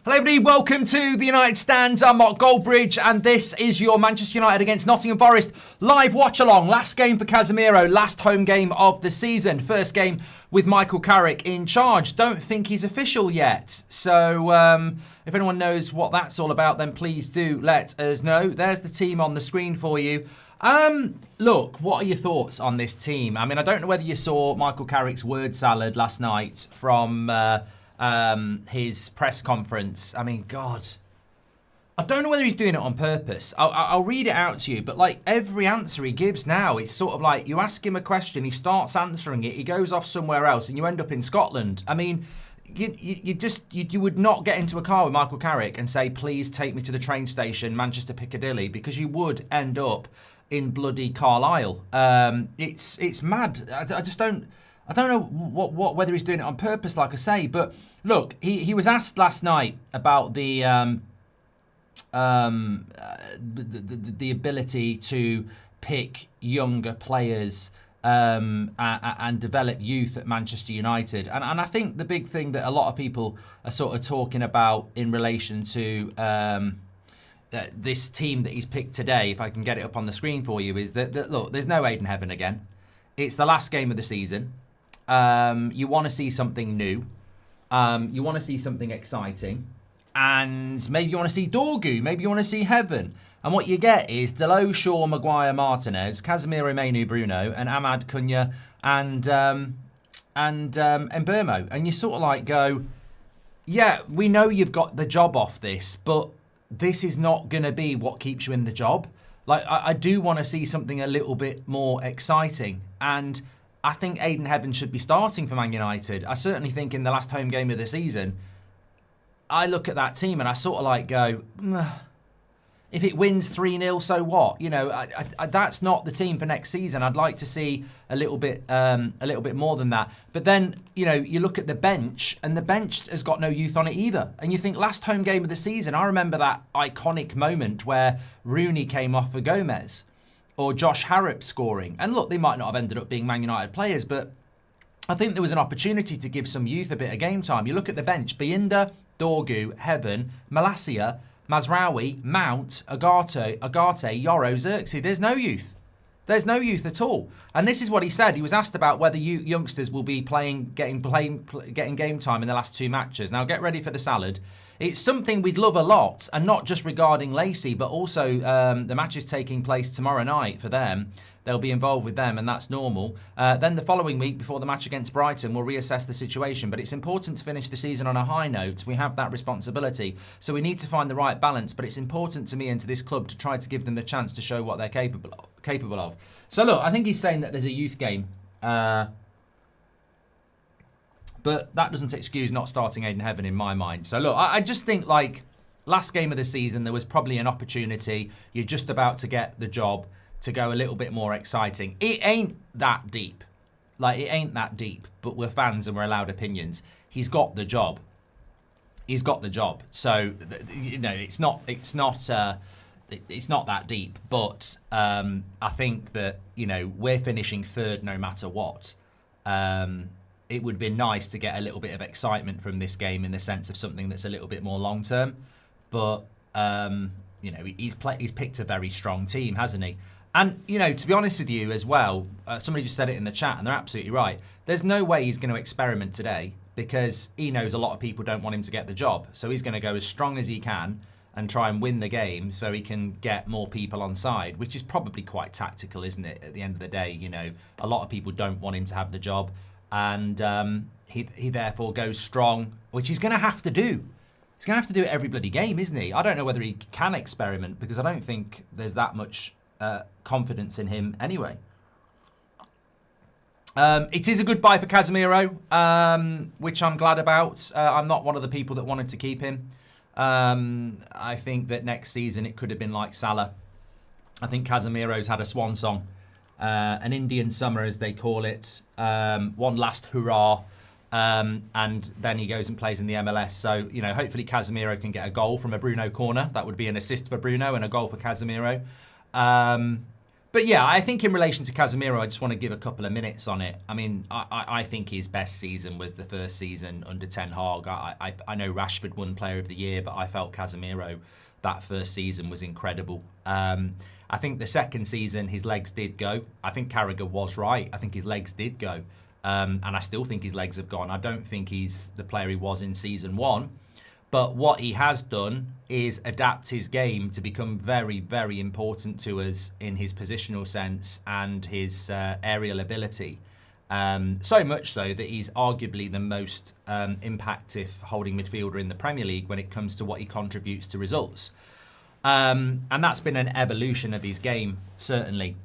Hello everybody, welcome to the United Stands. I'm Mark Goldbridge and this is your Manchester United against Nottingham Forest live watch-along. Last game for Casemiro, last home game of the season. First game with Michael Carrick in charge. Don't think he's official yet. So if anyone knows what that's all about, then please do let us know. There's the team on the screen for you. Look, what are your thoughts on this team? I mean, I don't know whether you saw Michael Carrick's word salad last night from his press conference. I mean, God, I don't know whether he's doing it on purpose. I'll read it out to you, but like every answer he gives now, it's sort of like you ask him a question, he starts answering it, he goes off somewhere else, and you end up in Scotland. I mean, you would not get into a car with Michael Carrick and say, please take me to the train station, Manchester Piccadilly, because you would end up in bloody Carlisle. It's mad. I just don't. I don't know whether he's doing it on purpose, like I say. But look, he was asked last night about the ability to pick younger players and develop youth at Manchester United. And I think the big thing that a lot of people are sort of talking about in relation to this team that he's picked today, if I can get it up on the screen for you, is that look, there's no Aiden Heaven again. It's the last game of the season. You want to see something new. You want to see something exciting. And maybe you want to see Dorgu. Maybe you want to see Heaven. And what you get is Delo, Shaw, Maguire, Martinez, Casemiro, Mainu, Bruno, and Ahmad, Cunha, and Mbeumo. And you sort of like go, yeah, we know you've got the job off this, but this is not going to be what keeps you in the job. Like, I do want to see something a little bit more exciting. And I think Aiden Heaven should be starting for Man United. I certainly think in the last home game of the season, I look at that team and I sort of like go, if it wins 3-0, so what? You know, that's not the team for next season. I'd like to see a little bit more than that. But then, you know, you look at the bench, and the bench has got no youth on it either. And you think last home game of the season, I remember that iconic moment where Rooney came off for Gomez, or Josh Harrop scoring. And look, they might not have ended up being Man United players, but I think there was an opportunity to give some youth a bit of game time. You look at the bench, Bienda, Dorgu, Heaven, Malacia, Mazraoui, Mount, Agate, Yoro, Xerxes. There's no youth. There's no youth at all. And this is what he said. He was asked about whether youngsters will be getting game time in the last two matches. Now, get ready for the salad. It's something we'd love a lot, and not just regarding Lacey, but also the match is taking place tomorrow night for them. They'll be involved with them, and that's normal. Then the following week, before the match against Brighton, we'll reassess the situation. But it's important to finish the season on a high note. We have that responsibility. So we need to find the right balance. But it's important to me and to this club to try to give them the chance to show what they're capable of. So look, I think he's saying that there's a youth game. But that doesn't excuse not starting Aiden Heaven in my mind. So look, I just think like last game of the season, there was probably an opportunity. You're just about to get the job to go a little bit more exciting. It ain't that deep. Like, it ain't that deep, but we're fans and we're allowed opinions. He's got the job. He's got the job. So, you know, it's not that deep. But I think that, you know, we're finishing third no matter what. It would be nice to get a little bit of excitement from this game in the sense of something that's a little bit more long term. But, you know, he's picked a very strong team, hasn't he? And, you know, to be honest with you as well, somebody just said it in the chat, and they're absolutely right. There's no way he's going to experiment today because he knows a lot of people don't want him to get the job. So he's going to go as strong as he can and try and win the game so he can get more people on side, which is probably quite tactical, isn't it? At the end of the day, you know, a lot of people don't want him to have the job. And he therefore goes strong, which he's going to have to do. He's going to have to do it every bloody game, isn't he? I don't know whether he can experiment because I don't think there's that much confidence in him anyway. It is a good buy for Casemiro, which I'm glad about. I'm not one of the people that wanted to keep him. I think that next season it could have been like Salah. I think Casemiro's had a swan song. An Indian summer, as they call it. One last hurrah. And then he goes and plays in the MLS. So, you know, hopefully Casemiro can get a goal from a Bruno corner. That would be an assist for Bruno and a goal for Casemiro. But yeah, I think in relation to Casemiro, I just want to give a couple of minutes on it. I mean, I think his best season was the first season under Ten Hag. I know Rashford won Player of the Year, but I felt Casemiro that first season was incredible. I think the second season, his legs did go. I think Carragher was right. I think his legs did go. And I still think his legs have gone. I don't think he's the player he was in season one. But what he has done is adapt his game to become very, very important to us in his positional sense and his aerial ability. So much so that he's arguably the most impactful holding midfielder in the Premier League when it comes to what he contributes to results. And that's been an evolution of his game, certainly.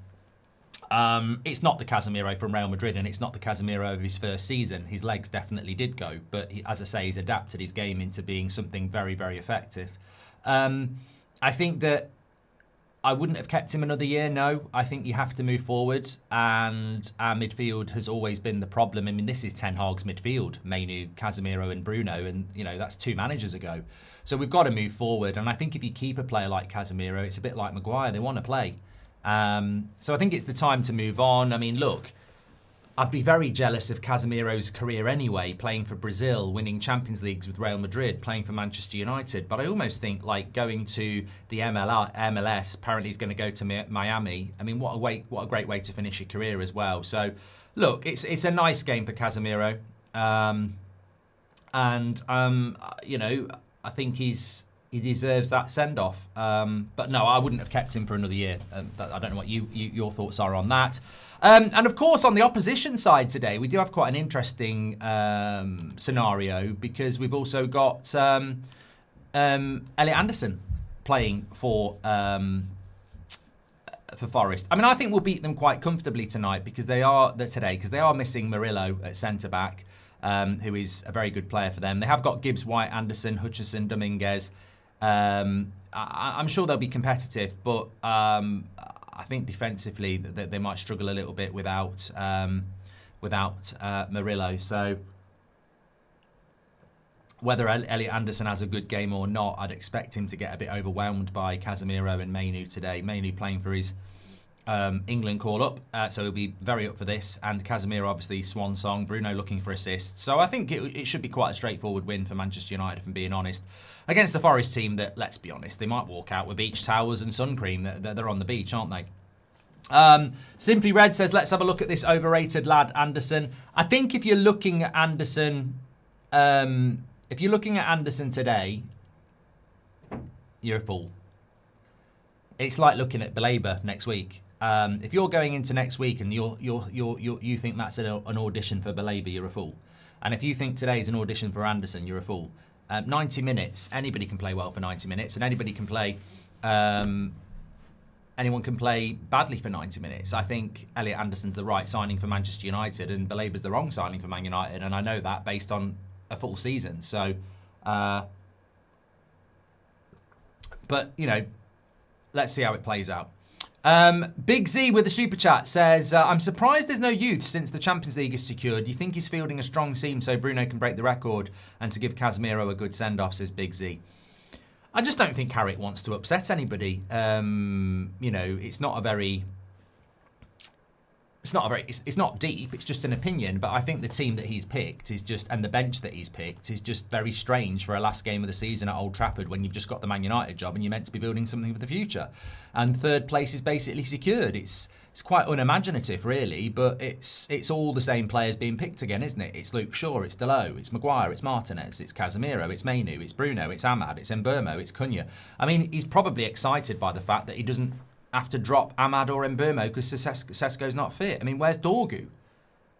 It's not the Casemiro from Real Madrid, and it's not the Casemiro of his first season. His legs definitely did go, but as I say, he's adapted his game into being something very, very effective. I think that I wouldn't have kept him another year, no. I think you have to move forward, and our midfield has always been the problem. I mean, this is Ten Hag's midfield, Mainu, Casemiro and Bruno, and, you know, that's 2 managers ago. So we've got to move forward, and I think if you keep a player like Casemiro, it's a bit like Maguire. They want to play. So I think it's the time to move on. I mean, look, I'd be very jealous of Casemiro's career anyway, playing for Brazil, winning Champions Leagues with Real Madrid, playing for Manchester United. But I almost think, like, going to the MLS, apparently he's going to go to Miami. I mean, what a great way to finish your career as well. So, look, it's a nice game for Casemiro. You know, I think he deserves that send-off. But no, I wouldn't have kept him for another year. I don't know what your thoughts are on that. And of course, on the opposition side today, we do have quite an interesting scenario because we've also got Elliot Anderson playing for Forest. I mean, I think we'll beat them quite comfortably tonight because they are missing Murillo at centre-back, who is a very good player for them. They have got Gibbs, White, Anderson, Hutchison, Dominguez. I'm sure they'll be competitive, but I think defensively they might struggle a little bit without Murillo. So whether Elliot Anderson has a good game or not, I'd expect him to get a bit overwhelmed by Casemiro and Mainu today. Mainu playing for his England call-up, so he'll be very up for this. And Casemiro, obviously, swan song. Bruno looking for assists. So I think it should be quite a straightforward win for Manchester United, if I'm being honest. Against the Forest team that, let's be honest, they might walk out with beach towels and sun cream. They're on the beach, aren't they? Simply Red says, let's have a look at this overrated lad, Anderson. I think if you're looking at Anderson, today, you're a fool. It's like looking at Baleba next week. If you're going into next week and you think that's an audition for Baleba, you're a fool. And if you think today is an audition for Anderson, you're a fool. 90 minutes, anybody can play well for 90 minutes, and anybody can play. Anyone can play badly for 90 minutes. I think Elliot Anderson's the right signing for Manchester United, and Baleba's the wrong signing for Man United, and I know that based on a full season. So, but you know, let's see how it plays out. Big Z with the super chat says, I'm surprised there's no youth since the Champions League is secured. Do you think he's fielding a strong team so Bruno can break the record and to give Casemiro a good send-off, says Big Z. I just don't think Carrick wants to upset anybody. You know, it's not deep, it's just an opinion, but I think the team that he's picked is just, and the bench that he's picked is just very strange for a last game of the season at Old Trafford when you've just got the Man United job and you're meant to be building something for the future. And third place is basically secured. It's quite unimaginative, really, but it's all the same players being picked again, isn't it? It's Luke Shaw, it's Dalot, it's Maguire, it's Martinez, it's Casemiro, it's Mainu, it's Bruno, it's Ahmad, it's Mbeumo, it's Cunha. I mean, he's probably excited by the fact that he doesn't have to drop Ahmad or Mbeumo because Sesko's not fit. I mean, where's Dorgu?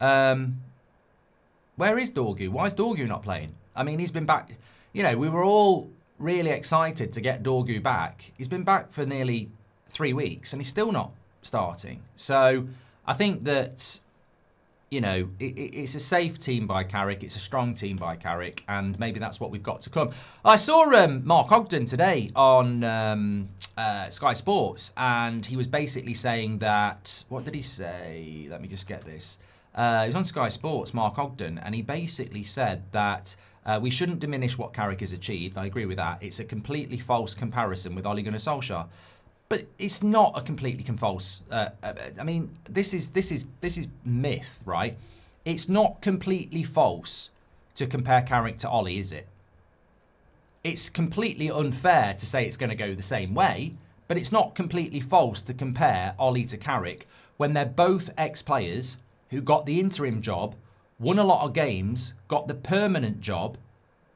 Where is Dorgu? Why is Dorgu not playing? I mean, he's been back. You know, we were all really excited to get Dorgu back. He's been back for nearly 3 weeks and he's still not starting. So I think that, you know, it's a safe team by Carrick. It's a strong team by Carrick, and maybe that's what we've got to come. I saw Mark Ogden today on Sky Sports, and he was basically saying that, what did he say? Let me just get this. He was on Sky Sports, Mark Ogden, and he basically said that we shouldn't diminish what Carrick has achieved. I agree with that. It's a completely false comparison with Ole Gunnar Solskjaer. But it's not a completely false. I mean, this is myth, right? It's not completely false to compare Carrick to Ollie, is it? It's completely unfair to say it's going to go the same way, but it's not completely false to compare Ollie to Carrick when they're both ex-players who got the interim job, won a lot of games, got the permanent job,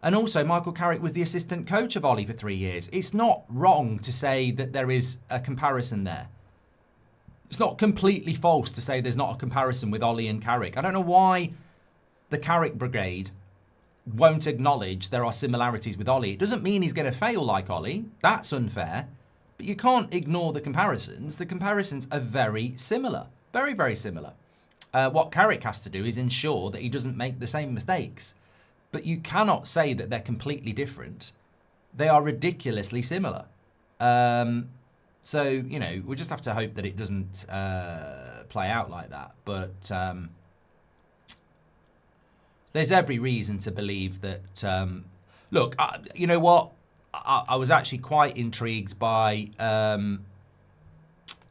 and also Michael Carrick was the assistant coach of Ollie for 3 years. It's not wrong to say that there is a comparison there. It's not completely false to say there's not a comparison with Ollie and Carrick. I don't know why the Carrick brigade won't acknowledge there are similarities with Ollie. It doesn't mean he's going to fail like Ollie. That's unfair. But you can't ignore the comparisons. The comparisons are very similar. Very, very similar. What Carrick has to do is ensure that he doesn't make the same mistakes. But you cannot say that they're completely different. They are ridiculously similar. So, you know, we just have to hope that it doesn't play out like that. But there's every reason to believe that... look, you know what? I was actually quite intrigued by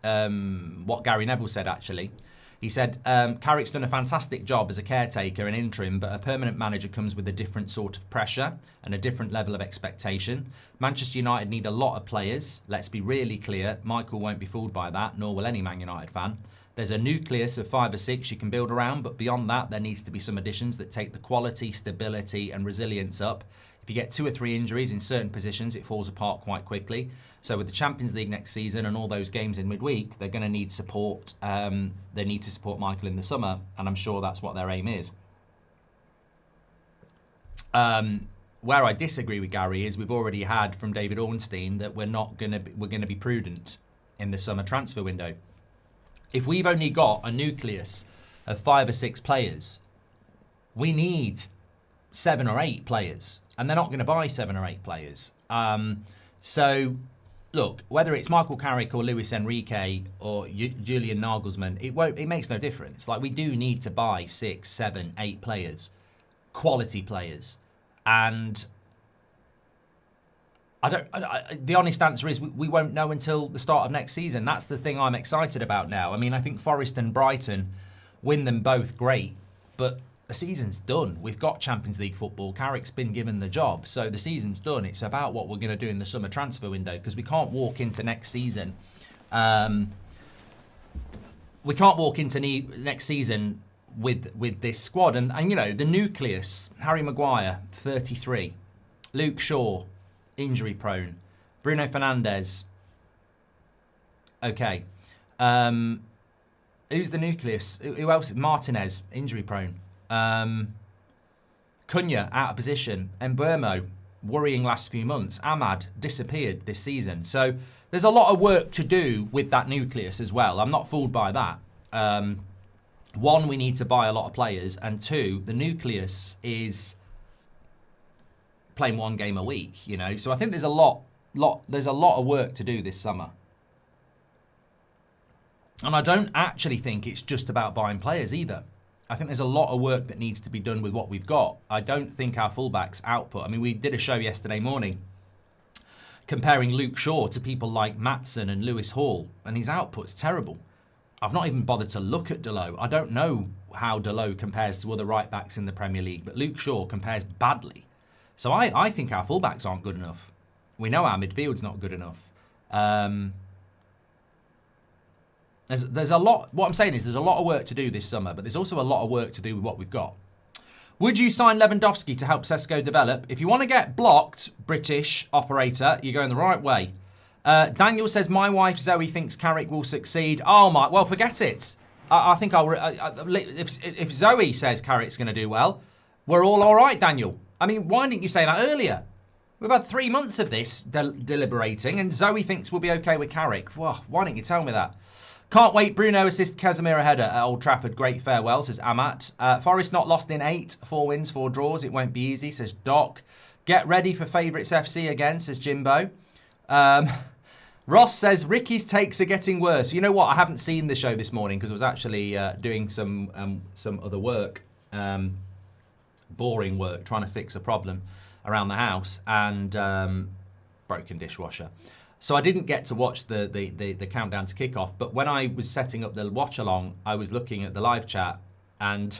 what Gary Neville said, actually. He said, Carrick's done a fantastic job as a caretaker and interim, but a permanent manager comes with a different sort of pressure and a different level of expectation. Manchester United need a lot of players. Let's be really clear. Michael won't be fooled by that, nor will any Man United fan. There's a nucleus of 5 or 6 you can build around, but beyond that, there needs to be some additions that take the quality, stability and resilience up. If you get 2 or 3 injuries in certain positions, it falls apart quite quickly. So with the Champions League next season and all those games in midweek, they're going to need support. They need to support Michael in the summer, and I'm sure that's what their aim is. Where I disagree with Gary is we've already had from David Ornstein that we're going to be prudent in the summer transfer window. If we've only got a nucleus of 5 or 6 players, we need 7 or 8 players, and they're not going to buy 7 or 8 players. So, look, whether it's Michael Carrick or Luis Enrique or Julian Nagelsmann, it makes no difference. Like, we do need to buy 6, 7, 8 players, quality players, and the honest answer is we won't know until the start of next season. That's the thing I'm excited about now. I mean, I think Forest and Brighton win them both great, but the season's done. We've got Champions League football. Carrick's been given the job, so the season's done. It's about what we're going to do in the summer transfer window, because we can't walk into next season. We can't walk into next season with this squad. And you know, the nucleus: Harry Maguire, 33, Luke Shaw, injury prone, Bruno Fernandes. Okay, who's the nucleus? Who else? Martinez, injury prone. Cunha, out of position. Mbeumo, worrying last few months. Ahmad, disappeared this season. So there's a lot of work to do with that nucleus as well. I'm not fooled by that. 1, we need to buy a lot of players. And 2, the nucleus is playing 1 game a week, you know. So I think there's a lot of work to do this summer. And I don't actually think it's just about buying players either. I think there's a lot of work that needs to be done with what we've got. I don't think our fullbacks output... I mean, we did a show yesterday morning comparing Luke Shaw to people like Maatsen and Lewis Hall, and his output's terrible. I've not even bothered to look at Dalot. I don't know how Dalot compares to other right-backs in the Premier League, but Luke Shaw compares badly. So I think our fullbacks aren't good enough. We know our midfield's not good enough. There's a lot. What I'm saying is there's a lot of work to do this summer, but there's also a lot of work to do with what we've got. Would you sign Lewandowski to help Sesko develop? If you want to get blocked, British operator, you're going the right way. Daniel says, my wife Zoe thinks Carrick will succeed. Oh my, well, forget it. I think if Zoe says Carrick's going to do well, we're all right, Daniel. I mean, why didn't you say that earlier? We've had 3 months of this deliberating, and Zoe thinks we'll be okay with Carrick. Well, why didn't you tell me that? Can't wait. Bruno assist Casemiro header at Old Trafford. Great farewell, says Amat. Forest not lost in 8. 4 wins, 4 draws. It won't be easy, says Doc. Get ready for Favourites FC again, says Jimbo. Ross says Ricky's takes are getting worse. You know what? I haven't seen the show this morning because I was actually doing some other work. Boring work, trying to fix a problem around the house, and broken dishwasher. So I didn't get to watch the countdown to kickoff, but when I was setting up the watch along, I was looking at the live chat, and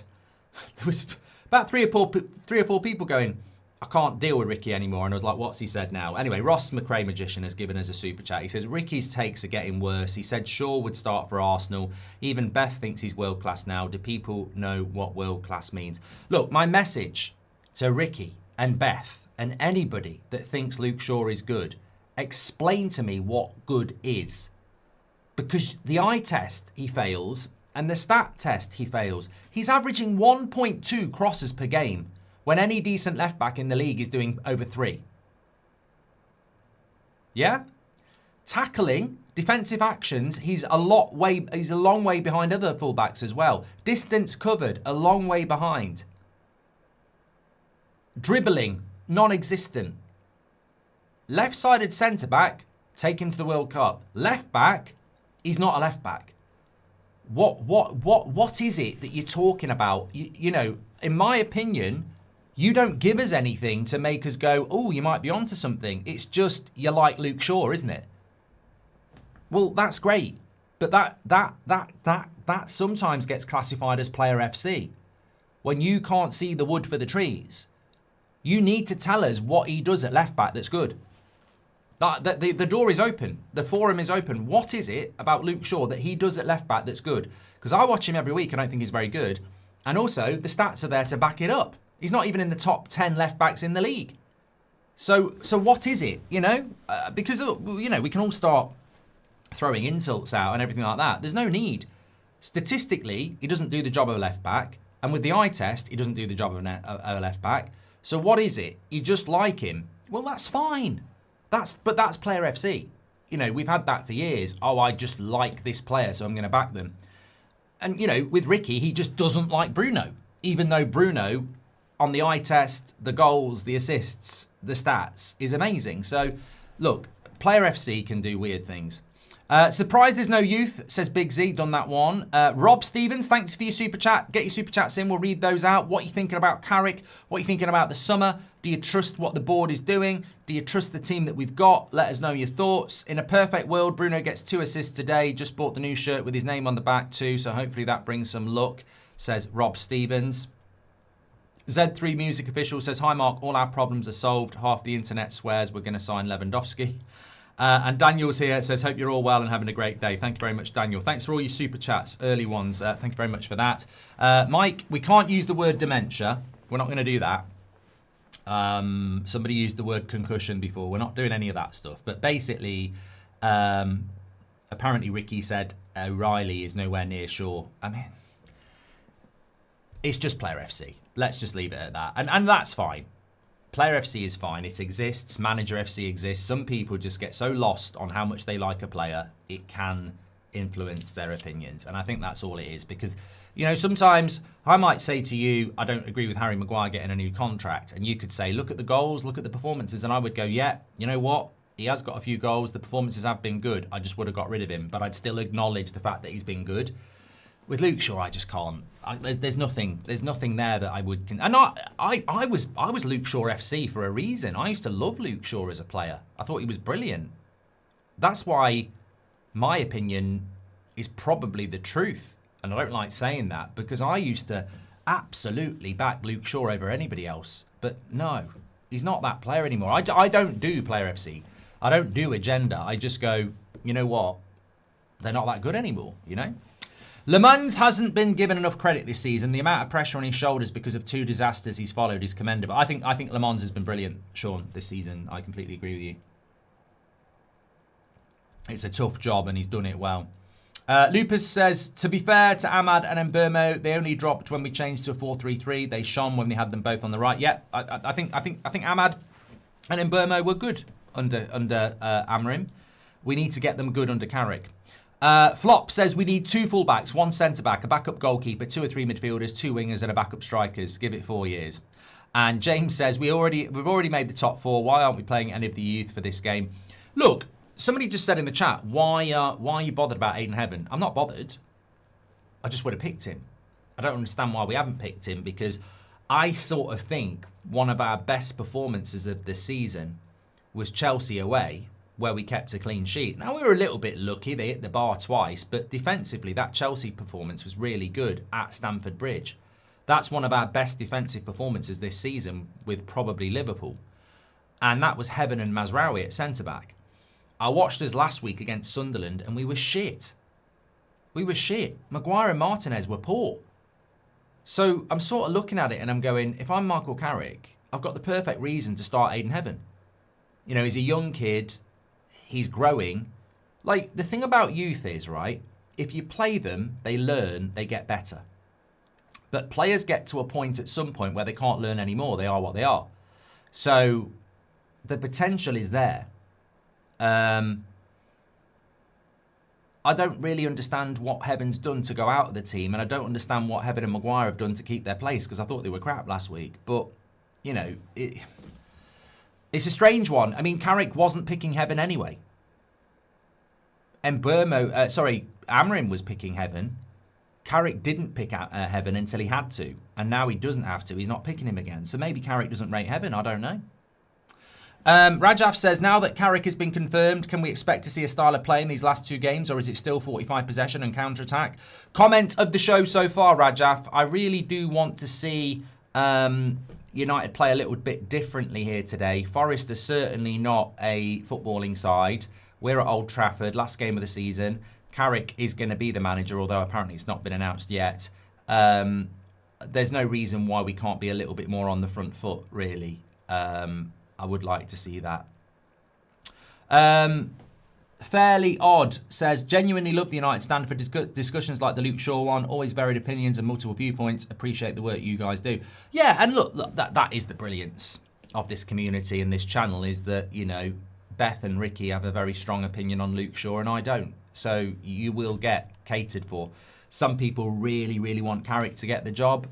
there was about three or four people going, I can't deal with Ricky anymore. And I was like, what's he said now? Anyway, Ross McRae Magician has given us a super chat. He says, Ricky's takes are getting worse. He said Shaw would start for Arsenal. Even Beth thinks he's world class now. Do people know what world class means? Look, my message to Ricky and Beth and anybody that thinks Luke Shaw is good, explain to me what good is. Because the eye test he fails and the stat test he fails. He's averaging 1.2 crosses per game, when any decent left-back in the league is doing over 3. Yeah? Tackling, defensive actions, he's a long way behind other fullbacks as well. Distance covered, a long way behind. Dribbling, non-existent. Left-sided centre-back, take him to the World Cup. Left-back, he's not a left-back. What is it that you're talking about? You know, in my opinion, you don't give us anything to make us go, oh, you might be onto something. It's just you like Luke Shaw, isn't it? Well, that's great. But that sometimes gets classified as player FC. When you can't see the wood for the trees, you need to tell us what he does at left back that's good. The door is open. The forum is open. What is it about Luke Shaw that he does at left back that's good? Because I watch him every week and I don't think he's very good. And also, the stats are there to back it up. He's not even in the top 10 left backs in the league. So what is it? You know, because you know we can all start throwing insults out and everything like that. There's no need. Statistically, he doesn't do the job of a left back, and with the eye test, he doesn't do the job of a left back. So what is it? You just like him? Well, that's fine. But that's player FC. You know, we've had that for years. Oh, I just like this player, so I'm going to back them. And you know, with Ricky, he just doesn't like Bruno, even though Bruno, on the eye test, the goals, the assists, the stats, is amazing. So, look, player FC can do weird things. Surprised there's no youth, says Big Z, done that one. Rob Stevens, thanks for your super chat. Get your super chats in, we'll read those out. What are you thinking about Carrick? What are you thinking about the summer? Do you trust what the board is doing? Do you trust the team that we've got? Let us know your thoughts. In a perfect world, Bruno gets 2 assists today. Just bought the new shirt with his name on the back too, so hopefully that brings some luck, says Rob Stevens. Z3 Music Official says, hi Mark, all our problems are solved. Half the internet swears we're going to sign Lewandowski. And Daniel's here, says, hope you're all well and having a great day. Thank you very much, Daniel. Thanks for all your super chats, early ones. Thank you very much for that. Mike, we can't use the word dementia. We're not going to do that. Somebody used the word concussion before. We're not doing any of that stuff. But basically, apparently Ricky said O'Reilly is nowhere near Shaw. I mean, it's just player FC. Let's just leave it at that. And that's fine. Player FC is fine. It exists. Manager FC exists. Some people just get so lost on how much they like a player, it can influence their opinions. And I think that's all it is. Because, you know, sometimes I might say to you, I don't agree with Harry Maguire getting a new contract. And you could say, look at the goals, look at the performances. And I would go, yeah, you know what? He has got a few goals. The performances have been good. I just would have got rid of him. But I'd still acknowledge the fact that he's been good. With Luke Shaw, I just can't. There's nothing there that I would. And I was Luke Shaw FC for a reason. I used to love Luke Shaw as a player. I thought he was brilliant. That's why my opinion is probably the truth. And I don't like saying that because I used to absolutely back Luke Shaw over anybody else. But no, he's not that player anymore. I don't do player FC. I don't do agenda. I just go, you know what? They're not that good anymore, you know? Le Mans hasn't been given enough credit this season. The amount of pressure on his shoulders because of 2 disasters he's followed is commendable. I think Le Mans has been brilliant, Sean, this season. I completely agree with you. It's a tough job and he's done it well. Lupus says, to be fair to Ahmad and Mbermo, they only dropped when we changed to a 4-3-3. They shone when we had them both on the right. Yep, I think Ahmad and Mbermo were good under Amarim. We need to get them good under Carrick. Flop says we need 2 fullbacks, 1 centre-back, a backup goalkeeper, 2 or 3 midfielders, 2 wingers and a backup strikers. Give it 4 years. And James says we've already made the top 4. Why aren't we playing any of the youth for this game? Look, somebody just said in the chat, why are you bothered about Aiden Heaven? I'm not bothered. I just would have picked him. I don't understand why we haven't picked him because I sort of think one of our best performances of the season was Chelsea away, where we kept a clean sheet. Now, we were a little bit lucky. They hit the bar twice, but defensively, that Chelsea performance was really good at Stamford Bridge. That's one of our best defensive performances this season with probably Liverpool. And that was Heaven and Mazraoui at centre-back. I watched us last week against Sunderland and we were shit. We were shit. Maguire and Martinez were poor. So I'm sort of looking at it and I'm going, if I'm Michael Carrick, I've got the perfect reason to start Aiden Heaven. You know, he's a young kid. He's growing. Like, the thing about youth is, right, if you play them, they learn, they get better. But players get to a point at some point where they can't learn anymore. They are what they are. So the potential is there. I don't really understand what Heaven's done to go out of the team, and I don't understand what Heaven and Maguire have done to keep their place, because I thought they were crap last week. But, you know, it's a strange one. I mean, Carrick wasn't picking Heaven anyway. And Amrin was picking Heaven. Carrick didn't pick Heaven until he had to, and now he doesn't have to. He's not picking him again. So maybe Carrick doesn't rate Heaven. I don't know. Rajaf says, now that Carrick has been confirmed, can we expect to see a style of play in these last two games, or is it still 45 possession and counter-attack? Comment of the show so far, Rajaf. I really do want to see United play a little bit differently here today. Forest are certainly not a footballing side. We're at Old Trafford, last game of the season. Carrick is going to be the manager, although apparently it's not been announced yet. There's no reason why we can't be a little bit more on the front foot, really. I would like to see that. Fairly Odd says, genuinely love the United stand for discussions like the Luke Shaw one. Always varied opinions and multiple viewpoints. Appreciate the work you guys do. Yeah, and look that is the brilliance of this community and this channel, is that, you know, Beth and Ricky have a very strong opinion on Luke Shaw and I don't. So you will get catered for. Some people really, really want Carrick to get the job.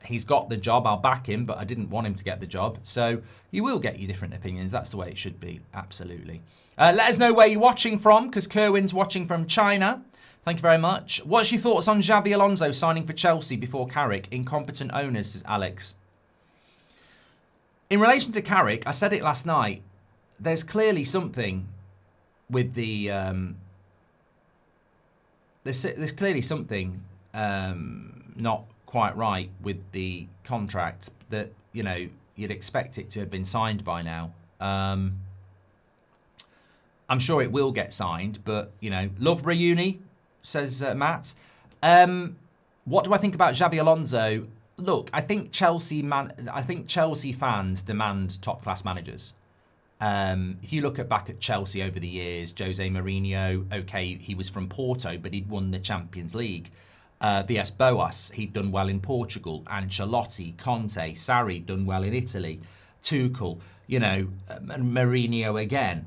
He's got the job, I'll back him, but I didn't want him to get the job. So you will get your different opinions. That's the way it should be, absolutely. Let us know where you're watching from, because Kerwin's watching from China. Thank you very much. What's your thoughts on Xabi Alonso signing for Chelsea before Carrick? Incompetent owners, says Alex. In relation to Carrick, I said it last night, there's clearly something with the... There's clearly something not quite right with the contract that, you know, you'd expect it to have been signed by now. I'm sure it will get signed, but, you know, Loughborough Uni, says Matt. What do I think about Xabi Alonso? Look, I think Chelsea fans demand top-class managers. If you look back at Chelsea over the years, Jose Mourinho, okay, he was from Porto, but he'd won the Champions League. VS Boas, he'd done well in Portugal. Ancelotti, Conte, Sarri, done well in Italy. Tuchel, you know, Mourinho again.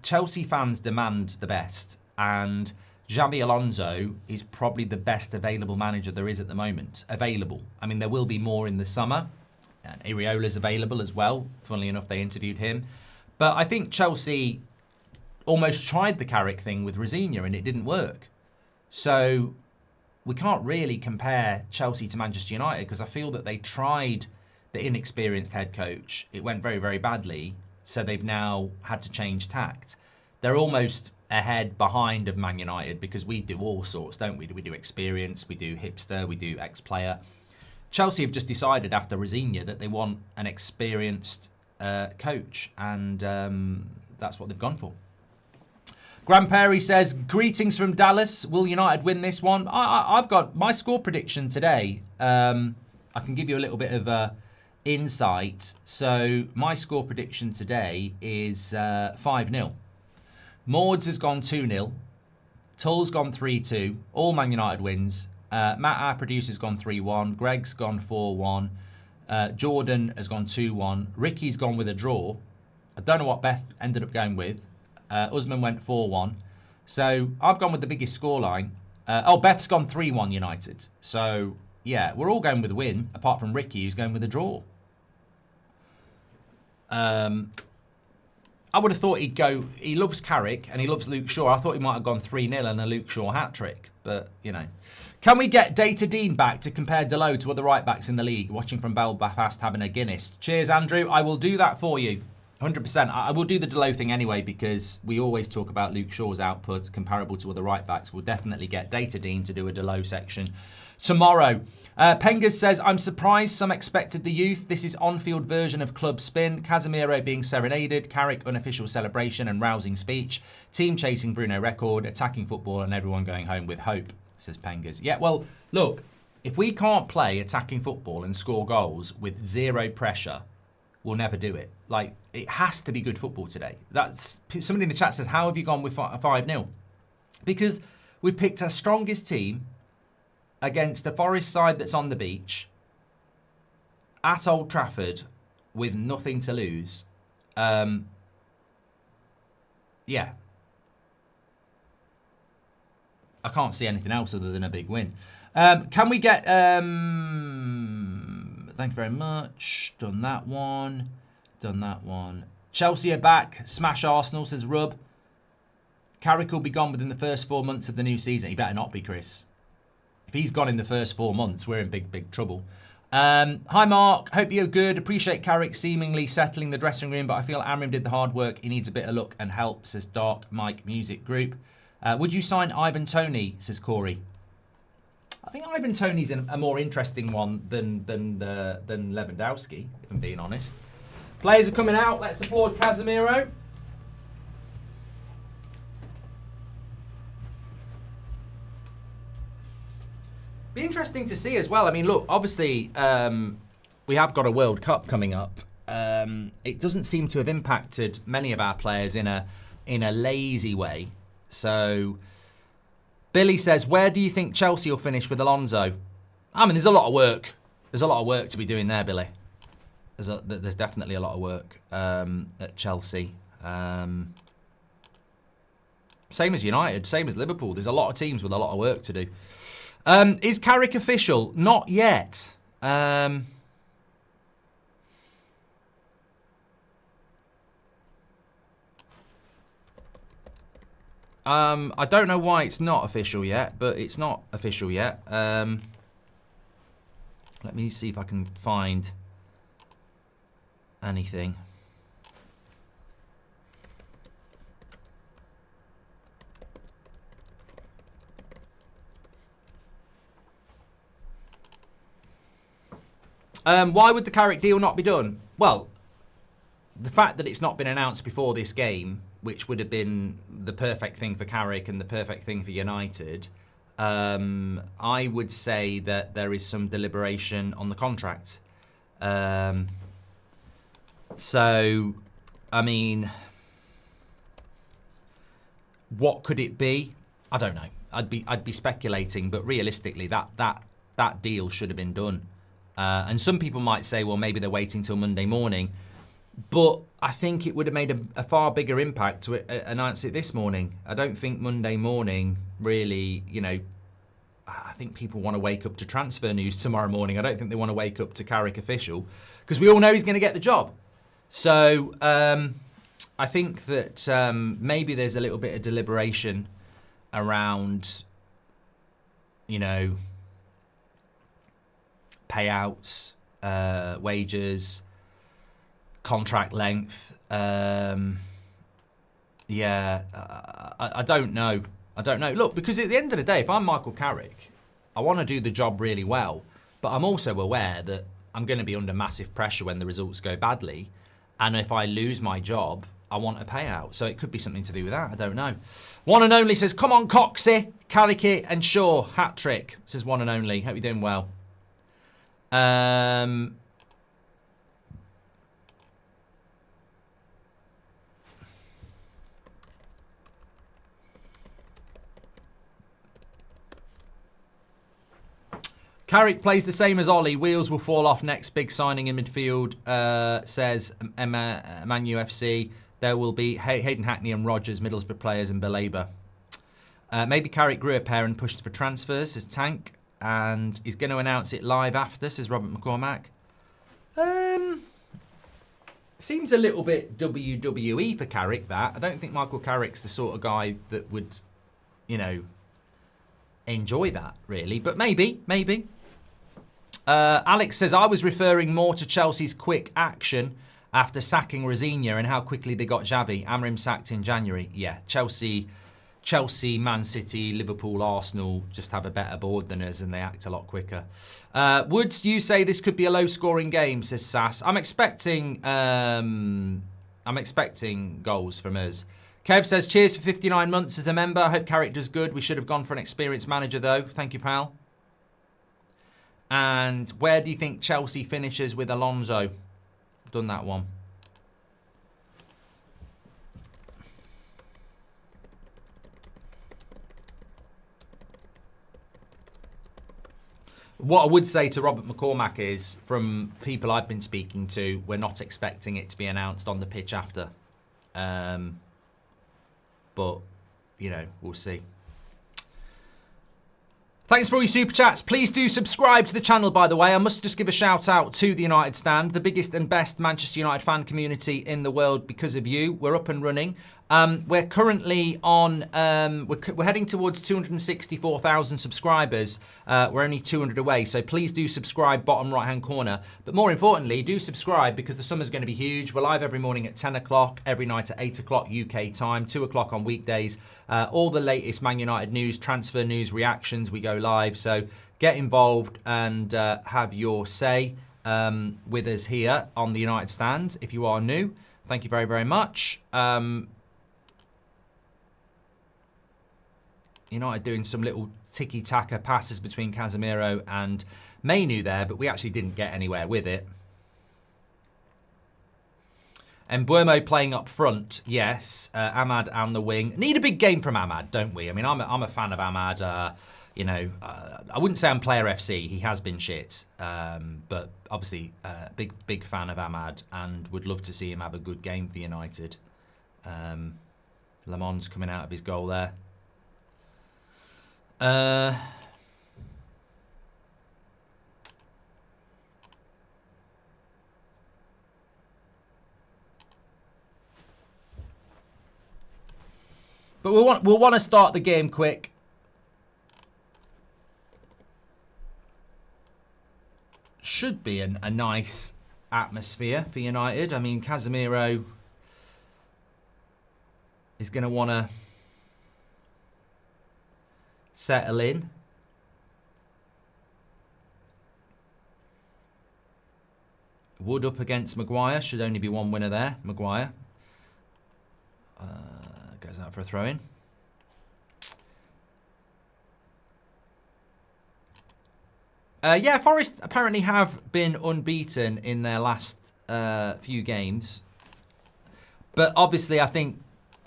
Chelsea fans demand the best, and Xabi Alonso is probably the best available manager there is at the moment. Available. I mean, there will be more in the summer. And Iriola's available as well. Funnily enough, they interviewed him. But I think Chelsea almost tried the Carrick thing with Rosignol and it didn't work. So we can't really compare Chelsea to Manchester United, because I feel that they tried the inexperienced head coach. It went very, very badly. So they've now had to change tact. They're almost behind of Man United, because we do all sorts, don't we? We do experience, we do hipster, we do ex-player. Chelsea have just decided after Rosignol that they want an experienced coach, and that's what they've gone for. Graham Perry says, greetings from Dallas. Will United win this one? I've got my score prediction today. I can give you a little bit of insight. So my score prediction today is 5-0. Maud's has gone 2-0. Tull's gone 3-2. All Man United wins. Matt, our producer's gone 3-1. Greg's gone 4-1. Jordan has gone 2-1. Ricky's gone with a draw. I don't know what Beth ended up going with. Usman went 4-1. So I've gone with the biggest scoreline. Beth's gone 3-1 United. So, yeah, we're all going with a win, apart from Ricky, who's going with a draw. I would have thought he'd go... He loves Carrick and he loves Luke Shaw. I thought he might have gone 3-0 and a Luke Shaw hat-trick. But, you know... Can we get Data Dean back to compare Delo to other right-backs in the league? Watching from Belfast, having a Guinness. Cheers, Andrew. I will do that for you. 100%. I will do the Delo thing anyway because we always talk about Luke Shaw's output comparable to other right backs. We'll definitely get Data Dean to do a Delo section tomorrow. Pengas says, I'm surprised some expected the youth. This is on-field version of club spin. Casemiro being serenaded, Carrick unofficial celebration and rousing speech. Team chasing Bruno record, attacking football and everyone going home with hope, says Pengas. Yeah, well, look, if we can't play attacking football and score goals with zero pressure, we'll never do it. Like, it has to be good football today. That's somebody in the chat says, how have you gone with 5-0? Because we've picked our strongest team against a Forest side that's on the beach at Old Trafford with nothing to lose. Yeah. I can't see anything else other than a big win. Can we get... thank you very much. Done that one. Done that one. Chelsea are back. Smash Arsenal, says Rub. Carrick will be gone within the first 4 months of the new season. He better not be, Chris. If he's gone in the first 4 months, we're in big, big trouble. Hi, Mark. Hope you're good. Appreciate Carrick seemingly settling the dressing room, but I feel Amram did the hard work. He needs a bit of luck and help, says Dark Mike Music Group. Would you sign Ivan Toney, says Corey. I think Ivan Toney's a more interesting one than Lewandowski, if I'm being honest. Players are coming out. Let's applaud Casemiro. Be interesting to see as well. I mean, look, obviously, we have got a World Cup coming up. It doesn't seem to have impacted many of our players in a lazy way. So, Billy says, where do you think Chelsea will finish with Alonso? I mean, there's a lot of work. There's a lot of work to be doing there, Billy. There's definitely a lot of work at Chelsea. Same as United, same as Liverpool. There's a lot of teams with a lot of work to do. Is Carrick official? Not yet. I don't know why it's not official yet, but it's not official yet. Let me see if I can find anything. Why would the Carrick deal not be done? Well, the fact that it's not been announced before this game, which would have been the perfect thing for Carrick and the perfect thing for United, I would say that there is some deliberation on the contract. So, I mean, what could it be? I don't know. I'd be speculating, but realistically, that deal should have been done. And some people might say, well, maybe they're waiting till Monday morning. But I think it would have made a far bigger impact to announce it this morning. I don't think Monday morning really, you know, I think people want to wake up to transfer news tomorrow morning. I don't think they want to wake up to Carrick official because we all know he's going to get the job. So I think that maybe there's a little bit of deliberation around, you know, payouts, wages, contract length. Yeah, I don't know. I don't know. Look, because at the end of the day, if I'm Michael Carrick, I want to do the job really well, but I'm also aware that I'm going to be under massive pressure when the results go badly. And if I lose my job, I want a payout. So it could be something to do with that. I don't know. One and only says, come on, Coxie, Carrick and Shaw, hat trick, says one and only. Hope you're doing well. Carrick plays the same as Ollie. Wheels will fall off next big signing in midfield, says Man UFC. There will be Hayden Hackney and Rogers, Middlesbrough players, and Belabor. Maybe Carrick grew a pair and pushed for transfers, says Tank. And he's going to announce it live after, says Robert McCormack. Seems a little bit WWE for Carrick, that. I don't think Michael Carrick's the sort of guy that would, you know, enjoy that, really. But maybe. Alex says, I was referring more to Chelsea's quick action after sacking Rosignol and how quickly they got Xavi. Amorim sacked in January. Yeah, Chelsea, Man City, Liverpool, Arsenal just have a better board than us and they act a lot quicker. Woods, you say this could be a low-scoring game, says Sass. I'm expecting goals from us. Kev says, cheers for 59 months as a member. I hope character's good. We should have gone for an experienced manager, though. Thank you, pal. And where do you think Chelsea finishes with Alonso? Done that one. What I would say to Robert McCormack is, from people I've been speaking to, we're not expecting it to be announced on the pitch after. But, you know, we'll see. Thanks for all your super chats. Please do subscribe to the channel, by the way. I must just give a shout out to the United Stand, the biggest and best Manchester United fan community in the world because of you. We're up and running. We're currently on, we're heading towards 264,000 subscribers. We're only 200 away, so please do subscribe, bottom right-hand corner. But more importantly, do subscribe because the summer's going to be huge. We're live every morning at 10 o'clock, every night at 8 o'clock UK time, 2 o'clock on weekdays. All the latest Man United news, transfer news, reactions, we go live. So get involved and have your say with us here on the United Stand if you are new. Thank you very, very much. United doing some little tiki-taka passes between Casemiro and Mainu there, but we actually didn't get anywhere with it. And Buemo playing up front, yes. Ahmad on the wing. Need a big game from Ahmad, don't we? I mean, I'm a fan of Ahmad. You know, I wouldn't say I'm player FC. He has been shit. But obviously, big fan of Ahmad and would love to see him have a good game for United. Lamon's coming out of his goal there. But we'll want to start the game quick. Should be a nice atmosphere for United. I mean, Casemiro is going to want to settle in. Wood up against Maguire. Should only be one winner there. Maguire goes out for a throw-in. Yeah, Forest apparently have been unbeaten in their last few games. But obviously, I think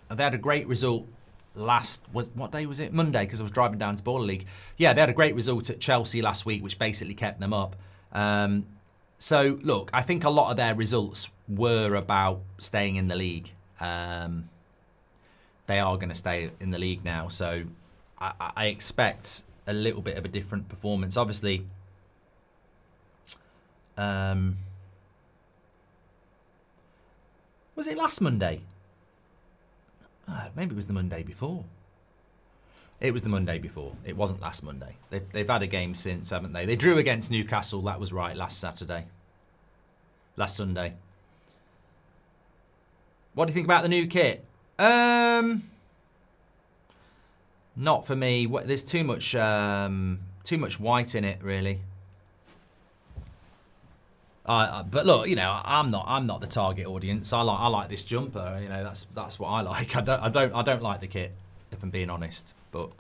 they had a great result what day was it? Monday, because I was driving down to Baller League. Yeah, they had a great result at Chelsea last week, which basically kept them up. So, look, I think a lot of their results were about staying in the league. They are going to stay in the league now, so I expect a little bit of a different performance. Obviously, was it last Monday? Maybe it was the Monday before. It was the Monday before. It wasn't last Monday. They've had a game since, haven't they? They drew against Newcastle, that was right, last Sunday. What do you think about the new kit? Not for me. There's too much white in it, really. But look, you know, I'm not the target audience. I like this jumper. You know, that's what I like. I don't like the kit, if I'm being honest. But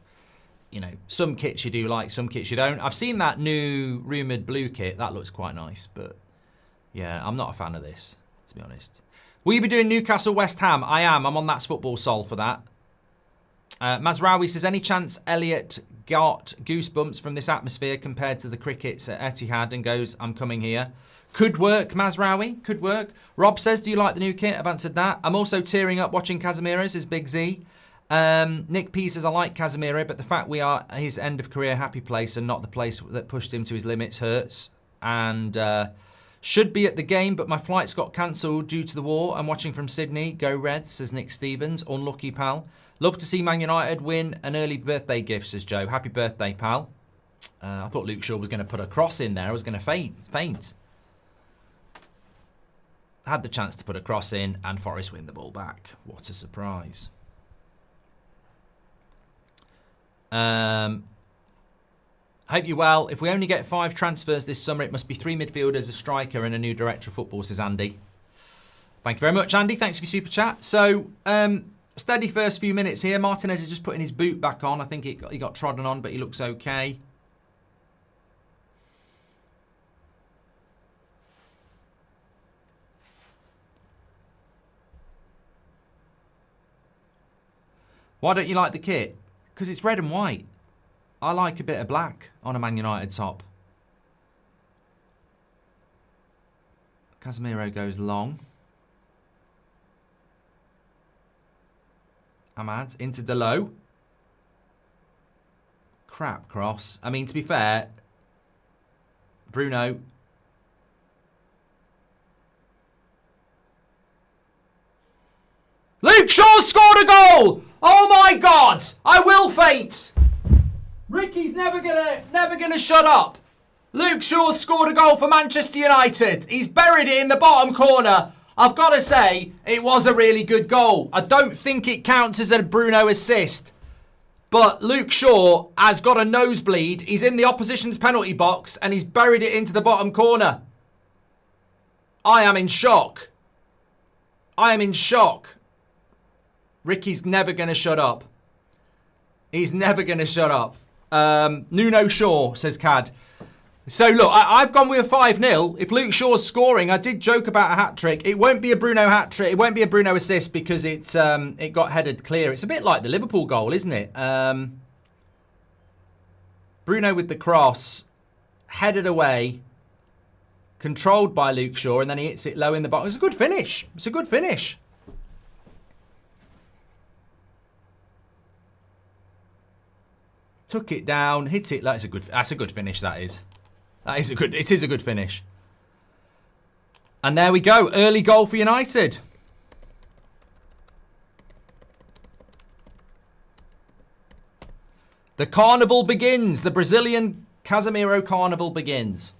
you know, some kits you do like, some kits you don't. I've seen that new rumoured blue kit. That looks quite nice. But yeah, I'm not a fan of this, to be honest. Will you be doing Newcastle West Ham? I am. I'm on That's Football Sol for that. Mazraoui says, any chance Elliot got goosebumps from this atmosphere compared to the crickets at Etihad and goes, I'm coming here? Could work, Mazraoui. Could work. Rob says, do you like the new kit? I've answered that. I'm also tearing up watching Casemiro, says Big Z. Nick P says, I like Casemiro, but the fact we are his end of career happy place and not the place that pushed him to his limits hurts. And should be at the game, but my flights got cancelled due to the war. I'm watching from Sydney. Go Reds, says Nick Stevens. Unlucky, pal. Love to see Man United win an early birthday gift, says Joe. Happy birthday, pal. I thought Luke Shaw was going to put a cross in there. I was going to faint. Had the chance to put a cross in, and Forest win the ball back. What a surprise. Hope you're well. If we only get 5 transfers this summer, it must be 3 midfielders, a striker, and a new director of football, says Andy. Thank you very much, Andy. Thanks for your super chat. So, steady first few minutes here. Martinez is just putting his boot back on. I think he got trodden on, but he looks okay. Why don't you like the kit? Because it's red and white. I like a bit of black on a Man United top. Casemiro goes long. Ahmad into Delo. Crap cross. I mean, to be fair, Bruno. Luke Shaw scored a goal! Oh my God! I will faint. Ricky's never gonna shut up. Luke Shaw scored a goal for Manchester United. He's buried it in the bottom corner. I've got to say, it was a really good goal. I don't think it counts as a Bruno assist. But Luke Shaw has got a nosebleed. He's in the opposition's penalty box and he's buried it into the bottom corner. I am in shock. I am in shock. Ricky's never going to shut up. He's never going to shut up. Nuno Shaw, says Cad. So, look, I've gone with a 5-0. If Luke Shaw's scoring, I did joke about a hat-trick. It won't be a Bruno hat-trick. It won't be a Bruno assist because it got headed clear. It's a bit like the Liverpool goal, isn't it? Bruno with the cross, headed away, controlled by Luke Shaw, and then he hits it low in the box. It's a good finish. It's a good finish. Took it down, hit it. That's a good finish. That is. It is a good finish. And there we go. Early goal for United. The carnival begins. The Brazilian Casemiro carnival begins.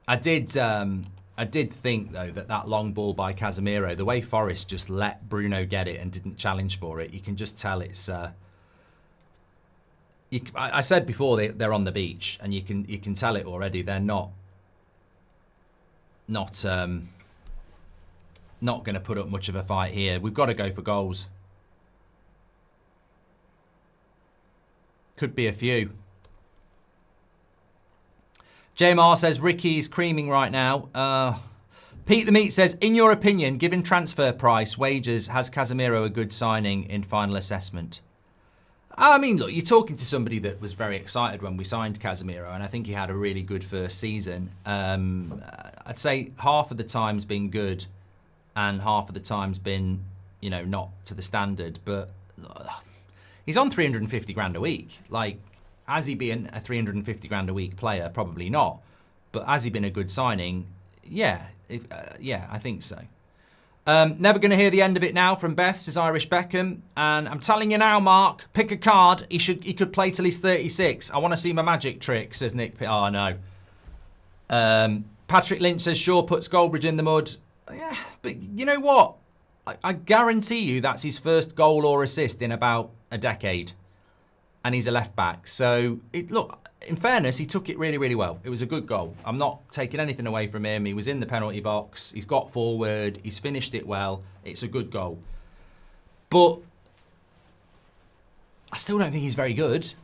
I did think, though, that long ball by Casemiro, the way Forest just let Bruno get it and didn't challenge for it, you can just tell it's... I said before they're on the beach, and you can tell it already. They're not going to put up much of a fight here. We've got to go for goals. Could be a few. JMR says Ricky's creaming right now. Pete the Meat says, in your opinion, given transfer price, wages, has Casemiro a good signing in final assessment? I mean, look, you're talking to somebody that was very excited when we signed Casemiro, and I think he had a really good first season. I'd say half of the time's been good, and half of the time's been, not to the standard. But he's on 350 grand a week. Like, has he been a 350 grand a week player? Probably not. But has he been a good signing? Yeah, I think so. Never going to hear the end of it now from Beth, says Irish Beckham. And I'm telling you now, Mark, pick a card. He could play till he's 36. I want to see my magic trick, says Nick. Oh, no. Patrick Lynch says Shaw puts Goldbridge in the mud. Yeah, but you know what? I guarantee you that's his first goal or assist in about a decade. And he's a left back. So, look, in fairness, he took it really, really well. It was a good goal. I'm not taking anything away from him. He was in the penalty box. He's got forward. He's finished it well. It's a good goal. But I still don't think he's very good.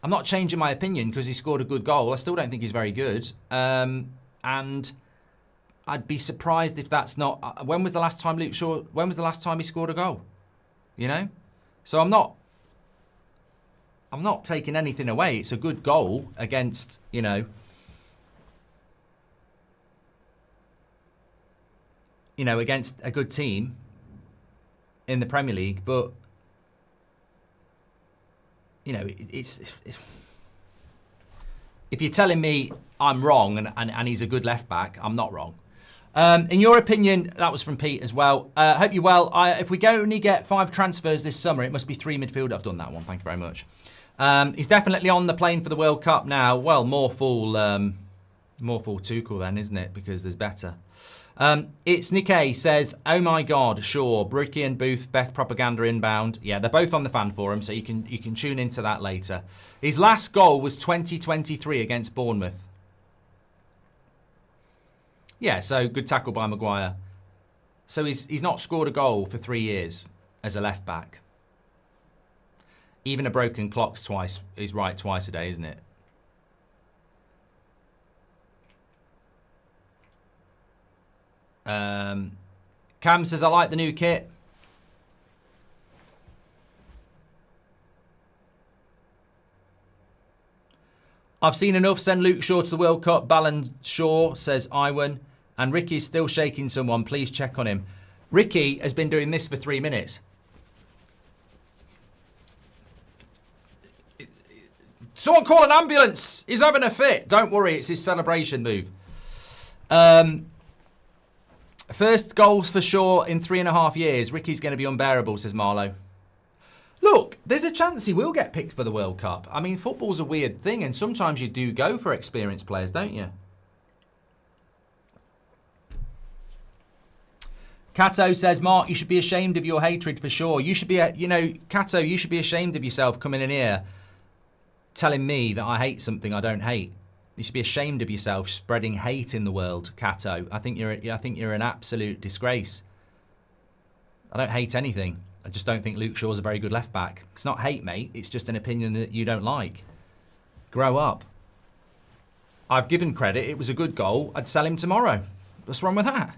I'm not changing my opinion because he scored a good goal. I still don't think he's very good. And I'd be surprised if that's not... When was the last time Luke Shaw... When was the last time he scored a goal? So I'm not taking anything away. It's a good goal against, against a good team in the Premier League. But, it's if you're telling me I'm wrong and he's a good left back, I'm not wrong. In your opinion, that was from Pete as well. Hope you're well. If we only get 5 transfers this summer, it must be 3 midfield. I've done that one. Thank you very much. He's definitely on the plane for the World Cup now. Well, more fool Tuchel then, isn't it? Because there's better. It's Nikkei says, oh my God, sure, Bricky and Booth, Beth propaganda inbound. Yeah, they're both on the fan forum, so you can tune into that later. His last goal was 2023 against Bournemouth. Yeah, so good tackle by Maguire. So he's not scored a goal for 3 years as a left back. Even a broken clock's is right twice a day, isn't it? Cam says, I like the new kit. I've seen enough. Send Luke Shaw to the World Cup. Balin Shaw, says Iwan. And Ricky's still shaking someone. Please check on him. Ricky has been doing this for 3 minutes. Someone call an ambulance. He's having a fit. Don't worry, it's his celebration move. First goals for Shaw in 3.5 years. Ricky's going to be unbearable, says Marlowe. Look, there's a chance he will get picked for the World Cup. I mean, football's a weird thing, and sometimes you do go for experienced players, don't you? Cato says, Mark, you should be ashamed of your hatred for Shaw. You should be, Cato, you should be ashamed of yourself coming in here telling me that I hate something I don't hate. You should be ashamed of yourself spreading hate in the world, Cato. I think you're an absolute disgrace. I don't hate anything. I just don't think Luke Shaw's a very good left back. It's not hate, mate. It's just an opinion that you don't like. Grow up. I've given credit. It was a good goal. I'd sell him tomorrow. What's wrong with that?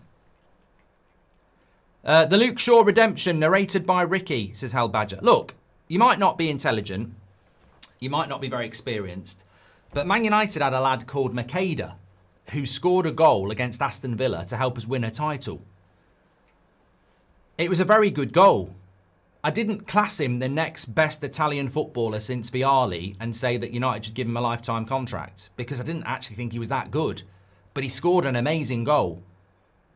The Luke Shaw redemption narrated by Ricky, says Hal Badger. Look, you might not be intelligent. You might not be very experienced. But Man United had a lad called Makeda who scored a goal against Aston Villa to help us win a title. It was a very good goal. I didn't class him the next best Italian footballer since Vialli and say that United should give him a lifetime contract because I didn't actually think he was that good. But he scored an amazing goal.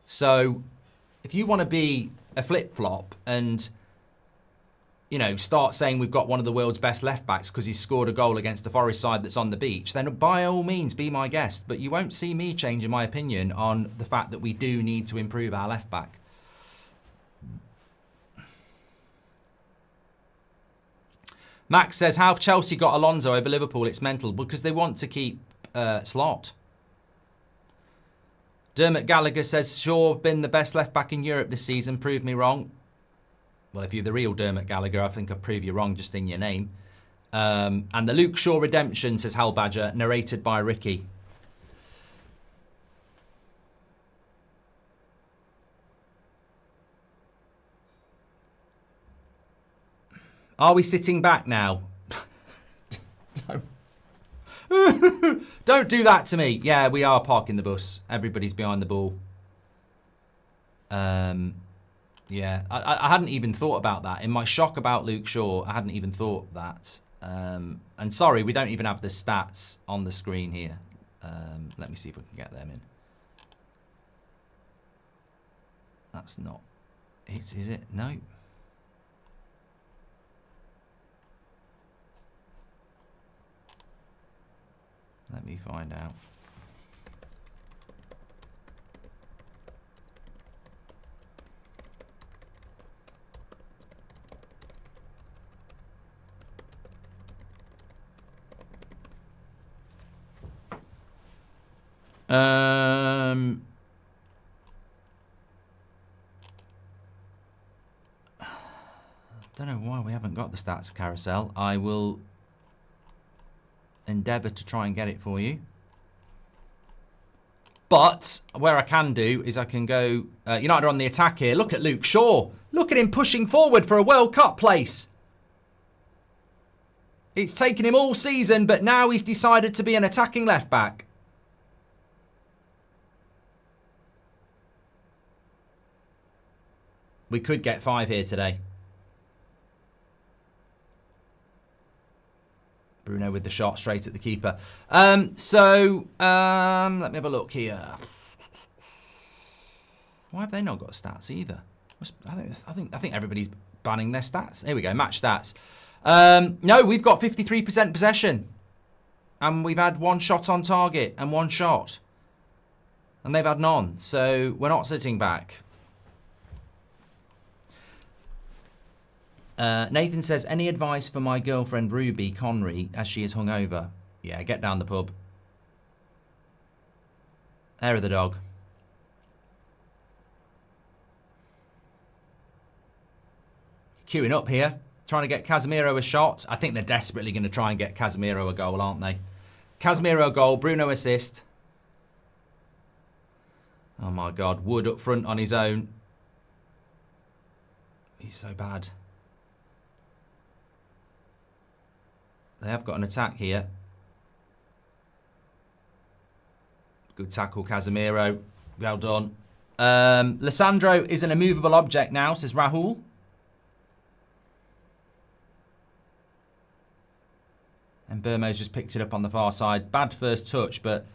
So if you want to be a flip-flop and, start saying we've got one of the world's best left-backs because he's scored a goal against the Forest side that's on the beach, then by all means, be my guest. But you won't see me changing my opinion on the fact that we do need to improve our left-back. Max says, how have Chelsea got Alonso over Liverpool? It's mental. Because they want to keep Slot. Dermot Gallagher says, Shaw been the best left-back in Europe this season. Prove me wrong. Well, if you're the real Dermot Gallagher, I think I'll prove you wrong just in your name. And the Luke Shaw redemption, says Hal Badger, narrated by Ricky. Are we sitting back now? Don't do that to me. Yeah, we are parking the bus. Everybody's behind the ball. Yeah, I hadn't even thought about that. In my shock about Luke Shaw, I hadn't even thought that. And sorry, we don't even have the stats on the screen here. Let me see if we can get them in. That's not it, is it? No. Let me find out. Don't know why we haven't got the stats carousel. I will endeavour to try and get it for you. But where I can do is I can go United are on the attack here. Look at Luke Shaw. Look at him pushing forward for a World Cup place. It's taken him all season, but now he's decided to be an attacking left back. We could get 5 here today. Bruno with the shot straight at the keeper. Let me have a look here. Why have they not got stats either? I think everybody's banning their stats. Here we go, match stats. No, we've got 53% possession. And we've had one shot on target and one shot. And they've had none. So we're not sitting back. Nathan says, any advice for my girlfriend Ruby Connery as she is hungover? Yeah, get down the pub. Hair of the dog. Queuing up here. Trying to get Casemiro a shot. I think they're desperately going to try and get Casemiro a goal, aren't they? Casemiro goal, Bruno assist. Oh my God, Wood up front on his own. He's so bad. They have got an attack here. Good tackle, Casemiro. Well done. Lissandro is an immovable object now, says Rahul. And Burmo's just picked it up on the far side. Bad first touch, but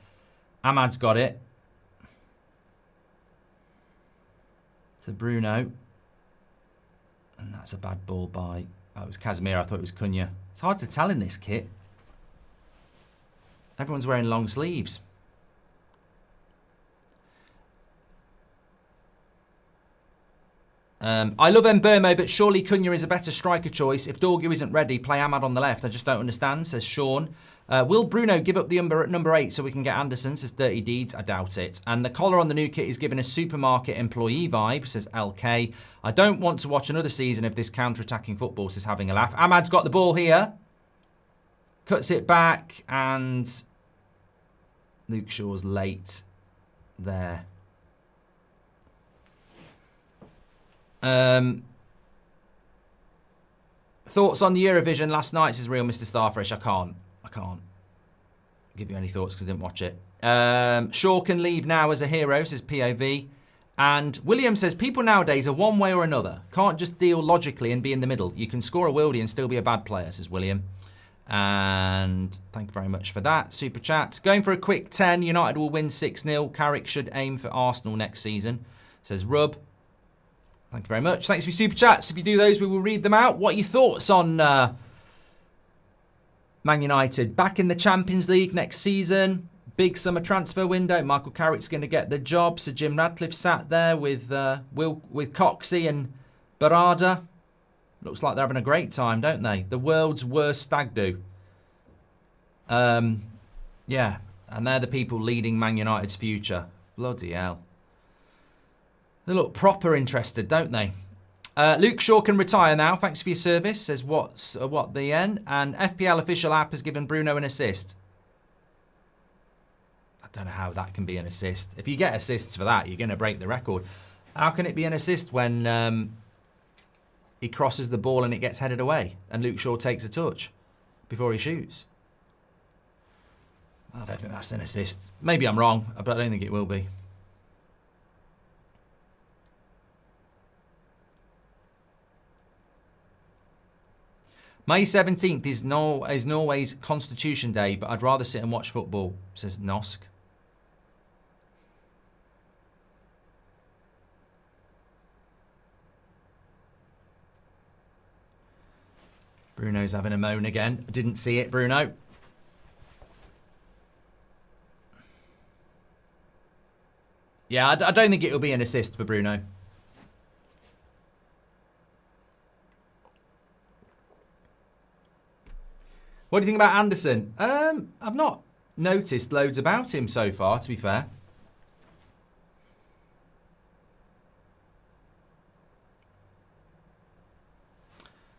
Ahmad's got it. To Bruno. And that's a bad ball by... Oh, it was Casemiro. I thought it was Cunha. It's hard to tell in this kit. Everyone's wearing long sleeves. I love Mbermo, but surely Cunha is a better striker choice. If Dorgu isn't ready, play Ahmad on the left. I just don't understand, says Sean. Will Bruno give up the number 8 so we can get Anderson, says Dirty Deeds? I doubt it. And the collar on the new kit is giving a supermarket employee vibe, says LK. I don't want to watch another season of this counter-attacking football, says Having a Laugh. Ahmad's got the ball here. Cuts it back, and Luke Shaw's late there. Thoughts on the Eurovision last night, says Real Mr. Starfresh. I can't give you any thoughts because I didn't watch it. Shaw can leave now as a hero, says POV. And William says, people nowadays are one way or another. Can't just deal logically and be in the middle. You can score a worldie and still be a bad player, says William. And thank you very much for that. Super chat. Going for a quick 10. United will win 6-0. Carrick should aim for Arsenal next season, says Rub. Thank you very much. Thanks for your super chats. If you do those, we will read them out. What are your thoughts on Man United? Back in the Champions League next season. Big summer transfer window. Michael Carrick's going to get the job. Sir Jim Radcliffe sat there with Coxey and Barada. Looks like they're having a great time, don't they? The world's worst stag do. Yeah. And they're the people leading Man United's future. Bloody hell. They look proper interested, don't they? Luke Shaw can retire now. Thanks for your service, says what the N. And FPL official app has given Bruno an assist. I don't know how that can be an assist. If you get assists for that, you're going to break the record. How can it be an assist when he crosses the ball and it gets headed away and Luke Shaw takes a touch before he shoots? I don't think that's an assist. Maybe I'm wrong, but I don't think it will be. May 17th is Norway's Constitution Day, but I'd rather sit and watch football, says Nosk. Bruno's having a moan again. Didn't see it, Bruno. Yeah, I don't think it'll be an assist for Bruno. What do you think about Anderson? I've not noticed loads about him so far, to be fair.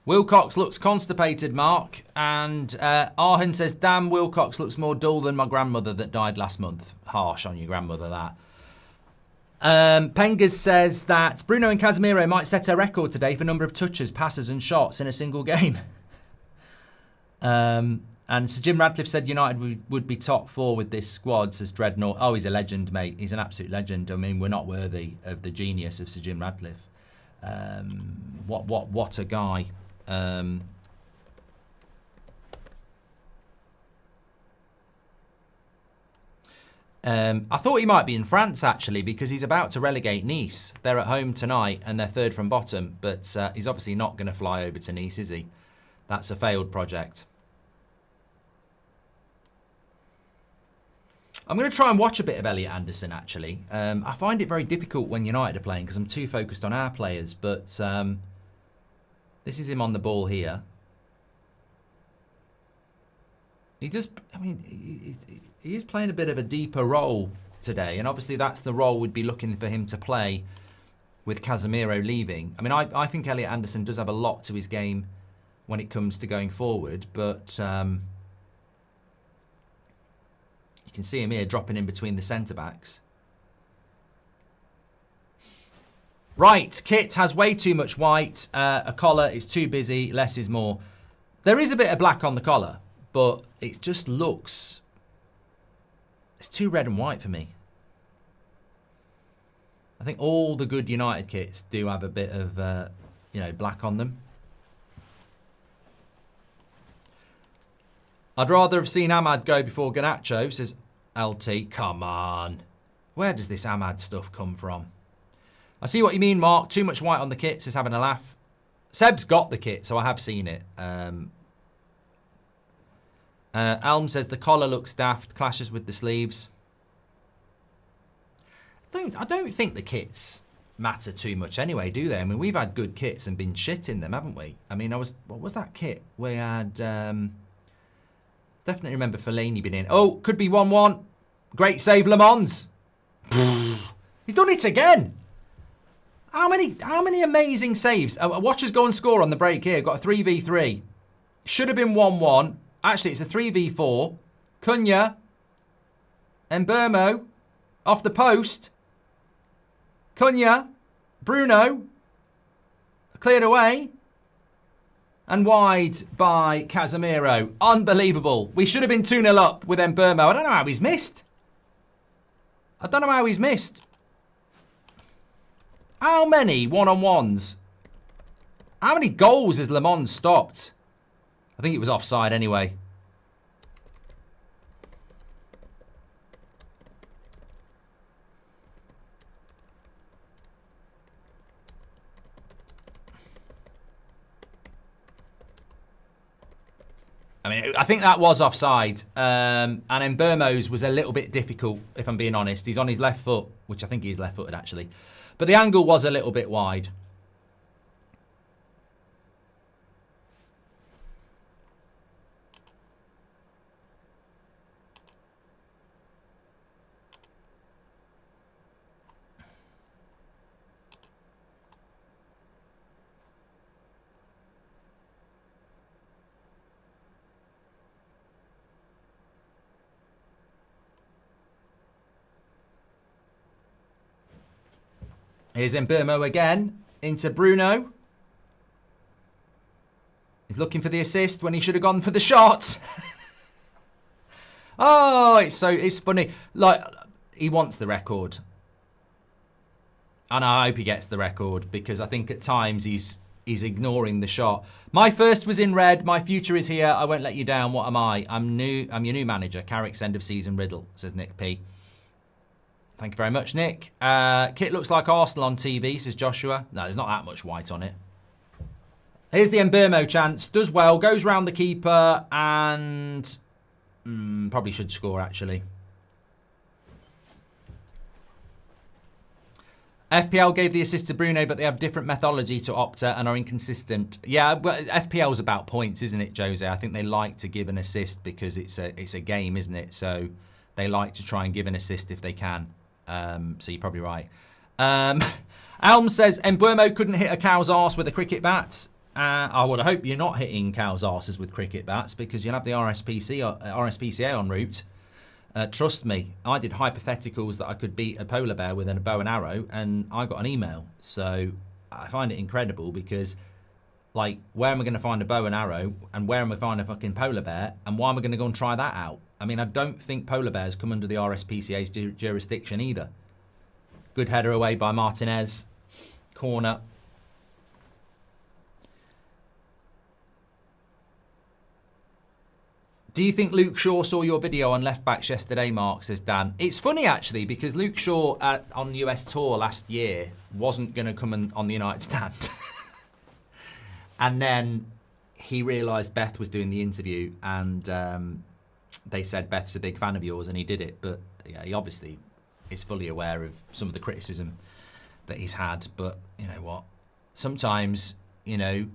Wilcox looks constipated, Mark. And Arhan says, damn, Wilcox looks more dull than my grandmother that died last month. Harsh on your grandmother, that. Pengas says that Bruno and Casemiro might set a record today for number of touches, passes and shots in a single game. And Sir Jim Radcliffe said United would be top 4 with this squad, says Dreadnought. Oh, he's a legend, mate. He's an absolute legend. I mean, we're not worthy of the genius of Sir Jim Radcliffe. What a guy. I thought he might be in France, actually, because he's about to relegate Nice. They're at home tonight, and they're third from bottom. But he's obviously not going to fly over to Nice, is he? That's a failed project. I'm going to try and watch a bit of Elliot Anderson, actually. I find it very difficult when United are playing because I'm too focused on our players, but this is him on the ball here. He does, I mean, he is playing a bit of a deeper role today, and obviously that's the role we'd be looking for him to play with Casemiro leaving. I mean, I think Elliot Anderson does have a lot to his game when it comes to going forward, but you can see him here dropping in between the centre-backs. Right, kit has way too much white. A collar is too busy, less is more. There is a bit of black on the collar, but it just looks... It's too red and white for me. I think all the good United kits do have a bit of, you know, black on them. I'd rather have seen Ahmad go before Garnacho, says LT. Come on. Where does this Ahmad stuff come from? I see what you mean, Mark. Too much white on the kit, says having a laugh. Seb's got the kit, so I have seen it. Elm says the collar looks daft, clashes with the sleeves. I don't think the kits matter too much anyway, do they? I mean, we've had good kits and been shit in them, haven't we? I mean, what was that kit? We had, definitely remember Fellaini being in. Oh, could be 1-1. Great save, Le Mans. He's done it again. How many amazing saves? Watch us go and score on the break here. Got a 3v3. Should have been 1-1. Actually, it's a 3v4. Cunha. Mbermo. Off the post. Cunha. Bruno. Cleared away. And wide by Casemiro. Unbelievable. We should have been 2-0 up with Mbermo. I don't know how he's missed. How many one-on-ones? How many goals has Le Mans stopped? I think it was offside anyway. I mean, I think that was offside. And Mbermo's was a little bit difficult, if I'm being honest. He's on his left foot, which I think he's left-footed, actually. But the angle was a little bit wide. Here's Mbermo again, into Bruno. He's looking for the assist when he should have gone for the shot. Oh, it's funny. Like, he wants the record. And I hope he gets the record, because I think at times he's ignoring the shot. My first was in red. My future is here. I won't let you down. What am I? I'm your new manager. Carrick's end of season riddle, says Nick P. Thank you very much, Nick. Kit looks like Arsenal on TV, says Joshua. No, there's not that much white on it. Here's the Mbermo chance. Does well. Goes round the keeper and... probably should score, actually. FPL gave the assist to Bruno, but they have different methodology to Opta and are inconsistent. Yeah, but FPL's about points, isn't it, Jose? I think they like to give an assist because it's a game, isn't it? So they like to try and give an assist if they can. So you're probably right. Elm says, Mbermo couldn't hit a cow's arse with a cricket bat. I would hope you're not hitting cows' arses with cricket bats, because you'll have the RSPCA en route. Trust me, I did hypotheticals that I could beat a polar bear with a bow and arrow, and I got an email. So I find it incredible, because, like, where am I going to find a bow and arrow, and where am I going to find a fucking polar bear, and why am I going to go and try that out? I mean, I don't think polar bears come under the RSPCA's jurisdiction either. Good header away by Martinez. Corner. Do you think Luke Shaw saw your video on left backs yesterday, Mark, says Dan? It's funny, actually, because Luke Shaw on US tour last year wasn't going to come on the United stand. And then he realised Beth was doing the interview, and they said Beth's a big fan of yours, and he did it. But yeah, he obviously is fully aware of some of the criticism that he's had. But you know what? Sometimes, you know,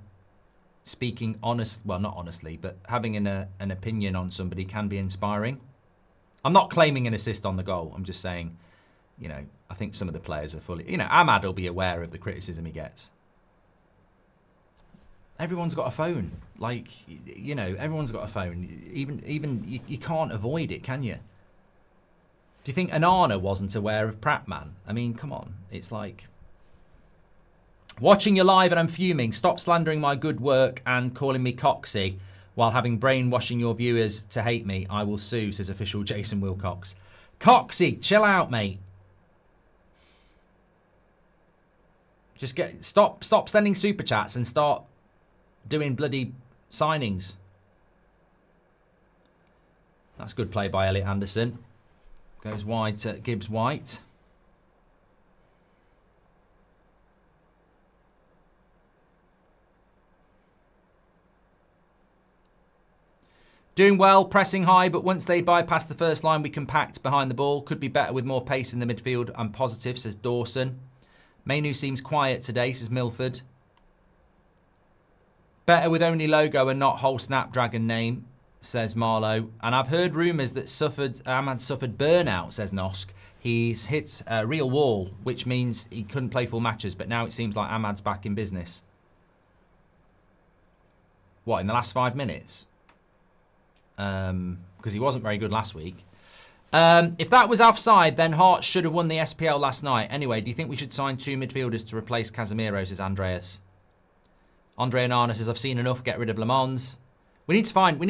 speaking not honestly, but having an opinion on somebody can be inspiring. I'm not claiming an assist on the goal. I'm just saying, you know, I think some of the players are fully... You know, Ahmad will be aware of the criticism he gets. Everyone's got a phone. Like, you know, everyone's got a phone. Even you can't avoid it, can you? Do you think Anana wasn't aware of Prattman? I mean, come on. It's like... Watching you live and I'm fuming. Stop slandering my good work and calling me coxy while having brainwashing your viewers to hate me. I will sue, says official Jason Wilcox. Coxy, chill out, mate. Just stop sending super chats and start doing bloody signings. That's good play by Elliot Anderson. Goes wide to Gibbs White. Doing well, pressing high, but once they bypass the first line, we compact behind the ball. Could be better with more pace in the midfield. I'm positive, says Dawson. Manu seems quiet today, says Milford. Better with only logo and not whole Snapdragon name, says Marlowe. And I've heard rumours that Ahmad suffered burnout, says Nosk. He's hit a real wall, which means he couldn't play full matches, but now it seems like Ahmad's back in business. What, in the last 5 minutes? Because he wasn't very good last week. If that was offside, then Hearts should have won the SPL last night. Anyway, do you think we should sign 2 midfielders to replace Casemiro, says Andreas. Andre Anana says, I've seen enough, get rid of Le Mans. We need to sign 3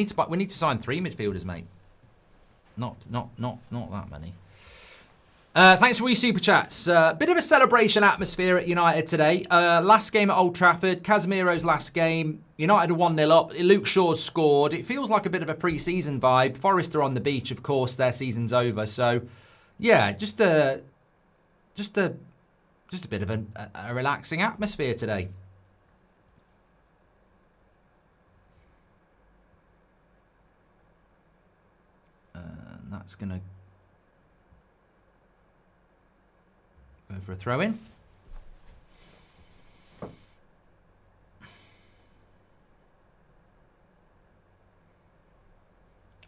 midfielders, mate. Not that many. Thanks for all your super chats. Bit of a celebration atmosphere at United today. Last game at Old Trafford, Casemiro's last game. United are 1-0 up. Luke Shaw's scored. It feels like a bit of a pre-season vibe. Forest are on the beach, of course. Their season's over. So, yeah, just a bit of a relaxing atmosphere today. That's going to go for a throw-in.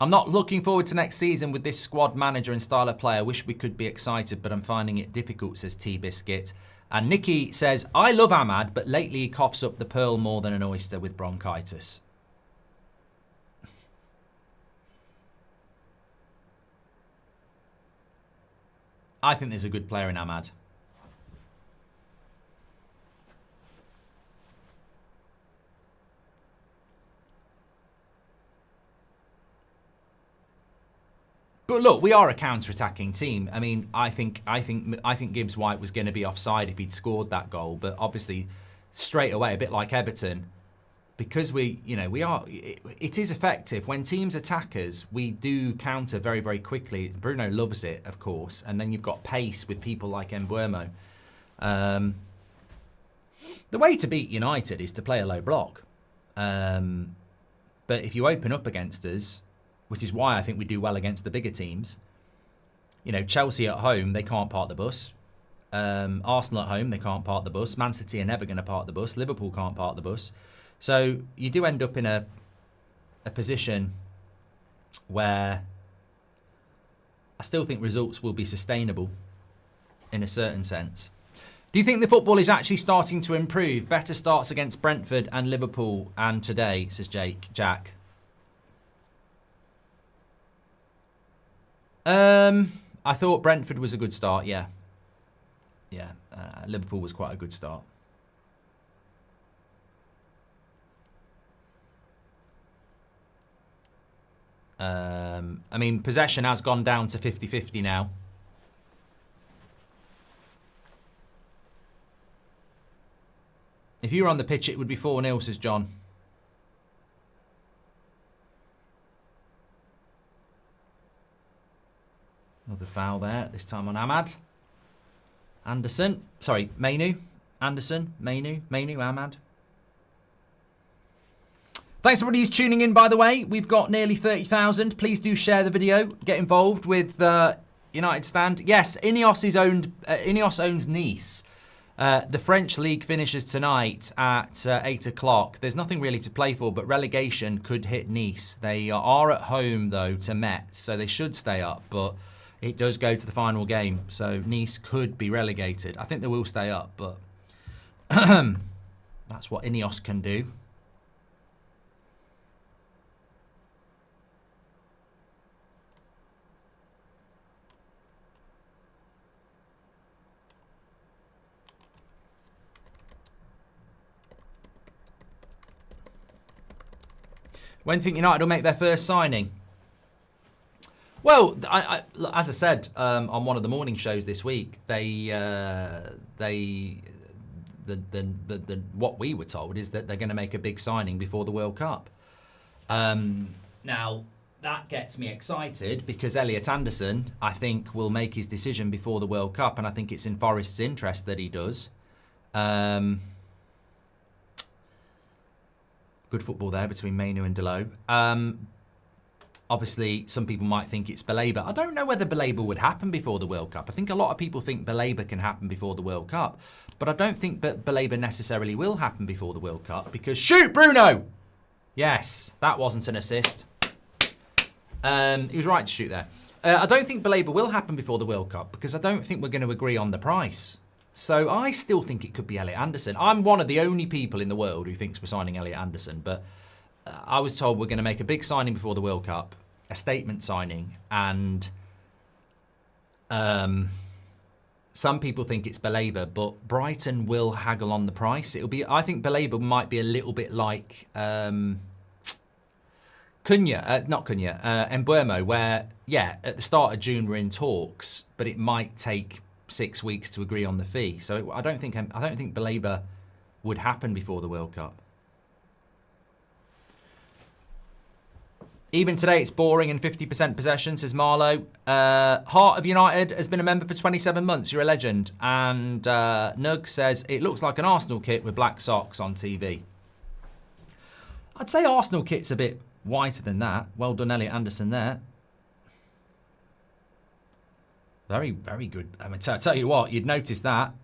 I'm not looking forward to next season with this squad manager and style of play. I wish we could be excited, but I'm finding it difficult, says T-Biscuit. And Nikki says, I love Ahmad, but lately he coughs up the pearl more than an oyster with bronchitis. I think there's a good player in Ahmad. But look, we are a counter-attacking team. I mean, I think Gibbs White was going to be offside if he'd scored that goal, but obviously straight away, a bit like Everton, because it is effective. When teams attack us, we do counter very, very quickly. Bruno loves it, of course. And then you've got pace with people like Mbeumo. The way to beat United is to play a low block. But if you open up against us, which is why I think we do well against the bigger teams, Chelsea at home, they can't park the bus. Arsenal at home, they can't park the bus. Man City are never going to park the bus. Liverpool can't park the bus. So you do end up in a position where I still think results will be sustainable in a certain sense. Do you think the football is actually starting to improve? Better starts against Brentford and Liverpool and today, says Jack. I thought Brentford was a good start, yeah. Yeah, Liverpool was quite a good start. I mean, possession has gone down to 50-50 now. If you were on the pitch, it would be 4-0, says John. Another foul there, this time on Ahmad. Anderson. Sorry, Manu. Anderson, Manu, Ahmad. Thanks everybody who's tuning in, by the way. We've got nearly 30,000. Please do share the video. Get involved with United Stand. Yes, Ineos owns Nice. The French league finishes tonight at 8 o'clock. There's nothing really to play for, but relegation could hit Nice. They are at home, though, to Metz, so they should stay up, but it does go to the final game, so Nice could be relegated. I think they will stay up, but that's what Ineos can do. When do you think United will make their first signing? Well, as I said on one of the morning shows this week, what we were told is that they're going to make a big signing before the World Cup. Now, that gets me excited because Elliot Anderson, I think, will make his decision before the World Cup, and I think it's in Forest's interest that he does. Good football there between Mainu and Delo. Obviously, some people might think it's Baleba. I don't know whether Baleba would happen before the World Cup. I think a lot of people think Baleba can happen before the World Cup. But I don't think that Baleba necessarily will happen before the World Cup because... Shoot, Bruno! Yes, that wasn't an assist. He was right to shoot there. I don't think Baleba will happen before the World Cup because I don't think we're going to agree on the price. So I still think it could be Elliot Anderson. I'm one of the only people in the world who thinks we're signing Elliot Anderson, but I was told we're going to make a big signing before the World Cup, a statement signing, and some people think it's Baleba, but Brighton will haggle on the price. It'll be. I think Baleba might be a little bit like Cunha, not Cunha, Mbeumo, where at the start of June we're in talks, but it might take 6 weeks to agree on the fee. So I don't think Baleba would happen before the World Cup. Even today, it's boring and 50% possession, says Marlowe. Heart of United has been a member for 27 months. You're a legend. And Nug says, it looks like an Arsenal kit with black socks on TV. I'd say Arsenal kit's a bit whiter than that. Well done, Elliot Anderson there. Very, very good. I mean, I'll tell you what, you'd notice that.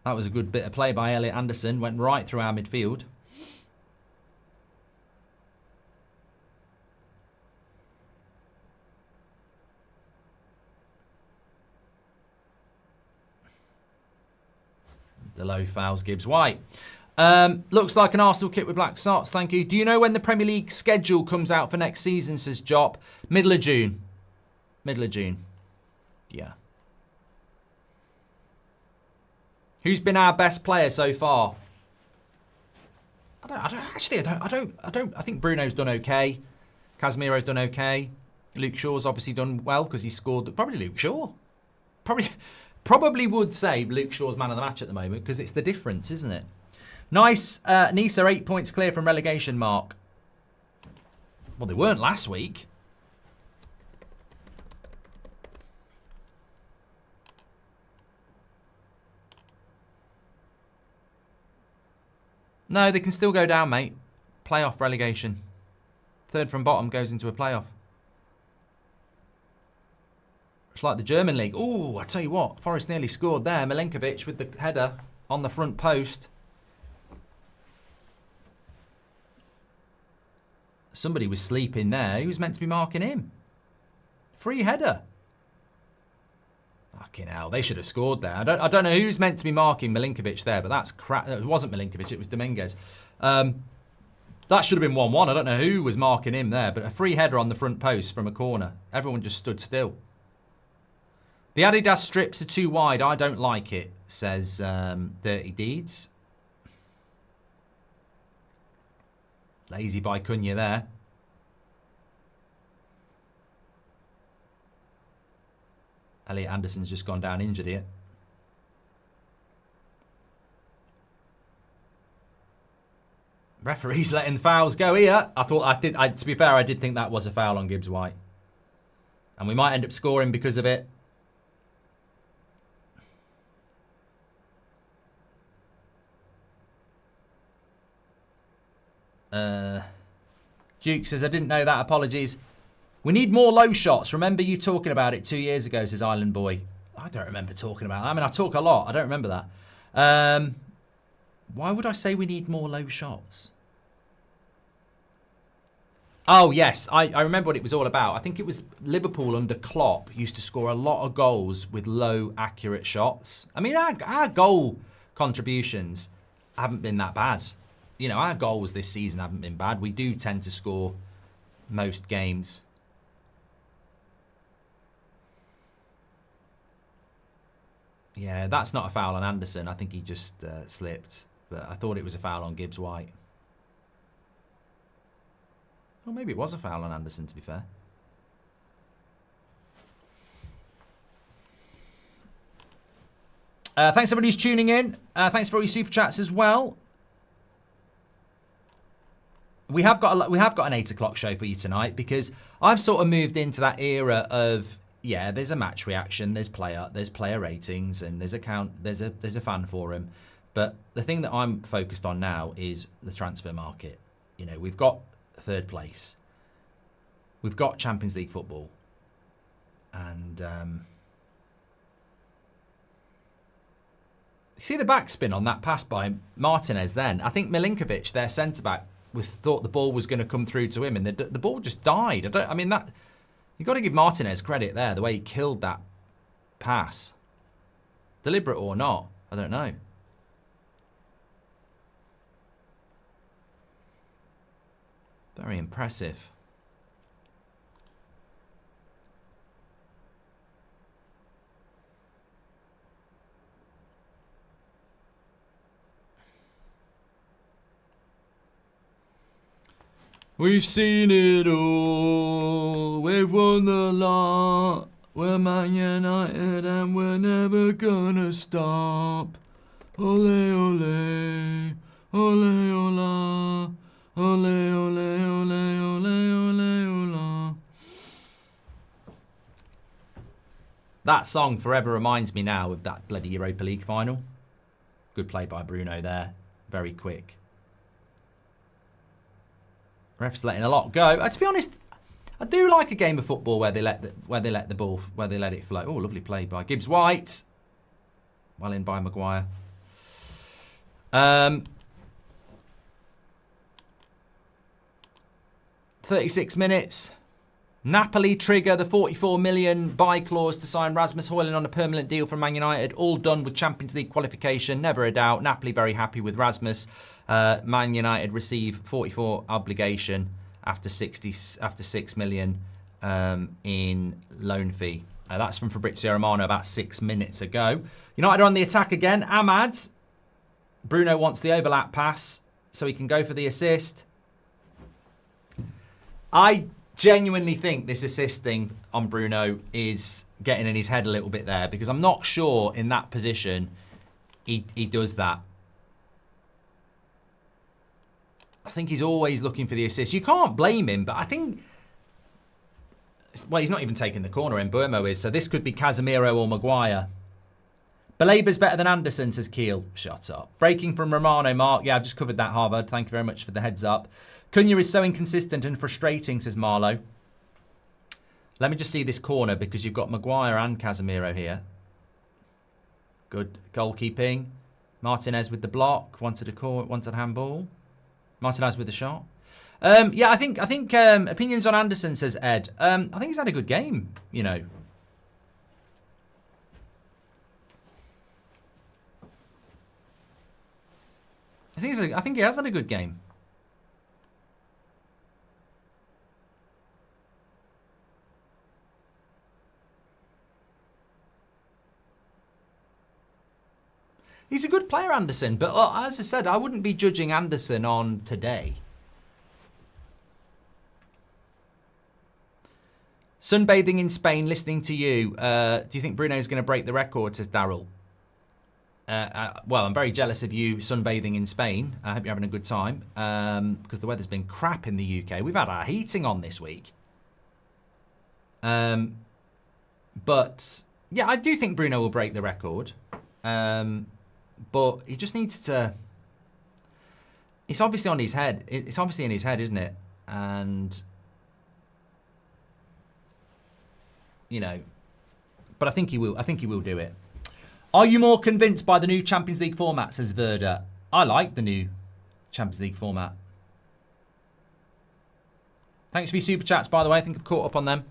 That was a good bit of play by Elliot Anderson. Went right through our midfield. Delo fouls Gibbs White. Looks like an Arsenal kit with black socks, thank you. Do you know when the Premier League schedule comes out for next season, says Jop? Middle of June. Middle of June. Yeah. Who's been our best player so far? I think Bruno's done okay. Casemiro's done okay. Luke Shaw's obviously done well because he scored. Probably Luke Shaw. Probably would say Luke Shaw's man of the match at the moment because it's the difference, isn't it? Nice. Nice are 8 points clear from relegation, Mark. Well, they weren't last week. No, they can still go down, mate. Playoff relegation. Third from bottom goes into a playoff. It's like the German league. Oh, I tell you what. Forest nearly scored there. Milenkovic with the header on the front post. Somebody was sleeping there. Who was meant to be marking him? Free header. Fucking hell. They should have scored there. I don't know who's meant to be marking Milenkovic there, but that's crap. It wasn't Milenkovic. It was Dominguez. That should have been 1-1. I don't know who was marking him there, but a free header on the front post from a corner. Everyone just stood still. The Adidas strips are too wide. I don't like it, says Dirty Deeds. Lazy by Cunha there. Elliot Anderson's just gone down injured here. Referee's letting fouls go here. To be fair, I did think that was a foul on Gibbs White. And we might end up scoring because of it. Duke says, I didn't know that. Apologies. We need more low shots. Remember you talking about it 2 years ago, says Island Boy. I don't remember talking about that. I mean, I talk a lot. I don't remember that. Why would I say we need more low shots? Oh, yes. I remember what it was all about. I think it was Liverpool under Klopp used to score a lot of goals with low, accurate shots. I mean, our goal contributions haven't been that bad. You know, our goals this season haven't been bad. We do tend to score most games. Yeah, that's not a foul on Anderson. I think he just slipped. But I thought it was a foul on Gibbs-White. Well, maybe it was a foul on Anderson, to be fair. Thanks everybody who's tuning in. Thanks for all your super chats as well. We have got an 8 o'clock show for you tonight because I've sort of moved into that era of, yeah, there's a match reaction, there's player ratings, and there's a fan forum. But the thing that I'm focused on now is the transfer market. You know, we've got third place. We've got Champions League football. And you see the backspin on that pass by Martinez then. I think Milinkovic, their centre-back, thought the ball was going to come through to him, and the ball just died. You've got to give Martinez credit there, the way he killed that pass. Deliberate or not, I don't know. Very impressive. We've seen it all, we've won a lot, we're Man United and we're never gonna stop. Ole, ole, ole, ola, ole, ole, ole, ole, ole, ola. That song forever reminds me now of that bloody Europa League final. Good play by Bruno there, very quick. Refs letting a lot go. To be honest, I do like a game of football where they let it flow. Oh, lovely play by Gibbs-White. Well in by Maguire. 36 minutes. Napoli trigger the 44 million buy clause to sign Rasmus Højlund on a permanent deal from Man United. All done with Champions League qualification. Never a doubt. Napoli very happy with Rasmus. Man United receive 44 obligation after 6 million in loan fee. That's from Fabrizio Romano about 6 minutes ago. United are on the attack again. Ahmad. Bruno wants the overlap pass so he can go for the assist. I genuinely think this assist thing on Bruno is getting in his head a little bit there, because I'm not sure in that position he does that. I think he's always looking for the assist. You can't blame him, but I think... Well, he's not even taking the corner, and Burmo is, so this could be Casemiro or Maguire. Belaber's better than Anderson, says Keel. Shut up. Breaking from Romano, Mark. Yeah, I've just covered that, Harvard. Thank you very much for the heads up. Cunha is so inconsistent and frustrating, says Marlowe. Let me just see this corner, because you've got Maguire and Casemiro here. Good goalkeeping. Martinez with the block. Wanted a handball. Martinez with the shot. Yeah, I think opinions on Anderson, says Ed. I think he's had a good game, you know. I think he has had a good game. He's a good player, Anderson, but as I said, I wouldn't be judging Anderson on today. Sunbathing in Spain, listening to you. Do you think Bruno's going to break the record, says Daryl? Well, I'm very jealous of you sunbathing in Spain. I hope you're having a good time, because the weather's been crap in the UK. We've had our heating on this week. But, yeah, I do think Bruno will break the record. But he just needs to... It's obviously on his head. It's obviously in his head, isn't it? And, you know, but I think he will. I think he will do it. Are you more convinced by the new Champions League format, says Verda? I like the new Champions League format. Thanks for your super chats, by the way. I think I've caught up on them.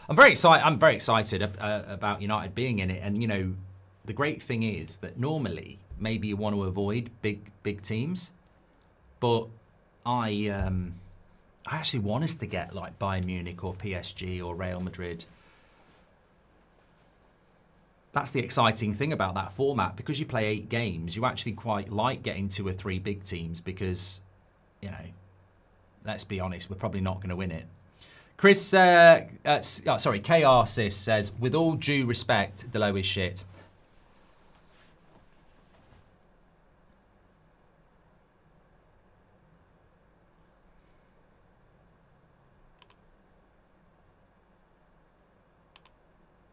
I'm very excited about United being in it. And, you know, the great thing is that normally maybe you want to avoid big teams. But I actually want us to get like Bayern Munich or PSG or Real Madrid. That's the exciting thing about that format. Because you play 8 games, you actually quite like getting 2 or 3 big teams because, you know, let's be honest, we're probably not going to win it. Chris, KR Sis says, with all due respect, Delo is shit.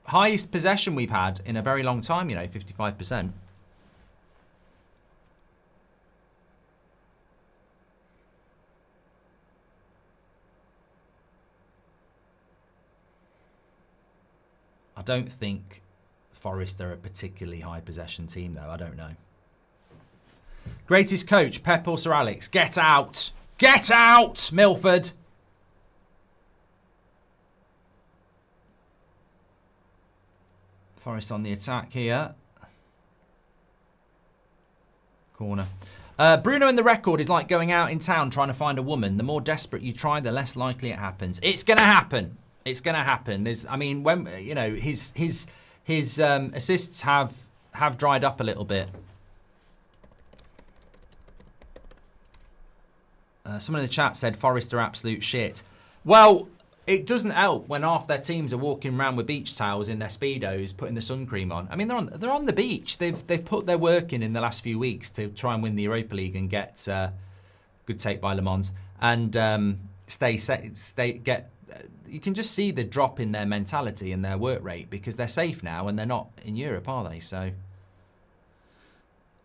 Highest possession we've had in a very long time, you know, 55%. I don't think Forest are a particularly high possession team, though. I don't know. Greatest coach, Pep or Sir Alex? Get out! Get out, Milford! Forest on the attack here. Corner. Bruno in the record is like going out in town trying to find a woman. The more desperate you try, the less likely it happens. It's going to happen. It's going to happen. I mean, when you know his assists have dried up a little bit. Someone in the chat said Forest are absolute shit. Well, it doesn't help when half their teams are walking around with beach towels in their Speedos, putting the sun cream on. I mean, they're on the beach. They've put their work in the last few weeks to try and win the Europa League and get good take by Le Mans and get. You can just see the drop in their mentality and their work rate because they're safe now and they're not in Europe, are they? So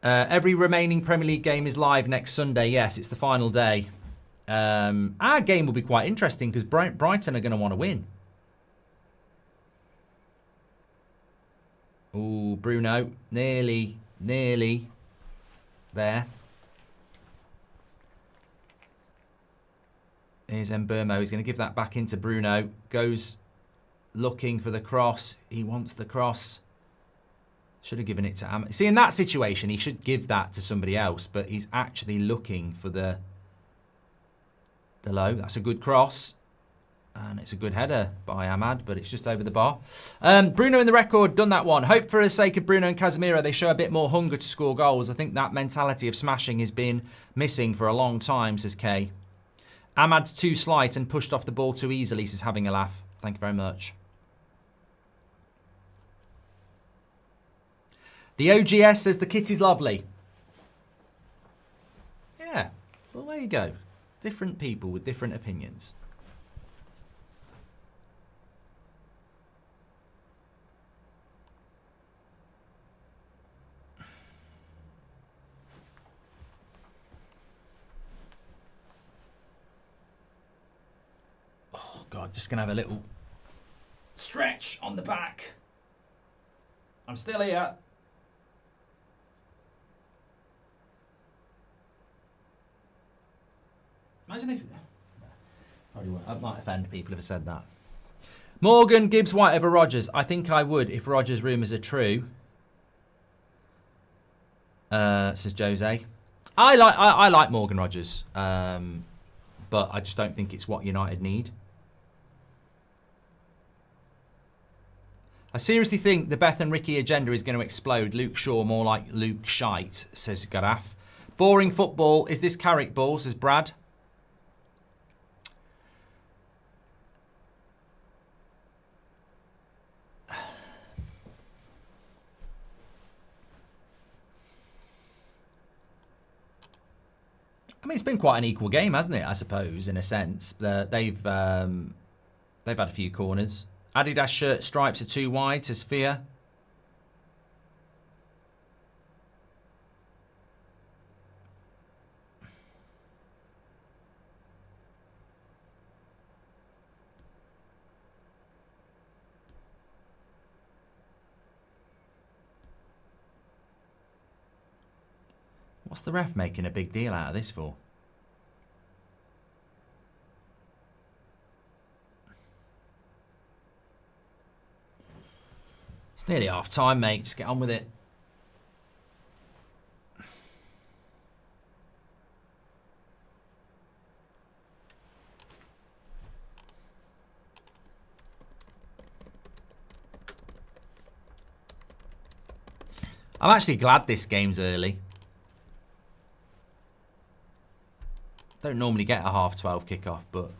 every remaining Premier League game is live next Sunday. Yes, it's the final day. Our game will be quite interesting because Brighton are going to want to win. Oh, Bruno, nearly there. Here's Mbermo. He's going to give that back into Bruno. Goes looking for the cross. He wants the cross. Should have given it to Am. See, in that situation, he should give that to somebody else, but he's actually looking for the low. That's a good cross. And it's a good header by Ahmad, but it's just over the bar. Bruno in the record, done that one. Hope for the sake of Bruno and Casemiro, they show a bit more hunger to score goals. I think that mentality of smashing has been missing for a long time, says Kay. Ahmad's too slight and pushed off the ball too easily, says having a laugh. Thank you very much. The OGS says the kit is lovely. Yeah, well, there you go. Different people with different opinions. Oh, God, just going to have a little stretch on the back. I'm still here. Imagine if... Probably won't. I might offend people if I said that. Morgan, Gibbs, White over Rodgers. I think I would if Rodgers' rumours are true. Says Jose. I like Morgan Rodgers. But I just don't think it's what United need. I seriously think the Beth and Ricky agenda is going to explode. Luke Shaw more like Luke Shite, says Garaf. Boring football. Is this Carrick ball, says Brad. I mean, it's been quite an equal game, hasn't it? I suppose, in a sense. They've had a few corners. Adidas shirt stripes are too wide, says Fia. What's the ref making a big deal out of this for? It's nearly half time, mate. Just get on with it. I'm actually glad this game's early. Don't normally get a 12:30 kickoff, but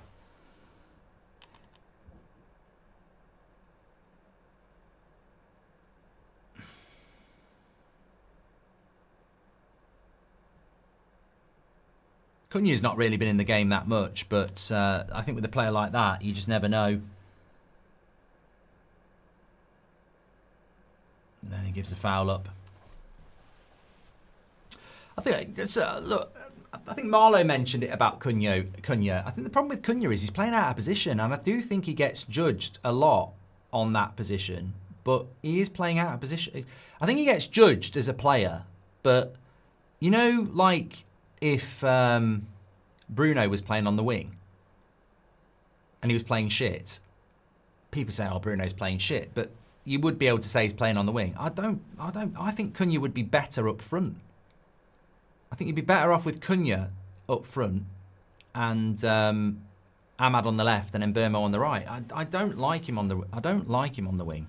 Cunha's not really been in the game that much, but I think with a player like that, you just never know. And then he gives a foul up. I think look. I think Marlowe mentioned it about Cunha. I think the problem with Cunha is he's playing out of position, and I do think he gets judged a lot on that position. But he is playing out of position. I think he gets judged as a player, but you know, like if Bruno was playing on the wing and he was playing shit, people say, "Oh, Bruno's playing shit," but you would be able to say he's playing on the wing. I don't. I think Cunha would be better up front. I think you'd be better off with Cunha up front and Ahmad on the left and then Burmo on the right. I don't like him on the. I don't like him on the wing.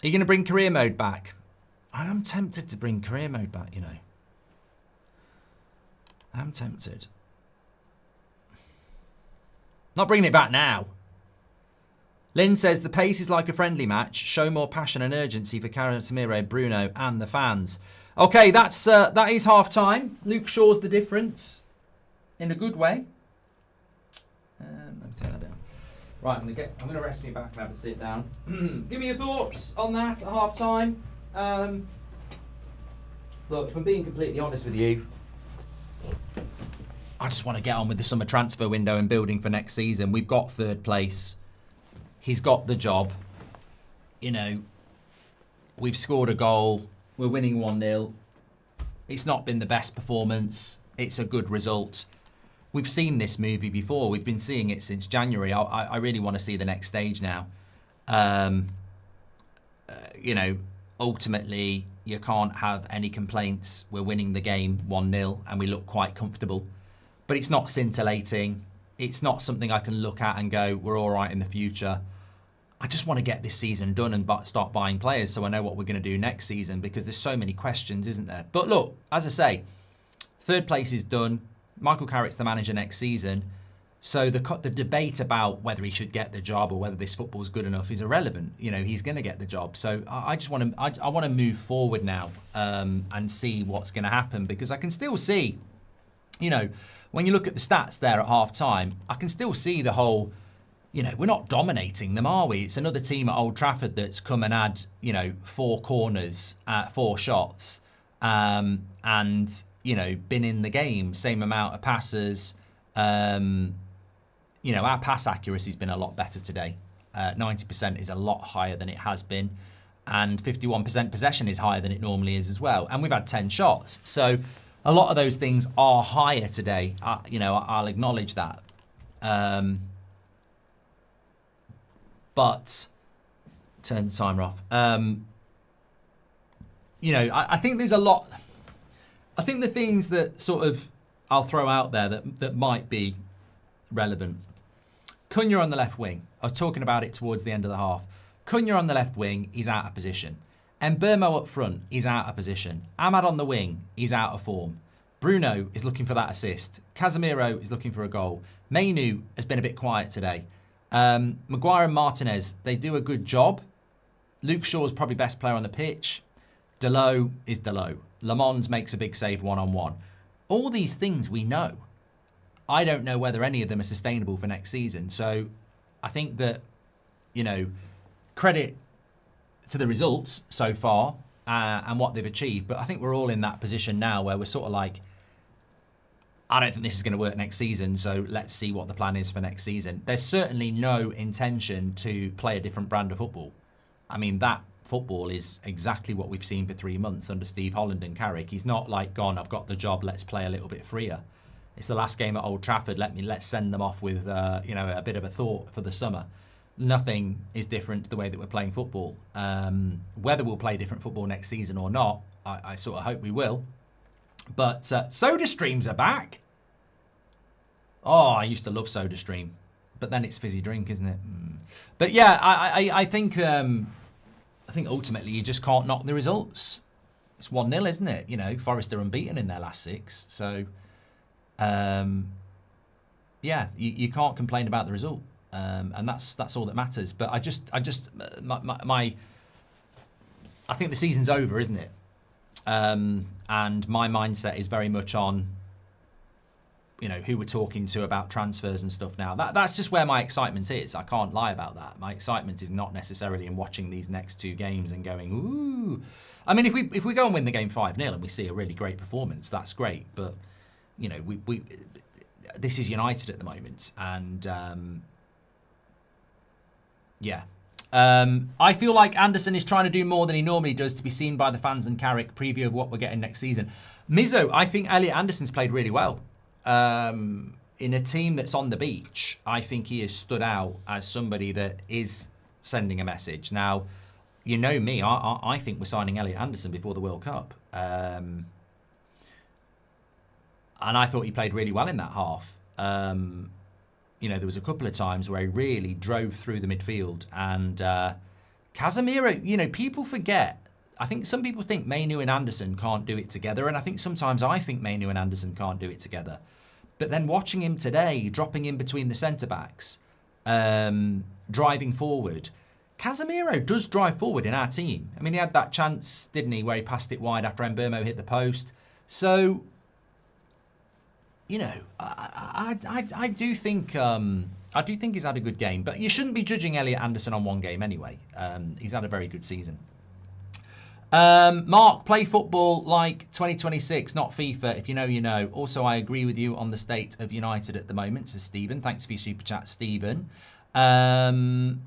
Are you going to bring career mode back? I am tempted to bring career mode back. You know, I'm tempted. Not bringing it back now. Lynn says the pace is like a friendly match. Show more passion and urgency for Casemiro, Bruno, and the fans. Okay, that is half time. Luke Shaw's the difference, in a good way. Let me take that down. Right, I'm gonna rest me back and have a sit down. Give me your thoughts on that at half time. Look, if I'm being completely honest with you, I just want to get on with the summer transfer window and building for next season. We've got third place. He's got the job. You know, we've scored a goal. We're winning 1-0. It's not been the best performance. It's a good result. We've seen this movie before. We've been seeing it since January. I really want to see the next stage now. You know, ultimately, you can't have any complaints. We're winning the game 1-0 and we look quite comfortable. But it's not scintillating. It's not something I can look at and go, we're all right in the future. I just want to get this season done and start buying players so I know what we're going to do next season, because there's so many questions, isn't there? But look, as I say, third place is done. Michael Carrick's the manager next season. So the debate about whether he should get the job or whether this football's good enough is irrelevant. You know, he's going to get the job. So I just want to, I want to move forward now and see what's going to happen, because I can still see, you know, when you look at the stats there at half time, I can still see the whole, you know, we're not dominating them, are we? It's another team at Old Trafford that's come and had, you know, 4 corners, 4 shots, and, you know, been in the game, same amount of passes. You know, our pass accuracy's been a lot better today. 90% is a lot higher than it has been. And 51% possession is higher than it normally is as well. And we've had 10 shots. So a lot of those things are higher today. You know, I'll acknowledge that. But turn the timer off. You know, I think there's a lot. I think the things that sort of I'll throw out there that might be relevant. Cunha on the left wing. I was talking about it towards the end of the half. Cunha on the left wing, he's out of position. Mbeumo up front, he's out of position. Ahmad on the wing, he's out of form. Bruno is looking for that assist. Casemiro is looking for a goal. Mainu has been a bit quiet today. Maguire and Martinez, they do a good job. Luke Shaw's probably best player on the pitch. Delot is Delot. Lamons makes a big save one-on-one. All these things we know. I don't know whether any of them are sustainable for next season. So I think that, you know, credit to the results so far and what they've achieved. But I think we're all in that position now where we're sort of like, I don't think this is going to work next season, so let's see what the plan is for next season. There's certainly no intention to play a different brand of football. I mean, that football is exactly what we've seen for 3 months under Steve Holland and Carrick. He's not like gone, I've got the job, let's play a little bit freer. It's the last game at Old Trafford. Let's send them off with a bit of a thought for the summer. Nothing is different to the way that we're playing football. Whether we'll play different football next season or not, I sort of hope we will. But Soda Streams are back. Oh, I used to love Soda Stream, but then it's fizzy drink, isn't it? But yeah, I think ultimately you just can't knock the results. It's 1-0, isn't it? You know, Forest are unbeaten in their last 6, so. Yeah, you can't complain about the result, and that's all that matters. But I think the season's over, isn't it? And my mindset is very much on, who we're talking to about transfers and stuff now. That's just where my excitement is. I can't lie about that. My excitement is not necessarily in watching these next 2 games and going, ooh. I mean, if we go and win the game 5-0 and we see a really great performance, that's great. But we this is United at the moment, and yeah. I feel like Anderson is trying to do more than he normally does to be seen by the fans and Carrick. Preview of what we're getting next season. Mizzo, I think Elliot Anderson's played really well. In a team that's on the beach, I think he has stood out as somebody that is sending a message. Now, you know me, I think we're signing Elliot Anderson before the World Cup. And I thought he played really well in that half. There was a couple of times where he really drove through the midfield. And Casemiro, people forget. I think some people think Mainu and Anderson can't do it together. And I think sometimes I think Mainu and Anderson can't do it together. But then watching him today, dropping in between the centre-backs, driving forward. Casemiro does drive forward in our team. I mean, he had that chance, didn't he, where he passed it wide after Mbeumo hit the post. So... I do think he's had a good game, but you shouldn't be judging Elliot Anderson on one game anyway. He's had a very good season. Mark, play football like 2026, not FIFA. If you know, you know. Also, I agree with you on the state of United at the moment, says Stephen. Thanks for your super chat, Stephen. Fear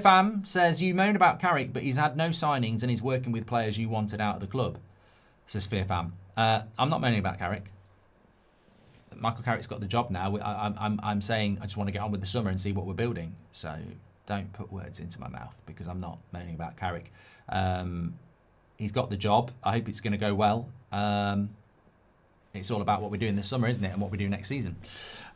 Fam says, you moan about Carrick, but he's had no signings and he's working with players you wanted out of the club, says Fear Fam. I'm not moaning about Carrick. Michael Carrick's got the job now. I'm saying I just want to get on with the summer and see what we're building. So don't put words into my mouth because I'm not moaning about Carrick. He's got the job. I hope it's going to go well. It's all about what we're doing this summer, isn't it? And what we do next season.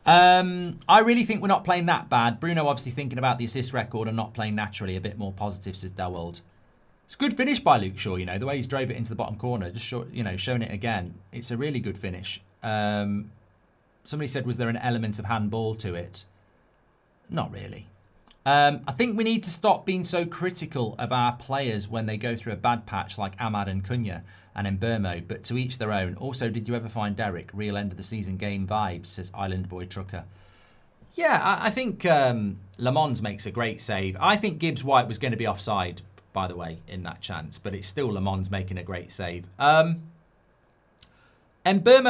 I really think we're not playing that bad. Bruno obviously thinking about the assist record and not playing naturally. A bit more positive, says Dawald. It's a good finish by Luke Shaw, the way he's drove it into the bottom corner, just showing it again. It's a really good finish. Somebody said, was there an element of handball to it? Not really. I think we need to stop being so critical of our players when they go through a bad patch like Ahmad and Cunha and Mbeumo, but to each their own. Also, did you ever find Derek real end of the season game vibes, says Island Boy Trucker. Yeah, I think Lamons makes a great save. I think Gibbs White was going to be offside, by the way, in that chance, but it's still Lamons making a great save. Mbeumo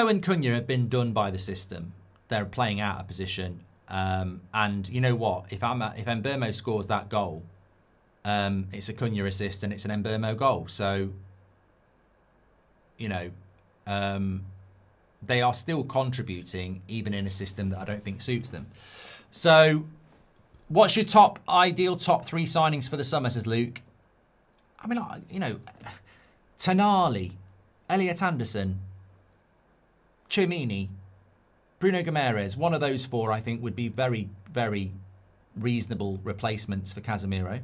and Cunha have been done by the system. They're playing out of position. And you know what? If Mbeumo scores that goal, it's a Cunha assist and it's an Mbeumo goal. So, they are still contributing, even in a system that I don't think suits them. So, what's your ideal top 3 signings for the summer, says Luke? I mean, Tonali, Elliot Anderson, Chimini, Bruno Guimaraes, one of those 4 I think would be very, very reasonable replacements for Casemiro.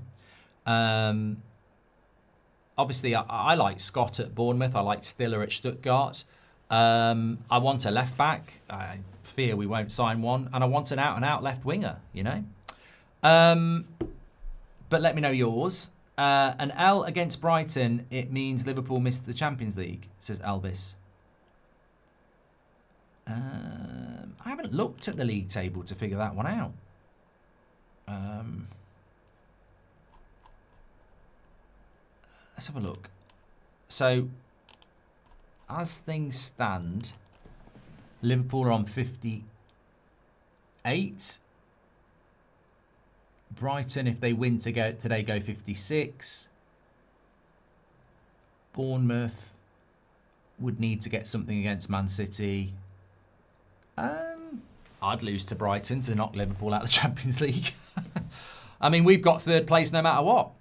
Obviously, I like Scott at Bournemouth. I like Stiller at Stuttgart. I want a left back. I fear we won't sign one. And I want an out-and-out left winger, But let me know yours. An L against Brighton, it means Liverpool missed the Champions League, says Elvis. I haven't looked at the league table to figure that one out. Let's have a look. So, as things stand, Liverpool are on 58. Brighton, if they win today, go 56. Bournemouth would need to get something against Man City. I'd lose to Brighton to knock Liverpool out of the Champions League. I mean, we've got third place no matter what.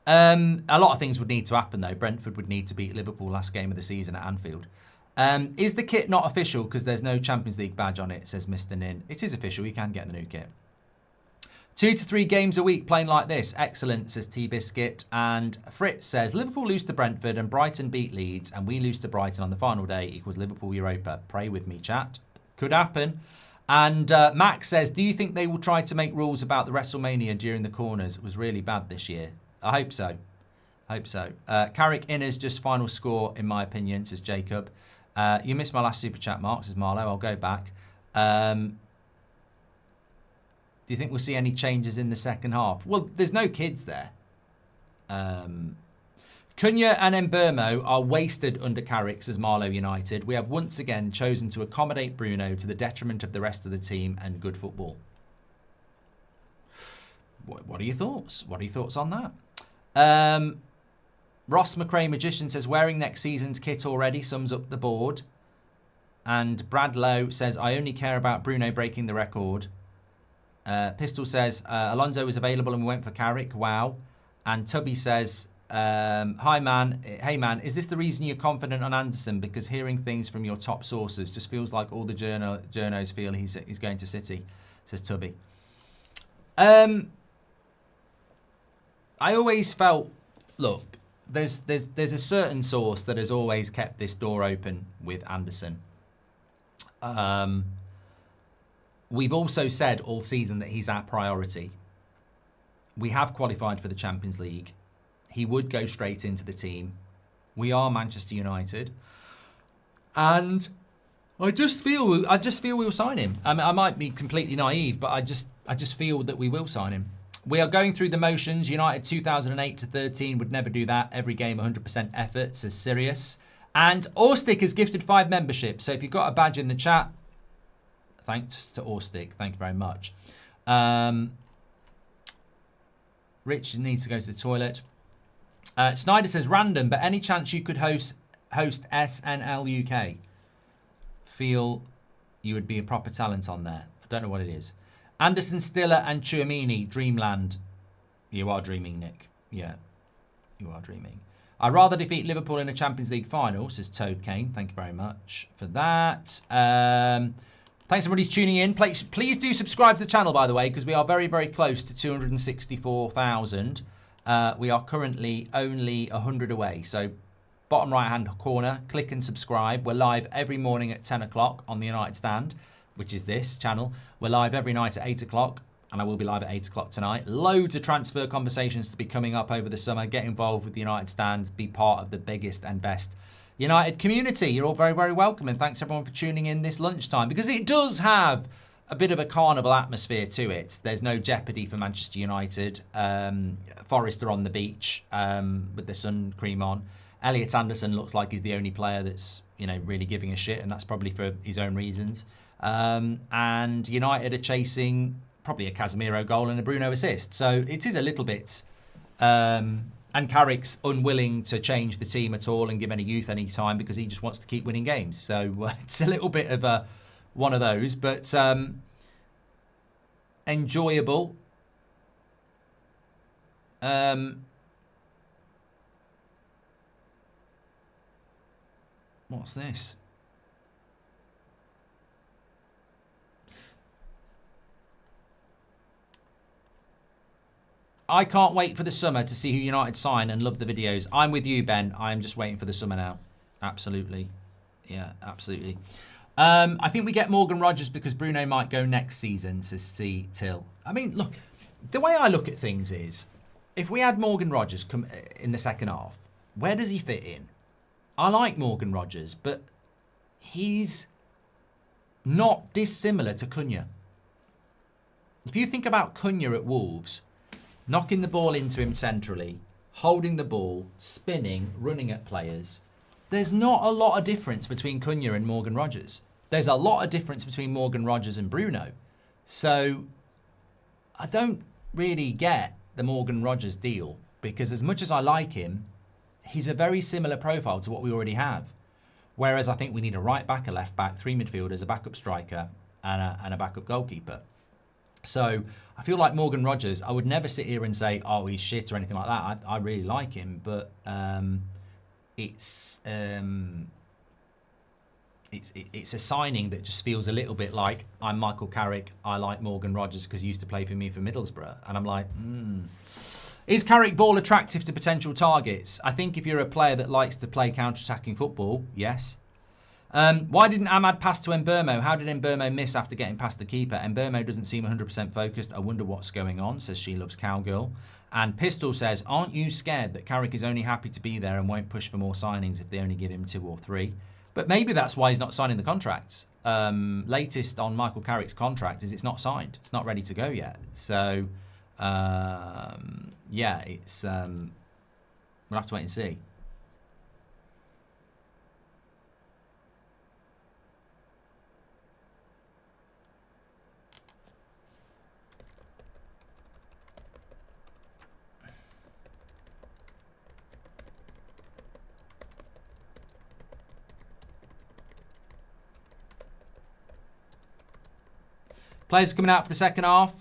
A lot of things would need to happen, though. Brentford would need to beat Liverpool last game of the season at Anfield. Is the kit not official because there's no Champions League badge on it, says Mr. Nin. It is official. You can get the new kit. 2 to 3 games a week playing like this. Excellent, says T-Biscuit. And Fritz says, Liverpool lose to Brentford and Brighton beat Leeds and we lose to Brighton on the final day equals Liverpool Europa. Pray with me, chat. Could happen. And Max says, do you think they will try to make rules about the WrestleMania during the corners? It was really bad this year. I hope so. Carrick Inner's just final score, in my opinion, says Jacob. You missed my last super chat, Mark, says Marlo. I'll go back. Do you think we'll see any changes in the second half? Well, there's no kids there. Cunha and Mbeumo are wasted under Carrick, says Marlow United. We have once again chosen to accommodate Bruno to the detriment of the rest of the team and good football. What are your thoughts? What are your thoughts on that? Ross McRae Magician says, wearing next season's kit already sums up the board. And Brad Lowe says, I only care about Bruno breaking the record. Pistol says, Alonso was available and we went for Carrick. Wow. And Tubby says, hi man, hey man, is this the reason you're confident on Anderson? Because hearing things from your top sources just feels like all the journos feel he's going to City, says Tubby. I always felt, look, there's a certain source that has always kept this door open with Anderson. We've also said all season that he's our priority. We have qualified for the Champions League. He would go straight into the team. We are Manchester United. And I just feel we'll sign him. I mean, I might be completely naive, but I just feel that we will sign him. We are going through the motions. United 2008 to 13 would never do that. Every game 100% effort, says Sirius. And Orstick has gifted 5 memberships. So if you've got a badge in the chat, thanks to Orstick. Thank you very much. Rich needs to go to the toilet. Snyder says, random, but any chance you could host SNL UK? Feel you would be a proper talent on there. I don't know what it is. Anderson, Stiller and Tchouaméni, Dreamland. You are dreaming, Nick. Yeah, you are dreaming. I'd rather defeat Liverpool in a Champions League final, says Toad Kane. Thank you very much for that. Thanks everybody's tuning in. Please do subscribe to the channel, by the way, because we are very, very close to 264,000. We are currently only 100 away. So bottom right-hand corner, click and subscribe. We're live every morning at 10 o'clock on the United Stand, which is this channel. We're live every night at 8 o'clock, and I will be live at 8 o'clock tonight. Loads of transfer conversations to be coming up over the summer. Get involved with the United Stand. Be part of the biggest and best United community. You're all very, very welcome, and thanks everyone for tuning in this lunchtime, because it does have a bit of a carnival atmosphere to it. There's no jeopardy for Manchester United. Forest are on the beach with the sun cream on. Elliot Anderson looks like he's the only player that's, really giving a shit, and that's probably for his own reasons. And United are chasing probably a Casemiro goal and a Bruno assist. So it is a little bit... and Carrick's unwilling to change the team at all and give any youth any time because he just wants to keep winning games. So it's a little bit of one of those, but enjoyable. What's this? I can't wait for the summer to see who United sign and love the videos. I'm with you, Ben. I'm just waiting for the summer now. Absolutely. Yeah, absolutely. I think we get Morgan Rogers because Bruno might go next season, says C. Till. I mean, look, the way I look at things is, if we had Morgan Rogers come in the second half, where does he fit in? I like Morgan Rogers, but he's not dissimilar to Cunha. If you think about Cunha at Wolves, knocking the ball into him centrally, holding the ball, spinning, running at players, there's not a lot of difference between Cunha and Morgan Rogers. There's a lot of difference between Morgan Rogers and Bruno. So I don't really get the Morgan Rogers deal, because as much as I like him, he's a very similar profile to what we already have. Whereas I think we need a right back, a left back, 3 midfielders, a backup striker, and a backup goalkeeper. So I feel like Morgan Rogers, I would never sit here and say, oh, he's shit or anything like that. I really like him, but it's a signing that just feels a little bit like, I'm Michael Carrick, I like Morgan Rogers because he used to play for me for Middlesbrough. And I'm like, Is Carrick Ball attractive to potential targets? I think if you're a player that likes to play counter-attacking football, yes. Why didn't Ahmad pass to Mbeumo? How did Mbeumo miss after getting past the keeper? Mbeumo doesn't seem 100% focused. I wonder what's going on, says She Loves Cowgirl. And Pistol says, aren't you scared that Carrick is only happy to be there and won't push for more signings if they only give him 2 or 3? But maybe that's why he's not signing the contract. Latest on Michael Carrick's contract is it's not signed. It's not ready to go yet. So, yeah, it's we'll have to wait and see. Players coming out for the second half.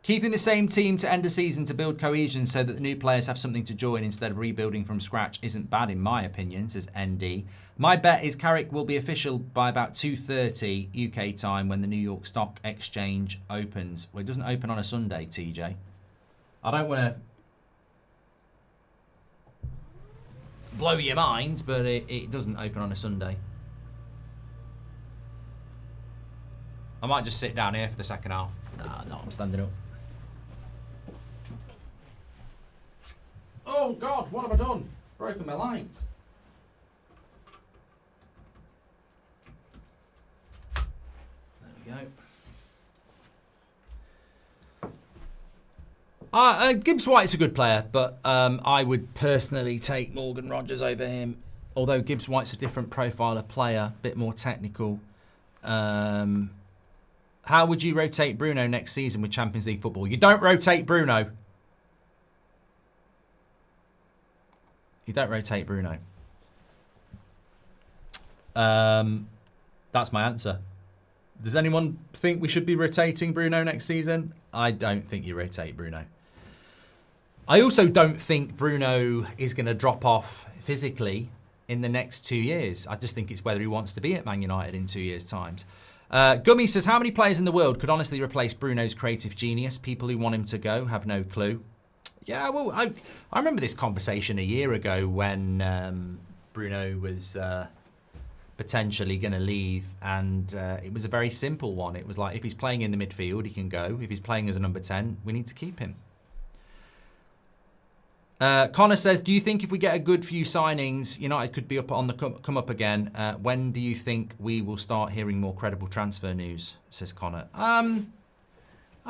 Keeping the same team to end the season to build cohesion so that the new players have something to join instead of rebuilding from scratch isn't bad in my opinion, says ND. My bet is Carrick will be official by about 2:30 UK time when the New York Stock Exchange opens. Well, it doesn't open on a Sunday, TJ. I don't want to blow your mind, but it doesn't open on a Sunday. I might just sit down here for the second half. No, I'm standing up. Oh God, what have I done? Broken my light. There we go. Gibbs White's a good player, but I would personally take Morgan Rogers over him. Although Gibbs White's a different profile of player, a bit more technical. How would you rotate Bruno next season with Champions League football? You don't rotate Bruno. You don't rotate Bruno. That's my answer. Does anyone think we should be rotating Bruno next season? I don't think you rotate Bruno. I also don't think Bruno is going to drop off physically in the next 2 years. I just think it's whether he wants to be at Man United in 2 years' time. Gummy says, how many players in the world could honestly replace Bruno's creative genius? People who want him to go have no clue. Yeah, well, I remember this conversation a year ago when Bruno was potentially going to leave, and it was a very simple one. It was like, if he's playing in the midfield, he can go. If he's playing as a number 10, we need to keep him. Connor says, do you think if we get a good few signings, United could be up on the come up again? When do you think we will start hearing more credible transfer news? Says Connor. I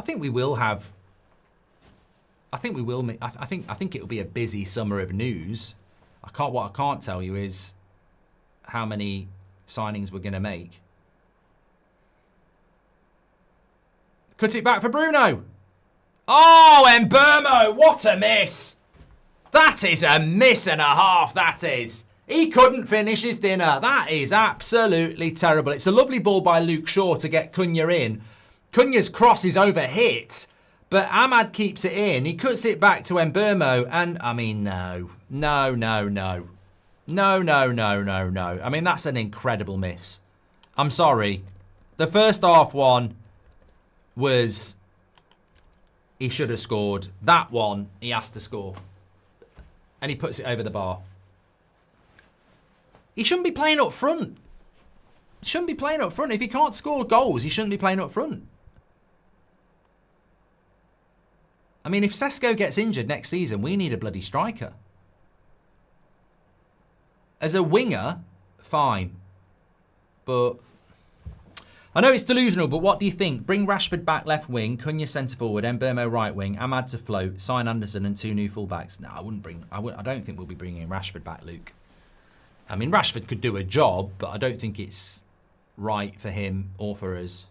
think we will have. I think we will. I think it will be a busy summer of news. What I can't tell you is how many signings we're going to make. Cut it back for Bruno. Oh, Mbeumo, what a miss! That is a miss and a half, that is. He couldn't finish his dinner. That is absolutely terrible. It's a lovely ball by Luke Shaw to get Cunha in. Cunha's cross is overhit, but Ahmad keeps it in. He cuts it back to Mbeumo, and, I mean, no. No. I mean, that's an incredible miss. I'm sorry. The first half one was... he should have scored. That one, he has to score. And he puts it over the bar. He shouldn't be playing up front. He shouldn't be playing up front. If he can't score goals, he shouldn't be playing up front. I mean, if Sesko gets injured next season, we need a bloody striker. As a winger, fine. But... I know it's delusional, but what do you think? Bring Rashford back left wing, Cunha centre forward, Mbeumo right wing, Ahmad to float, sign Anderson and 2 new fullbacks. No, I don't think we'll be bringing Rashford back, Luke. I mean, Rashford could do a job, but I don't think it's right for him or for us.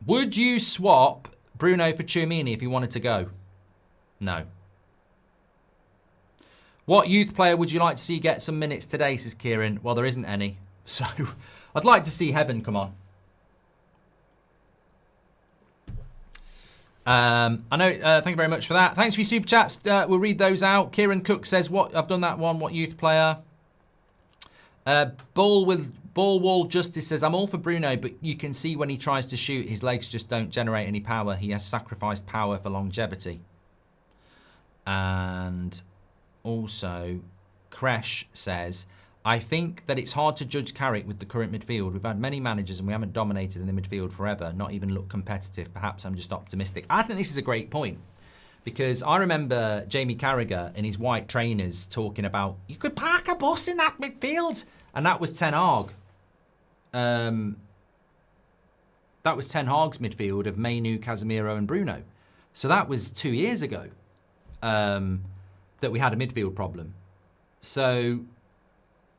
Would you swap Bruno for Tchouaméni if he wanted to go? No. What youth player would you like to see get some minutes today, says Kieran? Well, there isn't any. So, I'd like to see Heaven come on. I know, thank you very much for that. Thanks for your super chats. We'll read those out. Kieran Cook says, "What I've done that one. What youth player?" Ballwall Justice says, "I'm all for Bruno, but you can see when he tries to shoot, his legs just don't generate any power. He has sacrificed power for longevity." And also, Kresh says, "I think that it's hard to judge Carrick with the current midfield. We've had many managers and we haven't dominated in the midfield forever, not even looked competitive. Perhaps I'm just optimistic." I think this is a great point, because I remember Jamie Carragher in his white trainers talking about, you could park a bus in that midfield. And that was Ten Hag. That was Ten Hag's midfield of Mainu, Casemiro and Bruno. So that was 2 years ago that we had a midfield problem. So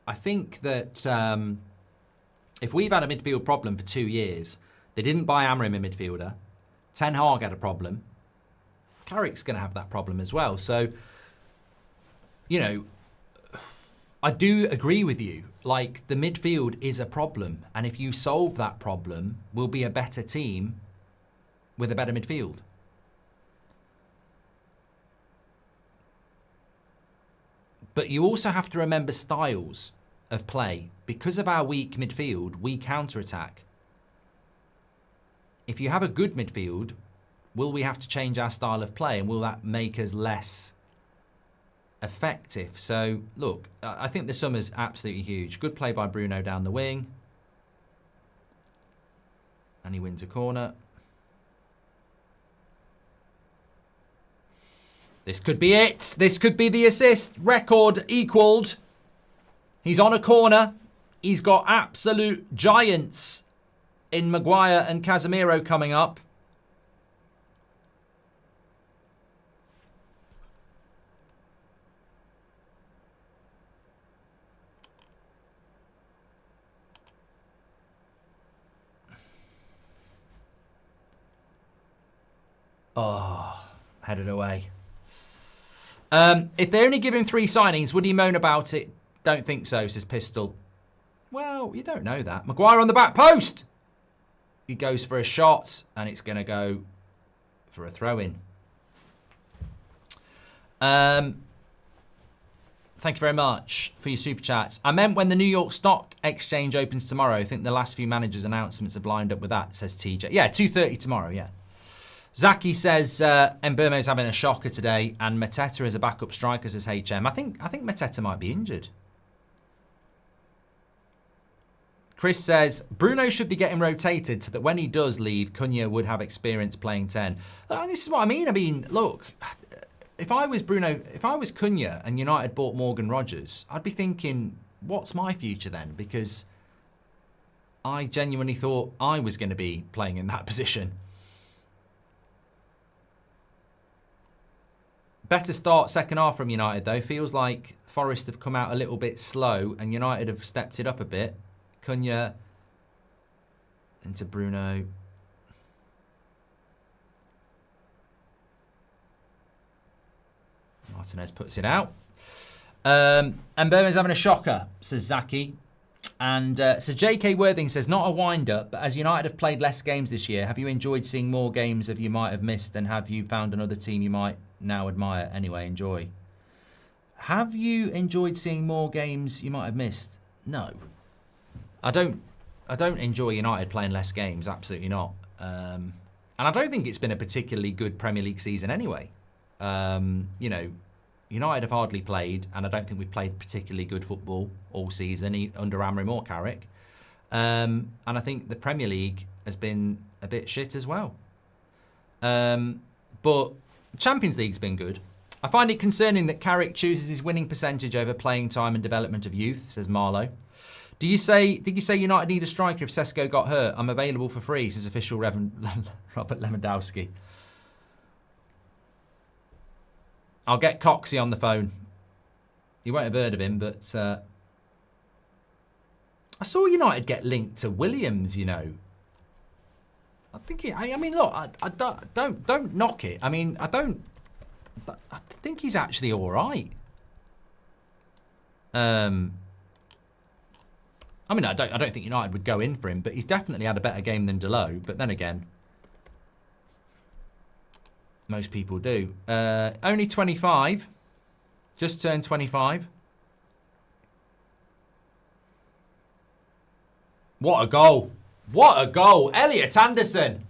I think that if we've had a midfield problem for 2 years, they didn't buy Amorim a midfielder, Ten Hag had a problem, Carrick's going to have that problem as well. So, you know, I do agree with you. Like, the midfield is a problem. And if you solve that problem, we'll be a better team with a better midfield. But you also have to remember styles of play. Because of our weak midfield, we counter-attack. If you have a good midfield, will we have to change our style of play? And will that make us less effective? So, look, I think the sum is absolutely huge. Good play by Bruno down the wing. And he wins a corner. This could be it. This could be the assist record equaled. He's on a corner. He's got absolute giants in Maguire and Casemiro coming up. Oh, headed away. If they only give him 3 signings, would he moan about it? Don't think so, says Pistol. Well, you don't know that. Maguire on the back post. He goes for a shot, and it's going to go for a throw-in. Thank you very much for your super chats. I meant when the New York Stock Exchange opens tomorrow. I think the last few managers' announcements have lined up with that, says TJ. Yeah, 2:30 tomorrow, yeah. Zaki says Mbeumo's having a shocker today, and Mateta is a backup striker, says HM. I think Mateta might be injured. Chris says Bruno should be getting rotated so that when he does leave, Cunha would have experience playing 10. This is what I mean. I mean, look, if I was Cunha and United bought Morgan Rogers, I'd be thinking, what's my future then? Because I genuinely thought I was going to be playing in that position. Better start second half from United, though. Feels like Forest have come out a little bit slow and United have stepped it up a bit. Cunha into Bruno. Martinez puts it out. And Mbeumo's having a shocker, says Zaki. And so J.K. Worthing says, not a wind-up, but as United have played less games this year, have you enjoyed seeing more games of you might have missed, and have you found another team you might now admire? Anyway, enjoy. Have you enjoyed seeing more games you might have missed? No. I don't enjoy United playing less games, absolutely not. And I don't think it's been a particularly good Premier League season anyway. You know, United have hardly played, and I don't think we've played particularly good football all season under Amorim or Carrick. And I think the Premier League has been a bit shit as well. But Champions League's been good. I find it concerning that Carrick chooses his winning percentage over playing time and development of youth, says Marlowe. Did you say United need a striker if Sesko got hurt? I'm available for free, says official Reverend Robert Lewandowski. I'll get Coxey on the phone. You won't have heard of him, but I saw United get linked to Williams, you know. I think I mean, look, I don't knock it. I mean, I think he's actually all right. I mean, I don't think United would go in for him, but he's definitely had a better game than Delo. But then again, most people do. Only 25. Just turned 25. What a goal. What a goal. Elliot Anderson.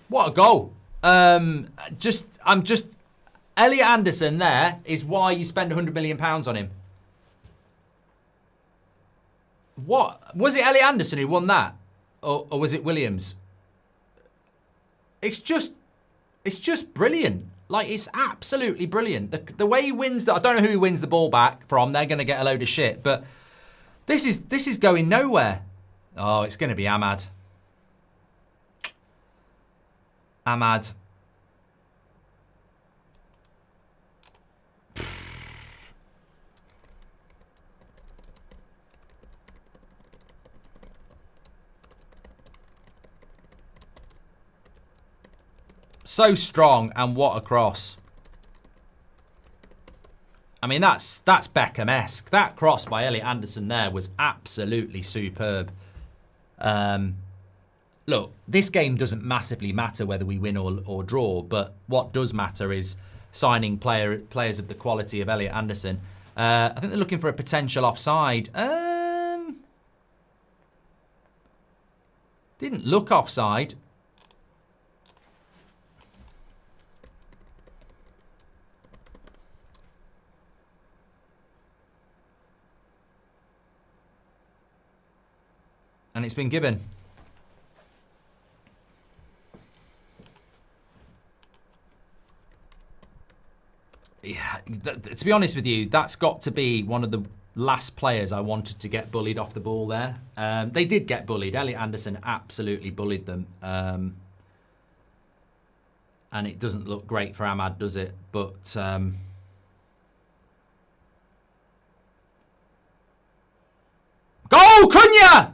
What a goal. Elliot Anderson there is why you spend £100 million on him. What? Was it Elliot Anderson who won that? Or was it Williams? It's just brilliant. Like, it's absolutely brilliant. The way he wins I don't know who he wins the ball back from. They're going to get a load of shit. But this is going nowhere. Oh, it's going to be Ahmad. Ahmad. So strong, and what a cross. I mean, that's Beckham-esque. That cross by Elliot Anderson there was absolutely superb. Look, this game doesn't massively matter whether we win or draw, but what does matter is signing players of the quality of Elliot Anderson. I think they're looking for a potential offside. Didn't look offside. And it's been given. Yeah, to be honest with you, that's got to be one of the last players I wanted to get bullied off the ball there. They did get bullied. Elliot Anderson absolutely bullied them. And it doesn't look great for Ahmad, does it? But goal, Cunha!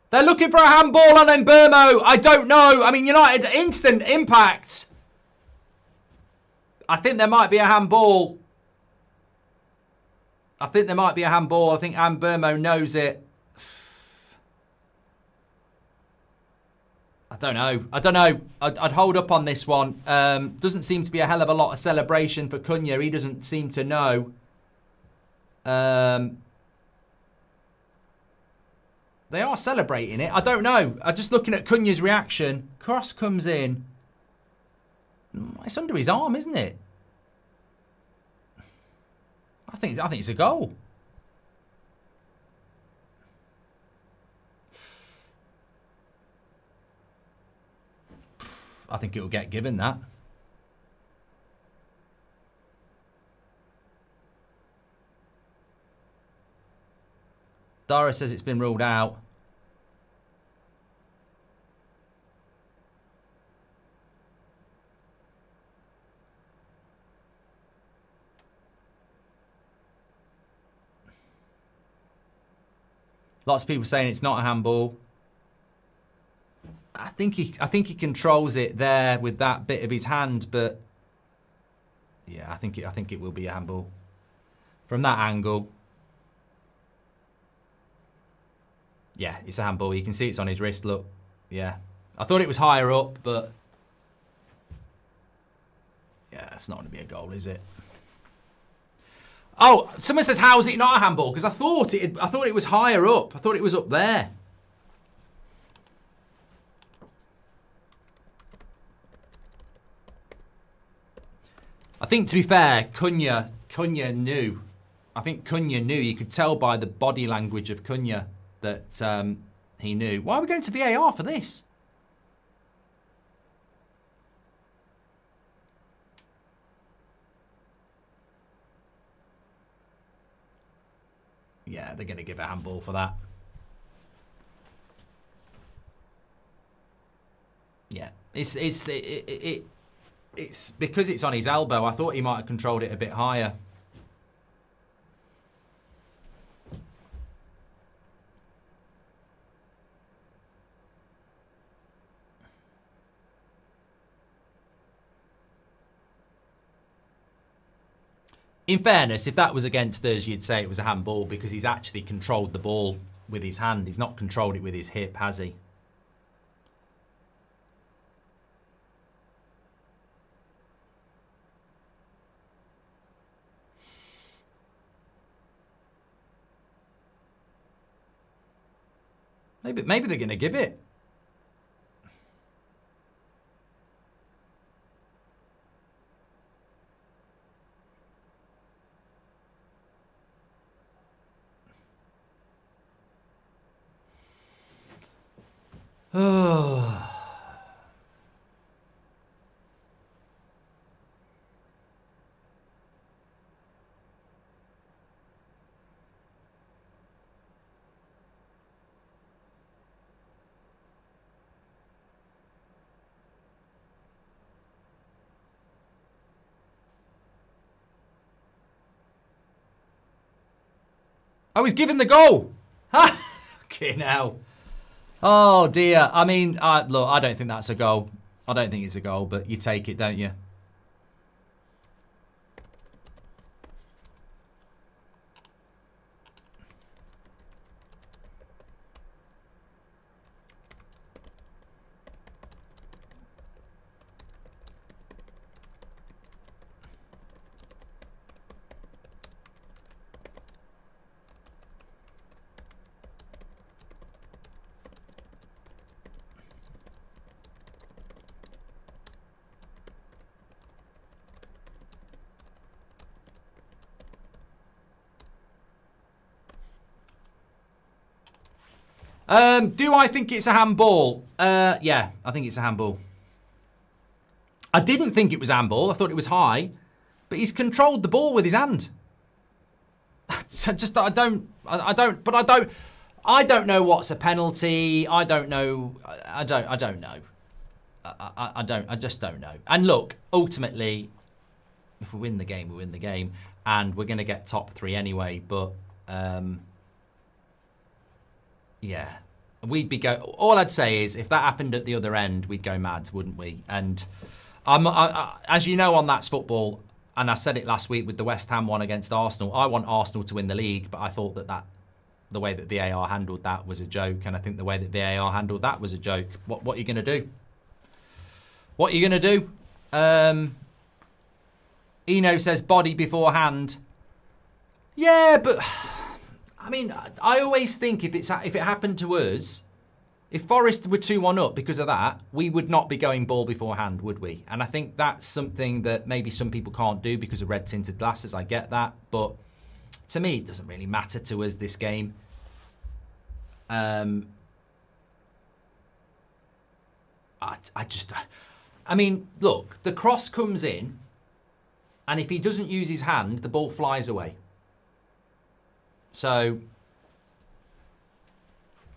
They're looking for a handball on Mbermo. I don't know. I mean, United, instant impact. I think there might be a handball. I think Mbermo knows it. I don't know. I'd hold up on this one. Doesn't seem to be a hell of a lot of celebration for Cunha. He doesn't seem to know. They are celebrating it. I don't know. I'm just looking at Cunha's reaction. Cross comes in. It's under his arm, isn't it? I think it's a goal. I think it will get given that. Dara says it's been ruled out. Lots of people saying it's not a handball. I think he controls it there with that bit of his hand, but yeah, I think it will be a handball from that angle. Yeah, it's a handball. You can see it's on his wrist, look. Yeah. I thought it was higher up, but yeah, it's not going to be a goal, is it? Oh, someone says, how is it not a handball? Because I thought it was higher up. I thought it was up there. I think, to be fair, Cunha knew. I think Cunha knew. You could tell by the body language of Cunha that he knew. Why are we going to VAR for this? Yeah, they're going to give a handball for that. Yeah, it's because it's on his elbow. I thought he might have controlled it a bit higher. In fairness, if that was against us, you'd say it was a handball because he's actually controlled the ball with his hand. He's not controlled it with his hip, has he? Maybe they're going to give it. Oh. I was given the goal. Ha! Okay, now. Oh, dear. I mean, look, I don't think that's a goal. I don't think it's a goal, but you take it, don't you? Do I think it's a handball? Yeah, I think it's a handball. I didn't think it was handball. I thought it was high, but he's controlled the ball with his hand. So just I don't know what's a penalty. I don't know. I just don't know. And look, ultimately, if we win the game, we win the game, and we're going to get top 3 anyway. But yeah, we'd be all I'd say is if that happened at the other end, we'd go mad, wouldn't we? And as you know, on That's Football, and I said it last week with the West Ham one against Arsenal, I want Arsenal to win the league, but I thought that the way that VAR handled that was a joke, and I think the way that VAR handled that was a joke. What are you going to do? What are you going to do? Eno says body before hand. Yeah, but I mean, I always think if it happened to us, if Forest were 2-1 up because of that, we would not be going ball before hand, would we? And I think that's something that maybe some people can't do because of red tinted glasses. I get that, but to me, it doesn't really matter to us this game. I mean, look, the cross comes in, and if he doesn't use his hand, the ball flies away. So,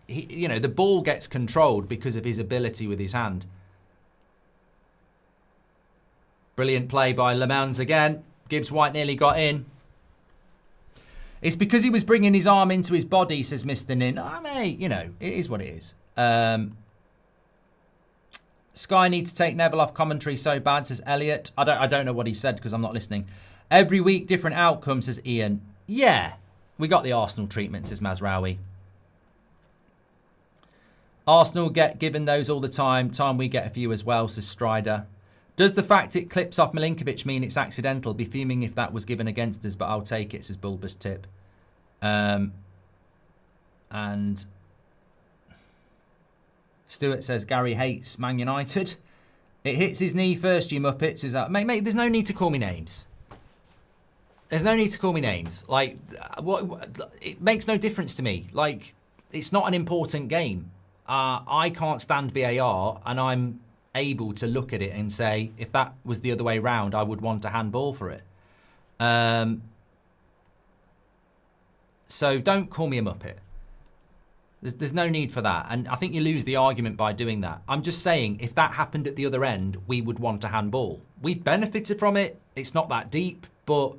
the ball gets controlled because of his ability with his hand. Brilliant play by Le Mans again. Gibbs White nearly got in. It's because he was bringing his arm into his body, says Mr. Nin. I mean, it is what it is. Sky needs to take Neville off commentary so bad, says Elliot. I don't know what he said because I'm not listening. Every week, different outcomes, says Ian. Yeah, we got the Arsenal treatment, says Mazraoui. Arsenal get given those all the time. Time we get a few as well, says Strider. Does the fact it clips off Milinkovic mean it's accidental? Be fuming if that was given against us, but I'll take it, says Bulbous Tip. And Stuart says Gary hates Man United. It hits his knee first, you muppets. Is that mate? There's no need to call me names. There's no need to call me names. Like, it makes no difference to me. Like, it's not an important game. I can't stand VAR, and I'm able to look at it and say, if that was the other way round, I would want a handball for it. So don't call me a muppet. There's no need for that. And I think you lose the argument by doing that. I'm just saying, if that happened at the other end, we would want a handball. We've benefited from it. It's not that deep. But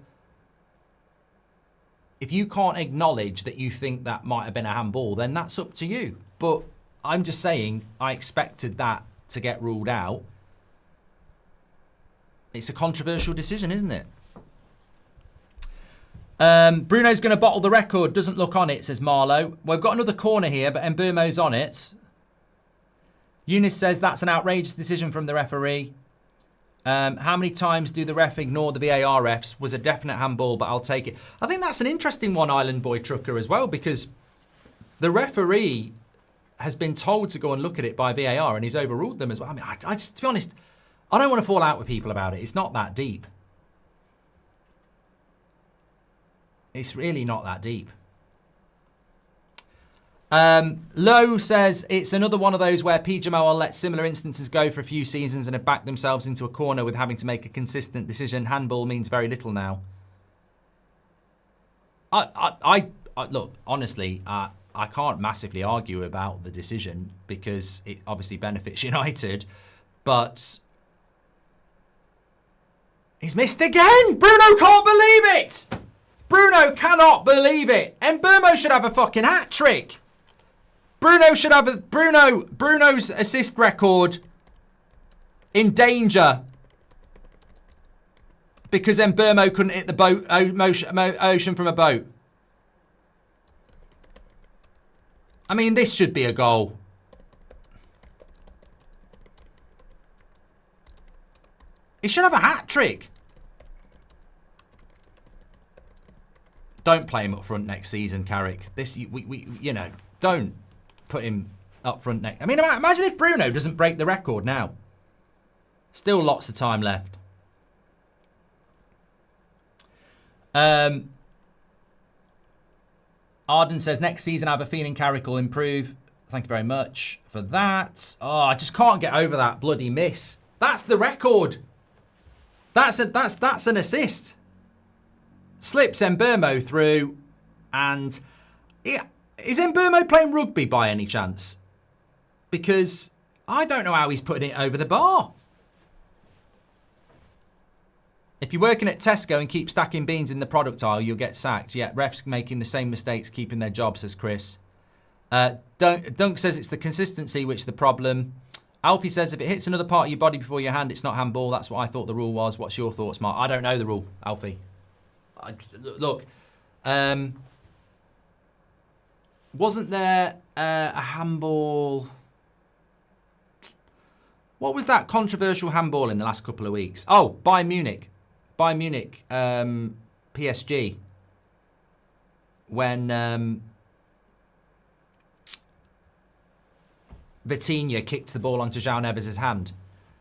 if you can't acknowledge that you think that might have been a handball, then that's up to you. But I'm just saying, I expected that to get ruled out. It's a controversial decision, isn't it? Bruno's going to bottle the record. Doesn't look on it, says Marlowe. Well, we've got another corner here, but Mbeumo's on it. Eunice says that's an outrageous decision from the referee. How many times do the ref ignore the VAR refs? Was a definite handball, but I'll take it. I think that's an interesting one, Island Boy Trucker, as well, because the referee has been told to go and look at it by VAR, and he's overruled them as well. I mean, I just, to be honest, I don't want to fall out with people about it. It's not that deep. It's really not that deep. Lowe says it's another one of those where PGMO will let similar instances go for a few seasons and have backed themselves into a corner with having to make a consistent decision. Handball means very little now. Look, honestly, I can't massively argue about the decision because it obviously benefits United, but he's missed again. Bruno can't believe it. Bruno cannot believe it. And Mbeumo should have a fucking hat trick. Bruno should have a Bruno's assist record in danger because Mbeumo couldn't hit the boat ocean from a boat. I mean, this should be a goal. He should have a hat trick. Don't play him up front next season, Carrick. This, you know, don't put him up front next. I mean, imagine if Bruno doesn't break the record now. Still lots of time left. Arden says, next season I have a feeling Carrick will improve. Thank you very much for that. Oh, I just can't get over that bloody miss. That's the record. That's an assist. Slips Mbeumo through, and yeah, is Mbeumo playing rugby by any chance? Because I don't know how he's putting it over the bar. If you're working at Tesco and keep stacking beans in the product aisle, you'll get sacked. Yeah, refs making the same mistakes, keeping their job, says Chris. Dunk says it's the consistency which is the problem. Alfie says if it hits another part of your body before your hand, it's not handball. That's what I thought the rule was. What's your thoughts, Mark? I don't know the rule, Alfie. Look, wasn't there a handball? What was that controversial handball in the last couple of weeks? Oh, Bayern Munich, PSG, when Vitinha kicked the ball onto João Neves' hand.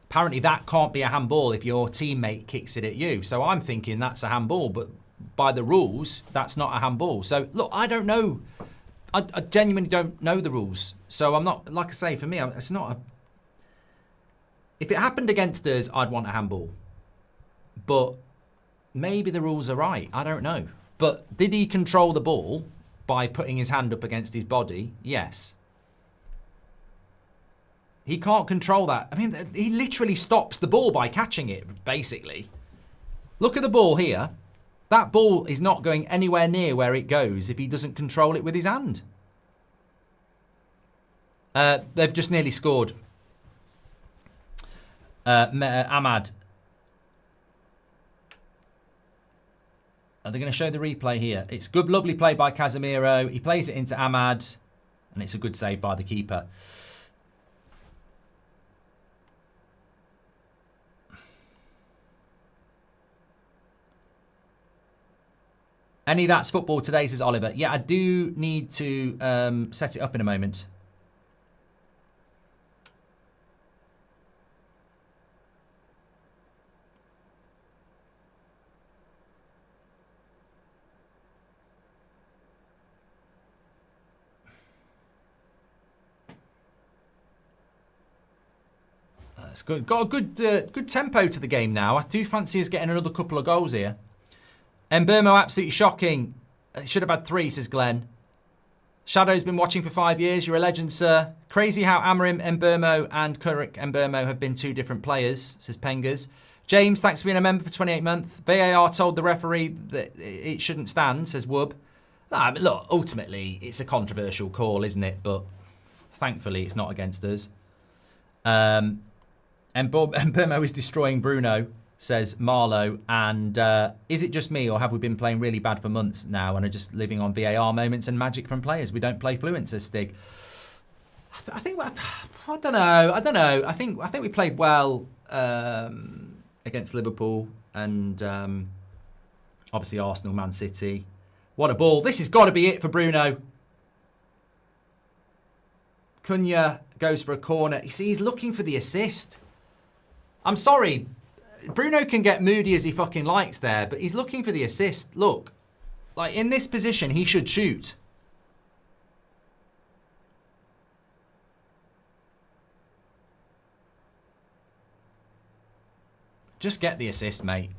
Apparently that can't be a handball if your teammate kicks it at you. So I'm thinking that's a handball, but by the rules, that's not a handball. So, look, I don't know. I genuinely don't know the rules. So I'm not, like I say, for me, it's not a... If it happened against us, I'd want a handball. But maybe the rules are right. I don't know. But did he control the ball by putting his hand up against his body? Yes. He can't control that. I mean, he literally stops the ball by catching it, basically. Look at the ball here. That ball is not going anywhere near where it goes if he doesn't control it with his hand. They've just nearly scored. Ahmad. Are they going to show the replay here? It's good, lovely play by Casemiro. He plays it into Ahmad, and it's a good save by the keeper. Any That's Football today, says Oliver. Yeah, I do need to set it up in a moment. That's good. Got a good tempo to the game now. I do fancy us getting another couple of goals here. Mbeumo absolutely shocking. Should have had 3, says Glenn. Shadow's been watching for 5 years. You're a legend, sir. Crazy how Amarim Mbermo and Kurik Mbermo have been 2 different players, says Pengas. James, thanks for being a member for 28 months. VAR told the referee that it shouldn't stand, says Wub. Nah, but look, ultimately, it's a controversial call, isn't it? But thankfully, it's not against us. Mbermo is destroying Bruno, says Marlow. And is it just me, or have we been playing really bad for months now and are just living on VAR moments and magic from players? We don't play fluent, says Stig. I don't know. I think we played well against Liverpool and obviously Arsenal, Man City. What a ball. This has got to be it for Bruno. Cunha goes for a corner. You see, he's looking for the assist. I'm sorry. Bruno can get moody as he fucking likes there, but he's looking for the assist. Look, like in this position, he should shoot. Just get the assist, mate.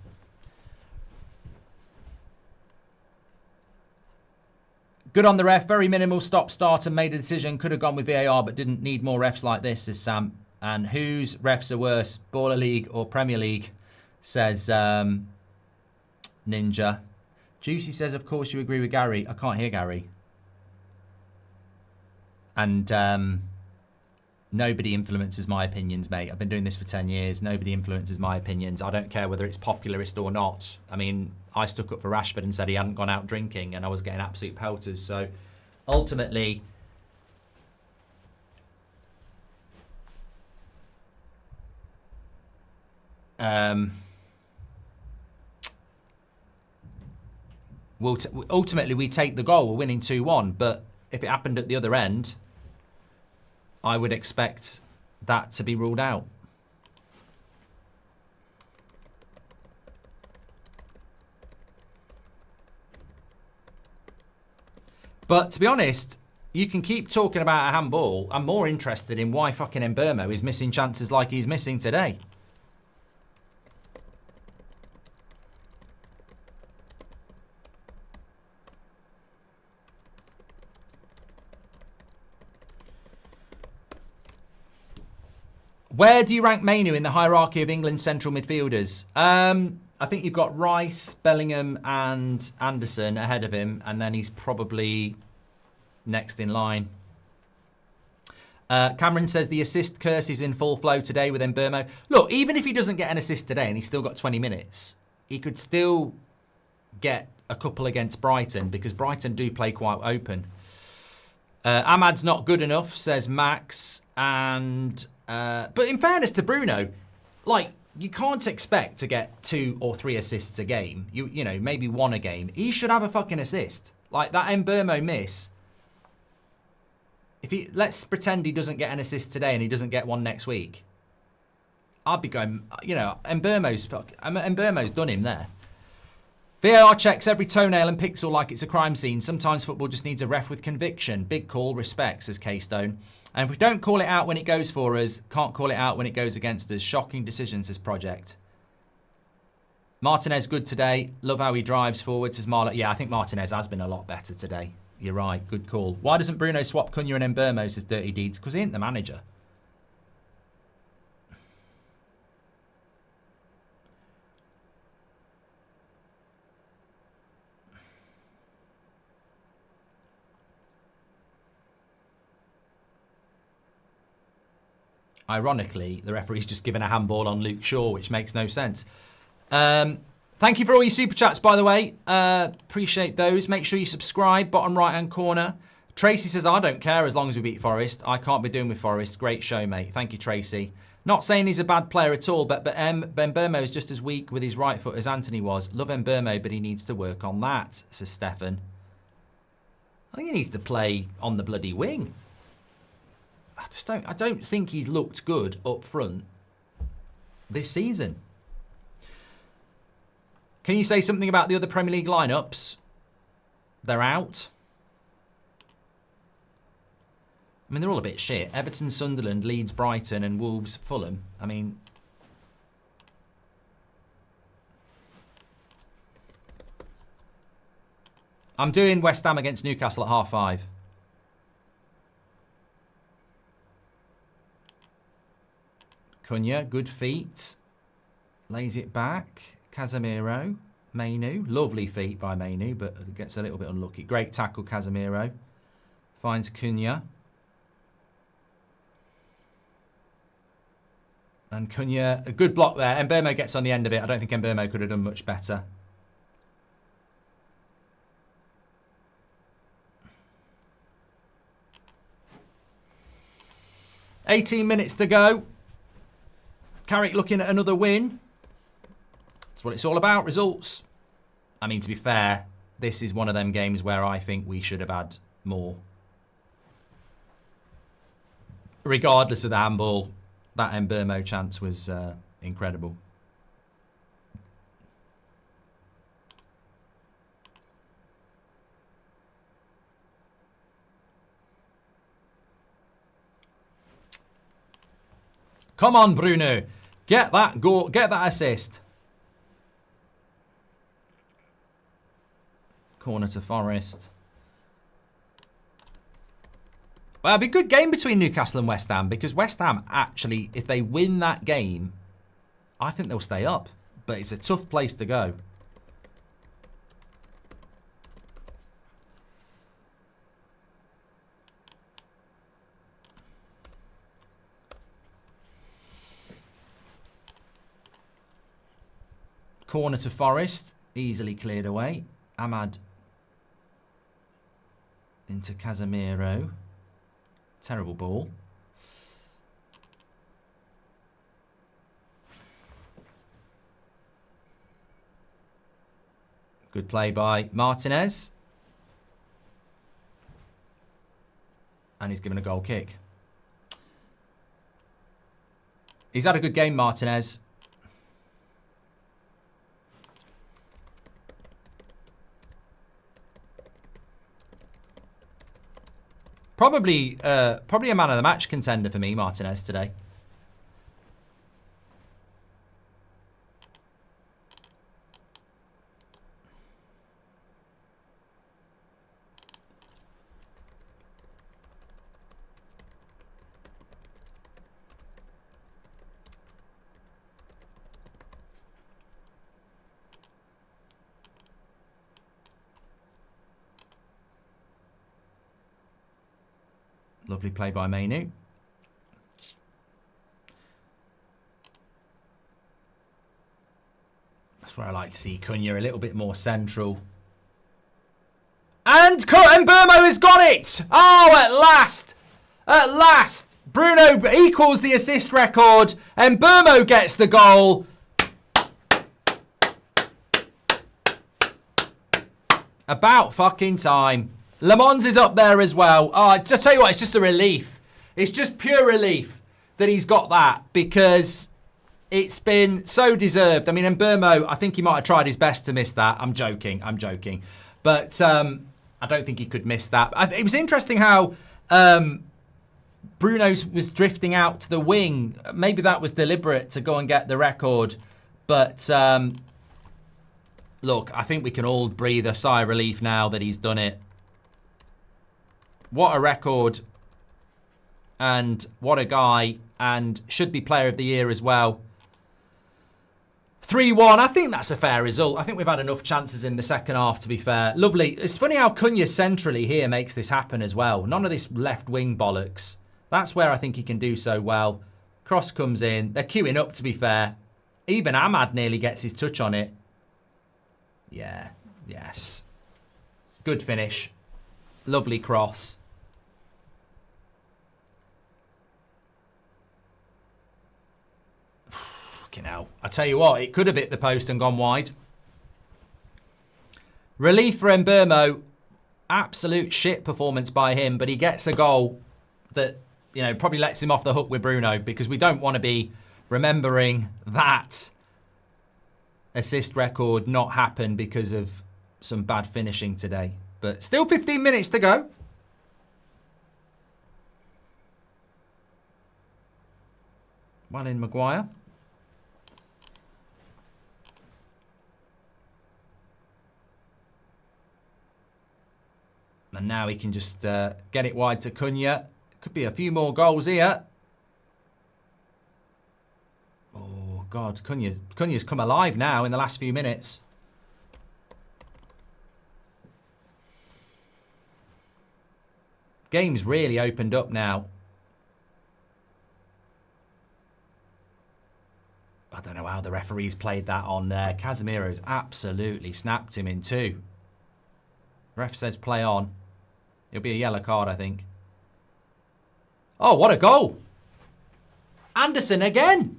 Good on the ref. Very minimal stop-start and made a decision. Could have gone with VAR, but didn't need more refs like this, says Sam. And whose refs are worse, Baller League or Premier League, says Ninja. Juicy says, of course you agree with Gary. I can't hear Gary. And nobody influences my opinions, mate. I've been doing this for 10 years. Nobody influences my opinions. I don't care whether it's popularist or not. I mean, I stuck up for Rashford and said he hadn't gone out drinking and I was getting absolute pelters. So ultimately, ultimately we take the goal. We're winning 2-1. But if it happened at the other end, I would expect that to be ruled out. But to be honest, you can keep talking about a handball. I'm more interested in why fucking Mbermo is missing chances like he's missing today. Where do you rank Mainu in the hierarchy of England's central midfielders? I think you've got Rice, Bellingham and Anderson ahead of him, and then he's probably next in line. Cameron says the assist curse is in full flow today with Mbermo. Look, even if he doesn't get an assist today and he's still got 20 minutes, he could still get a couple against Brighton because Brighton do play quite open. Ahmad's not good enough, says Max. And but in fairness to Bruno, like, you can't expect to get 2 or 3 assists a game. You know, maybe 1 a game. He should have a fucking assist. Like that Mbermo miss. If he, let's pretend he doesn't get an assist today and he doesn't get one next week, I'd be going, you know, Mbermo's done him there. VAR checks every toenail and pixel like it's a crime scene. Sometimes football just needs a ref with conviction. Big call, respect, says K-Stone. And if we don't call it out when it goes for us, can't call it out when it goes against us. Shocking decisions, says Project. Martinez good today. Love how he drives forward, says Marla. Yeah, I think Martinez has been a lot better today. You're right, good call. Why doesn't Bruno swap Cunha and Mbermo, says Dirty Deeds? Because he ain't the manager. Ironically, the referee's just given a handball on Luke Shaw, which makes no sense. Thank you for all your super chats, by the way. Appreciate those. Make sure you subscribe, bottom right-hand corner. Tracy says, I don't care as long as we beat Forest. I can't be doing with Forest. Great show, mate. Thank you, Tracy. Not saying he's a bad player at all, but Mbermo is just as weak with his right foot as Anthony was. Love Mbermo, but he needs to work on that, says Stefan. I think he needs to play on the bloody wing. I don't think he's looked good up front this season. Can you say something about the other Premier League lineups? They're out. I mean, they're all a bit shit. Everton, Sunderland, Leeds, Brighton, and Wolves, Fulham. I mean, I'm doing West Ham against Newcastle at 5:30. Cunha, good feet. Lays it back. Casemiro. Mainu. Lovely feet by Mainu, but gets a little bit unlucky. Great tackle, Casemiro. Finds Cunha. And Cunha, a good block there. Mbeumo gets on the end of it. I don't think Mbeumo could have done much better. $18 minutes to go. Carrick looking at another win. That's what it's all about, results. I mean, to be fair, this is one of them games where I think we should have had more. Regardless of the handball, that Mbeumo chance was incredible. Come on, Bruno. Get that goal, get that assist. Corner to Forest. Well, it'll be a good game between Newcastle and West Ham because West Ham actually, if they win that game, I think they'll stay up. But it's a tough place to go. Corner to Forest, easily cleared away. Ahmad into Casemiro. Terrible ball. Good play by Martinez. And he's given a goal kick. He's had a good game, Martinez. Probably a man of the match contender for me, Martinez, today. Lovely play by Mainu. That's where I like to see Cunha a little bit more central. And Mbeumo has got it! Oh, at last! At last! Bruno equals the assist record. Mbeumo gets the goal. About fucking time. Le Mans is up there as well. Oh, just tell you what, it's just a relief. It's just pure relief that he's got that because it's been so deserved. I mean, Mbeumo, I think he might have tried his best to miss that. I'm joking. But I don't think he could miss that. It was interesting how Bruno was drifting out to the wing. Maybe that was deliberate to go and get the record. But look, I think we can all breathe a sigh of relief now that he's done it. What a record. And what a guy. And should be player of the year as well. 3-1. I think that's a fair result. I think we've had enough chances in the second half, to be fair. Lovely. It's funny how Cunha centrally here makes this happen as well. None of this left wing bollocks. That's where I think he can do so well. Cross comes in. They're queuing up, to be fair. Even Ahmad nearly gets his touch on it. Yeah. Yes. Good finish. Lovely cross. Fucking hell. I tell you what, it could have hit the post and gone wide. Relief for Mbeumo. Absolute shit performance by him, but he gets a goal that, you know, probably lets him off the hook with Bruno because we don't want to be remembering that assist record not happen because of some bad finishing today. But still 15 minutes to go. Well in Maguire. And now he can just get it wide to Cunha. Could be a few more goals here. God, Cunha's come alive now in the last few minutes. Game's really opened up now. I don't know how the referees played that on there. Casemiro's absolutely snapped him in two. Ref says play on. It'll be a yellow card, I think. Oh, what a goal. Anderson again.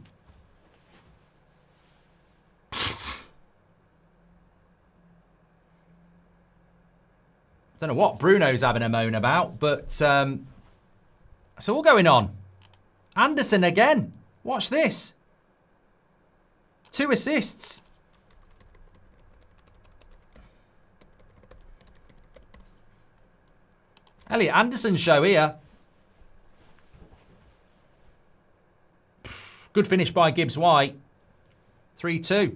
Don't know what Bruno's having a moan about, but it's all going on. Anderson again. Watch this. 2 assists. Elliot Anderson show here. Good finish by Gibbs White. 3-2.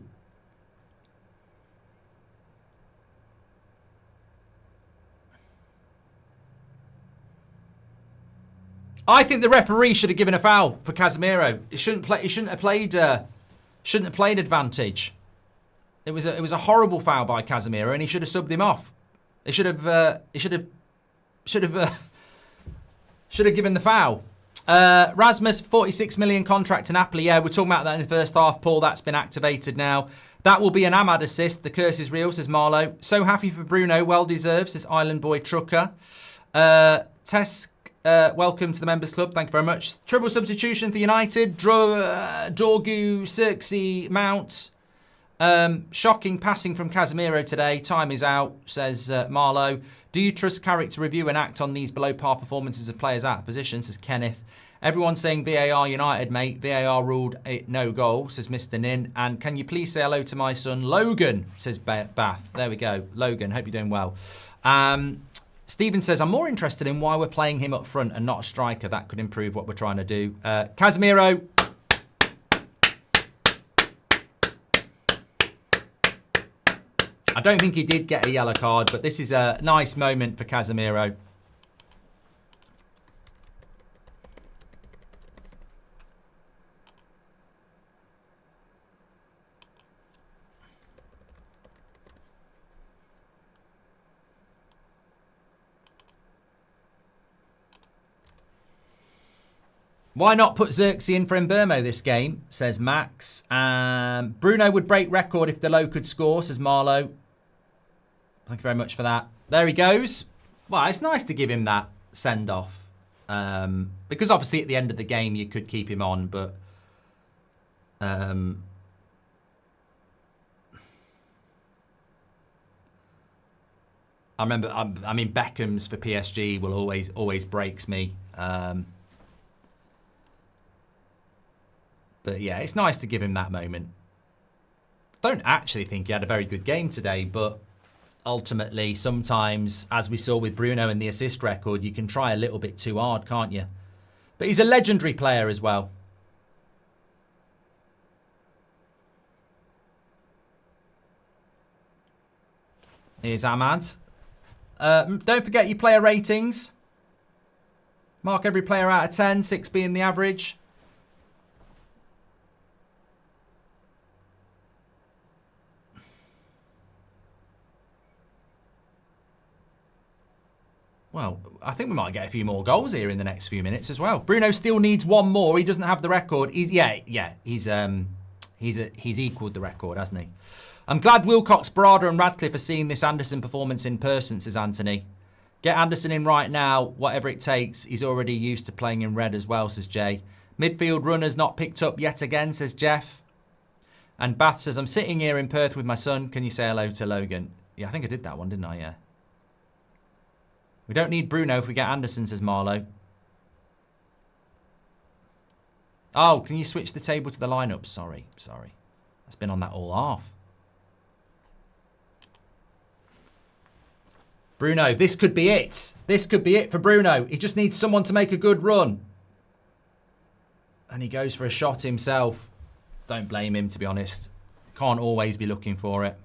I think the referee should have given a foul for Casemiro. He shouldn't have played advantage. It was a horrible foul by Casemiro, and he should have subbed him off. He should have given the foul. Rasmus, 46 million contract to Napoli. Yeah, we're talking about that in the first half. Paul, that's been activated now. That will be an Ahmad assist. The curse is real, says Marlowe. So happy for Bruno. Well deserved, says Island Boy Trucker. Tesk, welcome to the Members Club. Thank you very much. Triple substitution for United. Dorgu, Xerxes, Mount. Shocking passing from Casemiro today. Time is out, says Marlowe. Do you trust character review and act on these below par performances of players out of position, says Kenneth. Everyone's saying VAR United, mate. VAR ruled no goal, says Mr. Nin. And can you please say hello to my son, Logan, says Bath. There we go. Logan, hope you're doing well. Stephen says, I'm more interested in why we're playing him up front and not a striker. That could improve what we're trying to do. Casemiro. I don't think he did get a yellow card, but this is a nice moment for Casemiro. Why not put Xerxes in for Mbermo this game, says Max. Bruno would break record if Delo could score, says Marlowe. Thank you very much for that. There he goes. Well, it's nice to give him that send-off. Because obviously at the end of the game you could keep him on, but... I remember, I mean, Beckham's for PSG will always breaks me. But yeah, it's nice to give him that moment. Don't actually think he had a very good game today, but ultimately, sometimes, as we saw with Bruno and the assist record, you can try a little bit too hard, can't you? But he's a legendary player as well. Here's Ahmad. Don't forget your player ratings. Mark every player out of 10, 6 being the average. Well, I think we might get a few more goals here in the next few minutes as well. Bruno still needs one more. He doesn't have the record. He's equaled the record, hasn't he? I'm glad Wilcox, Barada and Radcliffe are seeing this Anderson performance in person, says Anthony. Get Anderson in right now, whatever it takes. He's already used to playing in red as well, says Jay. Midfield runners not picked up yet again, says Jeff. And Bath says, I'm sitting here in Perth with my son. Can you say hello to Logan? Yeah, I think I did that one, didn't I? Yeah. We don't need Bruno if we get Anderson, says Marlowe. Oh, can you switch the table to the lineup? Sorry. That's been on that all half. Bruno, this could be it. This could be it for Bruno. He just needs someone to make a good run. And he goes for a shot himself. Don't blame him, to be honest. Can't always be looking for it.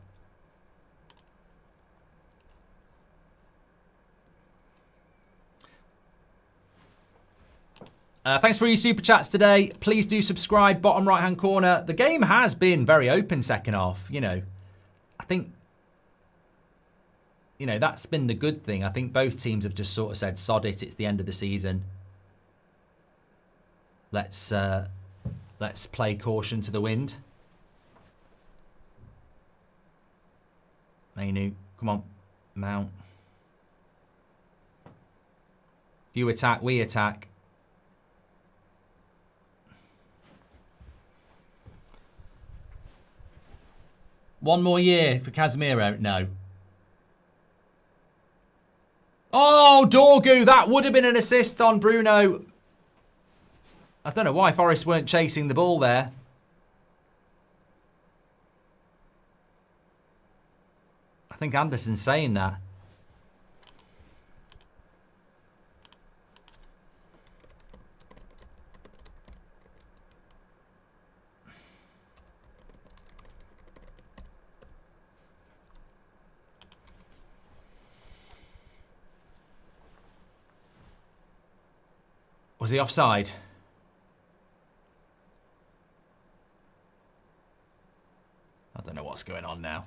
Thanks for your super chats today. Please do subscribe, bottom right-hand corner. The game has been very open second half, you know. I think, you know, that's been the good thing. I think both teams have just sort of said, sod it, it's the end of the season. Let's play caution to the wind. Mainu, come on, Mount. You attack, we attack. One more year for Casemiro? No. Oh, Dorgu, that would have been an assist on Bruno. I don't know why Forest weren't chasing the ball there. I think Anderson's saying that. Was he offside? I don't know what's going on now.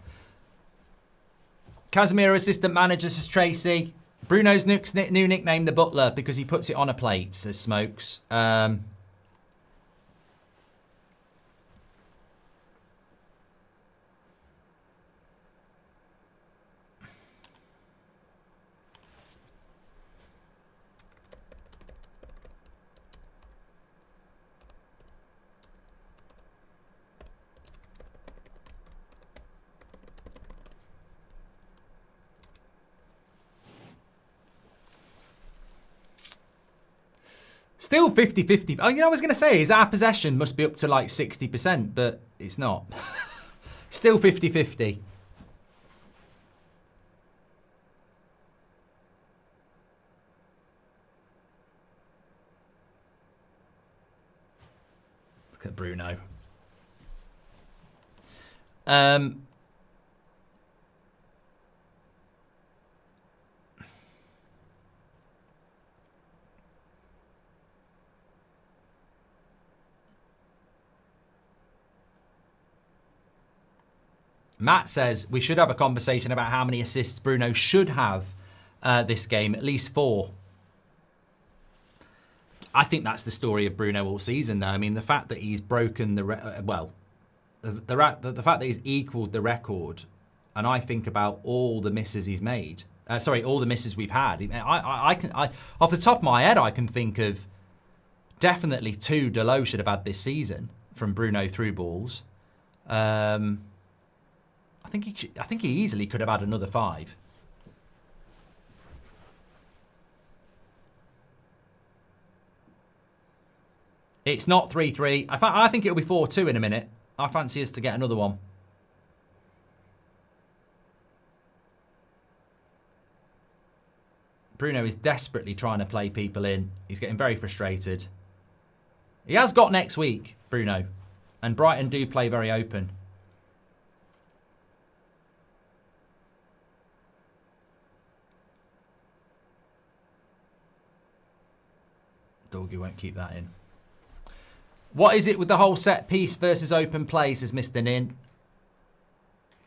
Casemiro assistant manager, says Tracy. Bruno's new nickname, the Butler, because he puts it on a plate, says Smokes. Still 50-50. Oh, you know, I was going to say, is our possession must be up to like 60%, but it's not. Still 50-50. Look at Bruno. Matt says we should have a conversation about how many assists Bruno should have this game. At least 4. I think that's the story of Bruno all season, though. I mean, the fact that he's broken the fact that he's equaled the record, and I think about all the misses he's made. All the misses we've had. I off the top of my head, I can think of definitely 2 Delo should have had this season from Bruno through balls. I think he easily could have had another 5. It's not 3-3. I think it'll be 4-2 in a minute. I fancy us to get another one. Bruno is desperately trying to play people in. He's getting very frustrated. He has got next week, Bruno. And Brighton do play very open. Dorgu won't keep that in. What is it with the whole set piece versus open play, says Mr. Nin?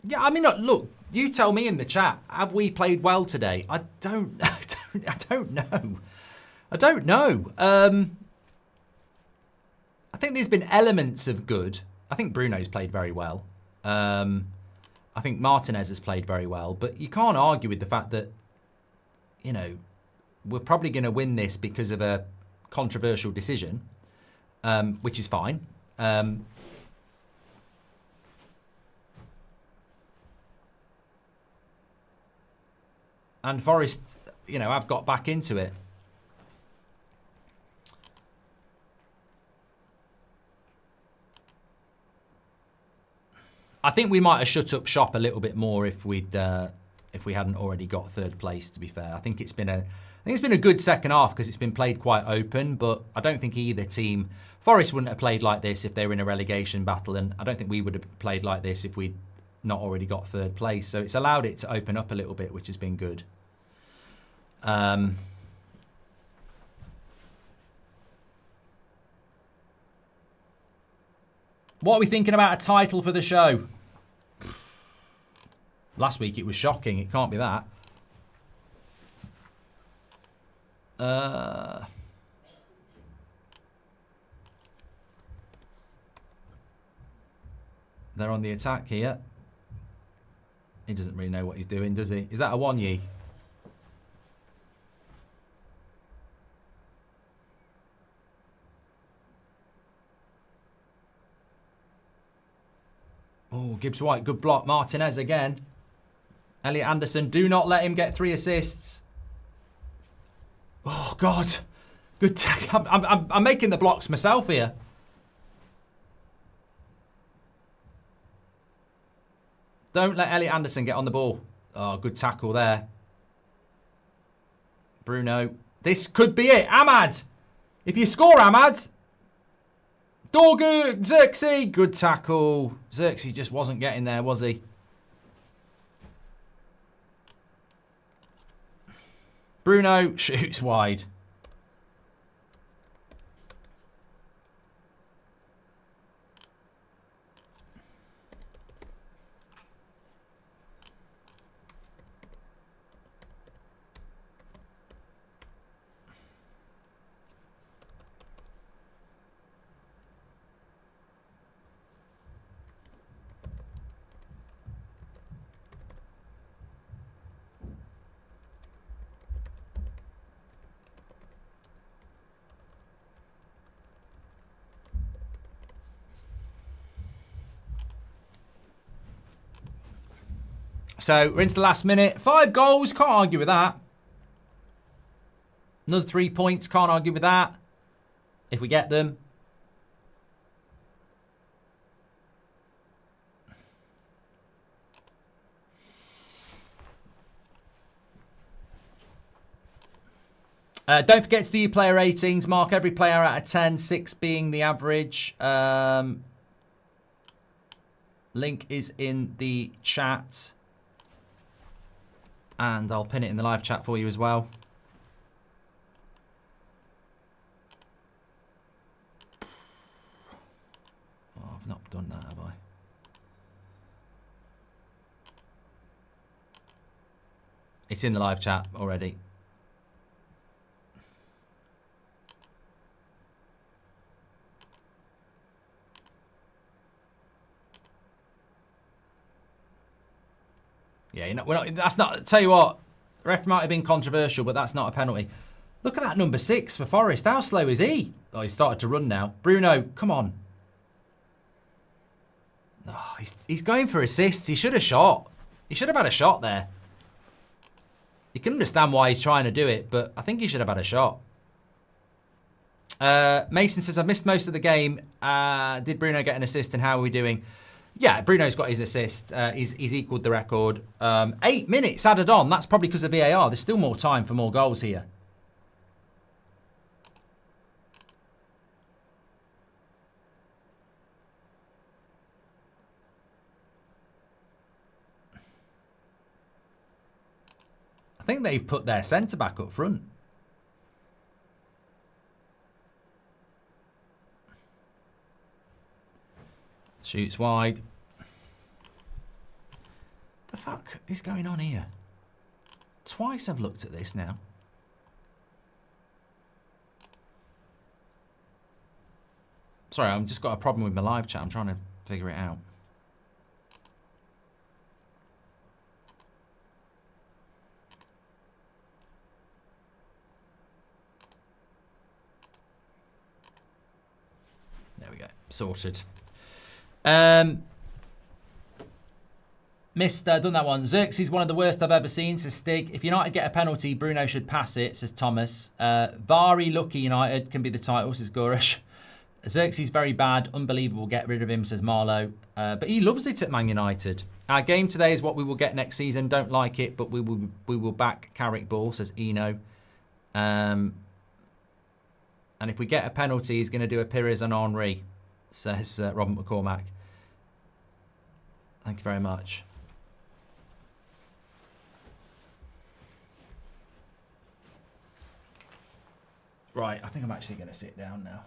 Yeah, I mean, look, you tell me in the chat. Have we played well today? I don't know. I don't know. I think there's been elements of good. I think Bruno's played very well. I think Martinez has played very well. But you can't argue with the fact that, you know, we're probably going to win this because of a controversial decision, which is fine. And Forest, you know, have got back into it. I think we might have shut up shop a little bit more if we hadn't already got 3rd place, to be fair. I think it's been a good second half because it's been played quite open, but I don't think either team... Forest wouldn't have played like this if they were in a relegation battle, and I don't think we would have played like this if we'd not already got 3rd place. So it's allowed it to open up a little bit, which has been good. What are we thinking about a title for the show? Last week it was shocking. It can't be that. They're on the attack here. He doesn't really know what he's doing, does he? Is that a one-ye? Oh, Gibbs White, good block. Martinez again. Elliot Anderson, do not let him get 3 assists. Oh, God. Good tech. I'm making the blocks myself here. Don't let Elliot Anderson get on the ball. Oh, good tackle there. Bruno. This could be it. Ahmad. If you score, Ahmad. Dorgu. Xerxes. Good tackle. Xerxes just wasn't getting there, was he? Bruno shoots wide. So we're into the last minute. 5 goals, can't argue with that. Another 3 points, can't argue with that. If we get them. Don't forget to do your player ratings. Mark every player out of 10, 6 being the average. Link is in the chat. And I'll pin it in the live chat for you as well. Oh, I've not done that, have I? It's in the live chat already. Yeah, we're not, that's not, tell you what, the ref might have been controversial, but that's not a penalty. Look at that number 6 for Forest. How slow is he? Oh, he's started to run now. Bruno, come on. Oh, he's going for assists. He should have shot. He should have had a shot there. You can understand why he's trying to do it, but I think he should have had a shot. Mason says, I missed most of the game. Did Bruno get an assist and how are we doing? Yeah, Bruno's got his assist. He's equalled the record. 8 minutes added on. That's probably because of VAR. There's still more time for more goals here. I think they've put their centre-back up front. Shoots wide. The fuck is going on here? Twice I've looked at this now. Sorry, I've just got a problem with my live chat. I'm trying to figure it out. There we go. Sorted. Done that one. Xerxes is one of the worst I've ever seen, says Stig. If United get a penalty, Bruno should pass it, says Thomas. Very lucky United can be the title, says Gorish. Xerxes very bad, unbelievable, get rid of him, says Marlowe. But he loves it at Man United. Our game today is what we will get next season. Don't like it, but we will back Carrick Ball, says Eno. And if we get a penalty, he's going to do a Pires on Henry, says Robert McCormack. Thank you very much. Right, I think I'm actually going to sit down now.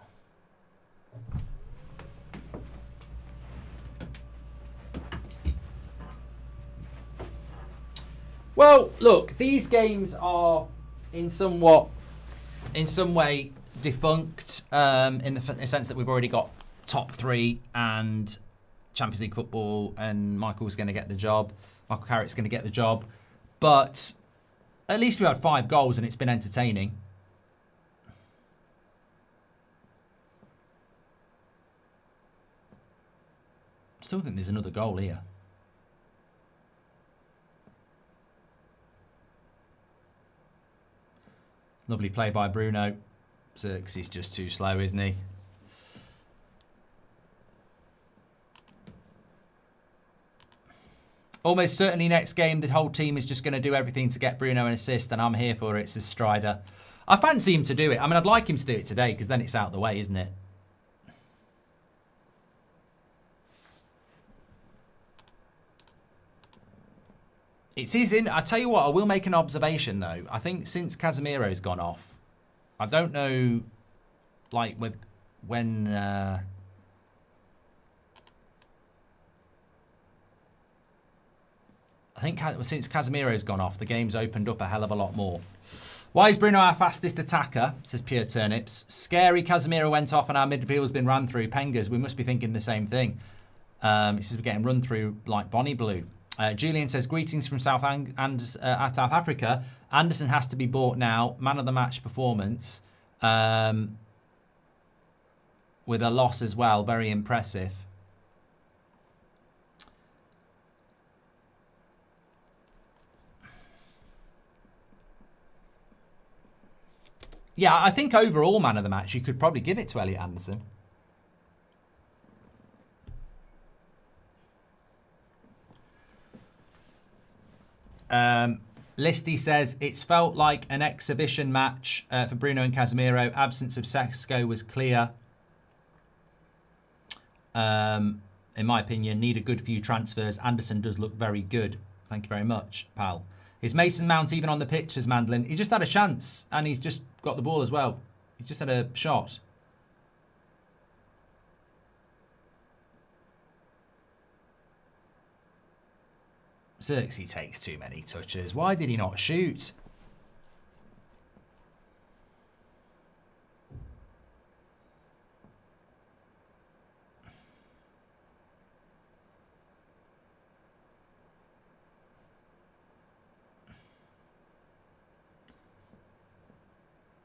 Well, look, these games are in some way defunct in the sense that we've already got top 3 and Champions League football, and Michael's going to get the job. Michael Carrick's going to get the job. But at least we had 5 goals and it's been entertaining. Still think there's another goal here. Lovely play by Bruno. Xerxes just too slow, isn't he? Almost certainly next game, the whole team is just going to do everything to get Bruno an assist, and I'm here for it, says Strider. I fancy him to do it. I mean, I'd like him to do it today, because then it's out of the way, isn't it? It is in. I tell you what, I will make an observation though. I think since Casemiro's gone off, I don't know, like when. I think since Casemiro's gone off, the game's opened up a hell of a lot more. Why is Bruno our fastest attacker? Says Pure Turnips. Scary Casemiro went off and our midfield's been run through. Pengas, we must be thinking the same thing. He says we're getting run through like Bonnie Blue. Julian says, greetings from South Africa. Anderson has to be bought now. Man of the match performance. With a loss as well. Very impressive. Yeah, I think overall man of the match, you could probably give it to Elliot Anderson. Listy says, it's felt like an exhibition match for Bruno and Casemiro. Absence of Sesko was clear. In my opinion, need a good few transfers. Anderson does look very good. Thank you very much, pal. Is Mason Mount even on the pitch, says Mandlin? He just had a chance, and he's just got the ball as well. He's just had a shot. Xerxes takes too many touches. Why did he not shoot?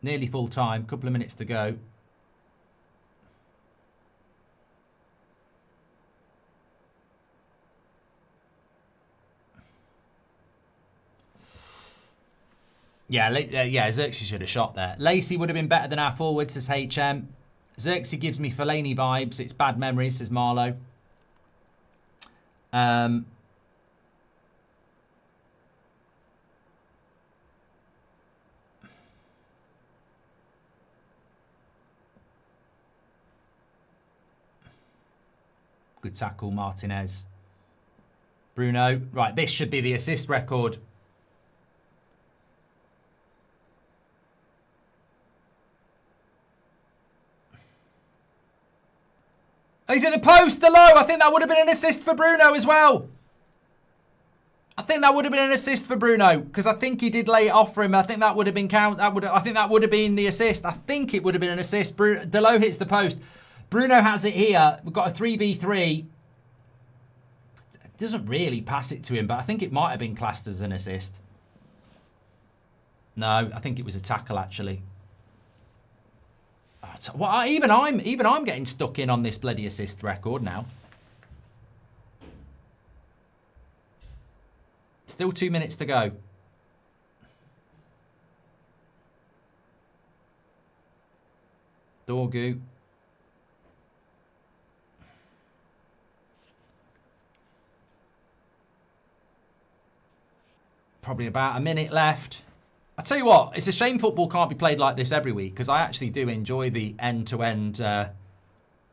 Nearly full time. Couple of minutes to go. Yeah, Xerxes should have shot there. Lacey would have been better than our forward, says HM. Xerxes gives me Fellaini vibes. It's bad memories, says Marlow. Good tackle, Martinez. Bruno. Right, this should be the assist record. He's at the post, the low. I think that would have been an assist for Bruno as well. I think that would have been an assist for Bruno because I think he did lay it off for him. I think that would have been I think that would have been the assist. I think it would have been an assist. Delo hits the post. Bruno has it here. We've got a 3v3. Doesn't really pass it to him, but I think it might have been classed as an assist. No, I think it was a tackle actually. Well, even I'm getting stuck in on this bloody assist record now. Still 2 minutes to go. Dorgu. Probably about a minute left. I tell you what, it's a shame football can't be played like this every week because I actually do enjoy the end-to-end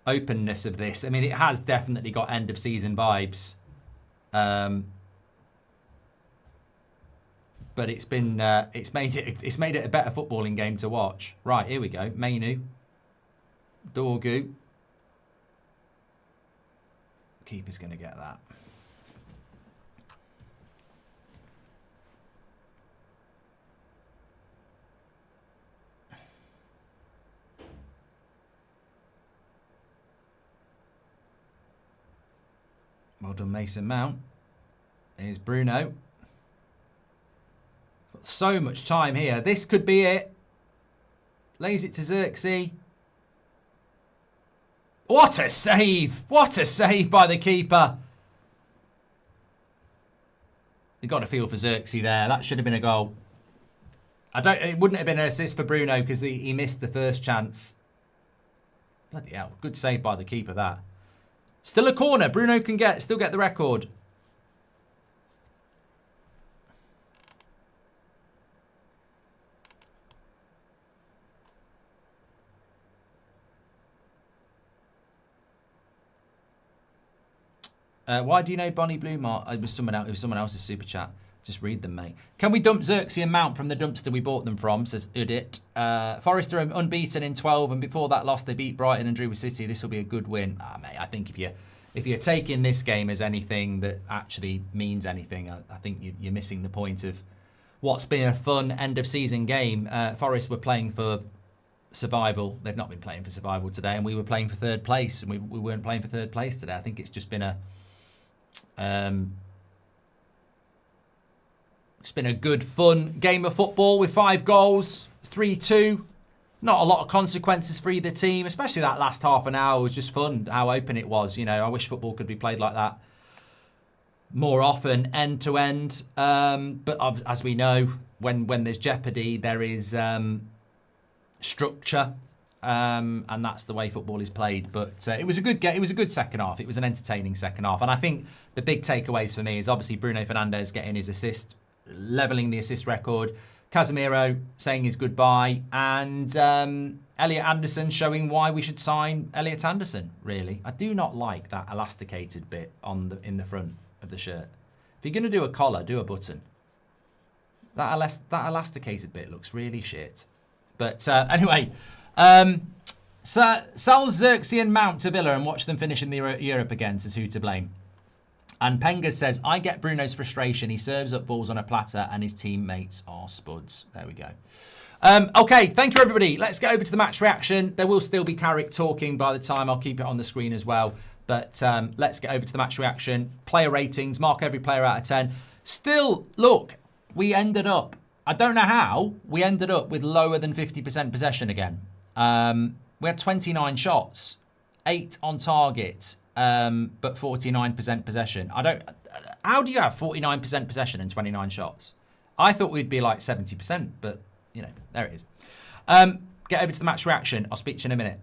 openness of this. I mean, it has definitely got end-of-season vibes. But it's been it's made it a better footballing game to watch. Right, here we go. Mainu, Dorgu. Keeper's going to get that. Well done, Mason Mount. Here's Bruno. Got so much time here. This could be it. Lays it to Xerxes. What a save! What a save by the keeper. You got to feel for Xerxes there. That should have been a goal. It wouldn't have been an assist for Bruno because he missed the first chance. Bloody hell. Good save by the keeper, that. Still a corner. Bruno can still get the record. Why do you know Bonnie Blumart? It was someone else's super chat. Just read them, mate. Can we dump Xerxes and Mount from the dumpster we bought them from? Says Udit. Forest are unbeaten in 12, and before that loss, they beat Brighton and drew with City. This will be a good win. Mate, I think if you're taking this game as anything that actually means anything, I think you're missing the point of what's been a fun end of season game. Forest were playing for survival. They've not been playing for survival today, and we were playing for third place, and we weren't playing for third place today. I think it's just been it's been a good, fun game of football with 5 goals, 3-2. Not a lot of consequences for either team, especially that last half an hour was just fun, how open it was. You know, I wish football could be played like that more often, end to end. But as we know, when there's jeopardy, there is structure. And that's the way football is played. But it was a good game. It was a good second half. It was an entertaining second half. And I think the big takeaways for me is obviously Bruno Fernandes getting his assist, levelling the assist record, Casemiro saying his goodbye, and Elliot Anderson showing why we should sign Elliot Anderson, really. I do not like that elasticated bit in the front of the shirt. If you're going to do a collar, do a button. That elasticated bit looks really shit. But anyway... sell Xerxes and Mount to Villa and watch them finish in the Europe again, says Who to Blame. And Pengas says, I get Bruno's frustration. He serves up balls on a platter and his teammates are spuds. There we go. Okay, thank you, everybody. Let's get over to the match reaction. There will still be Carrick talking by the time. I'll keep it on the screen as well. But let's get over to the match reaction. Player ratings, mark every player out of 10. Still, look, we ended up, I don't know how, we ended up with lower than 50% possession again. We had 29 shots, 8 on target, but 49% possession. How do you have 49% possession and 29 shots? I thought we'd be like 70%, but, you know, there it is. Get over to the match reaction. I'll speak to you in a minute.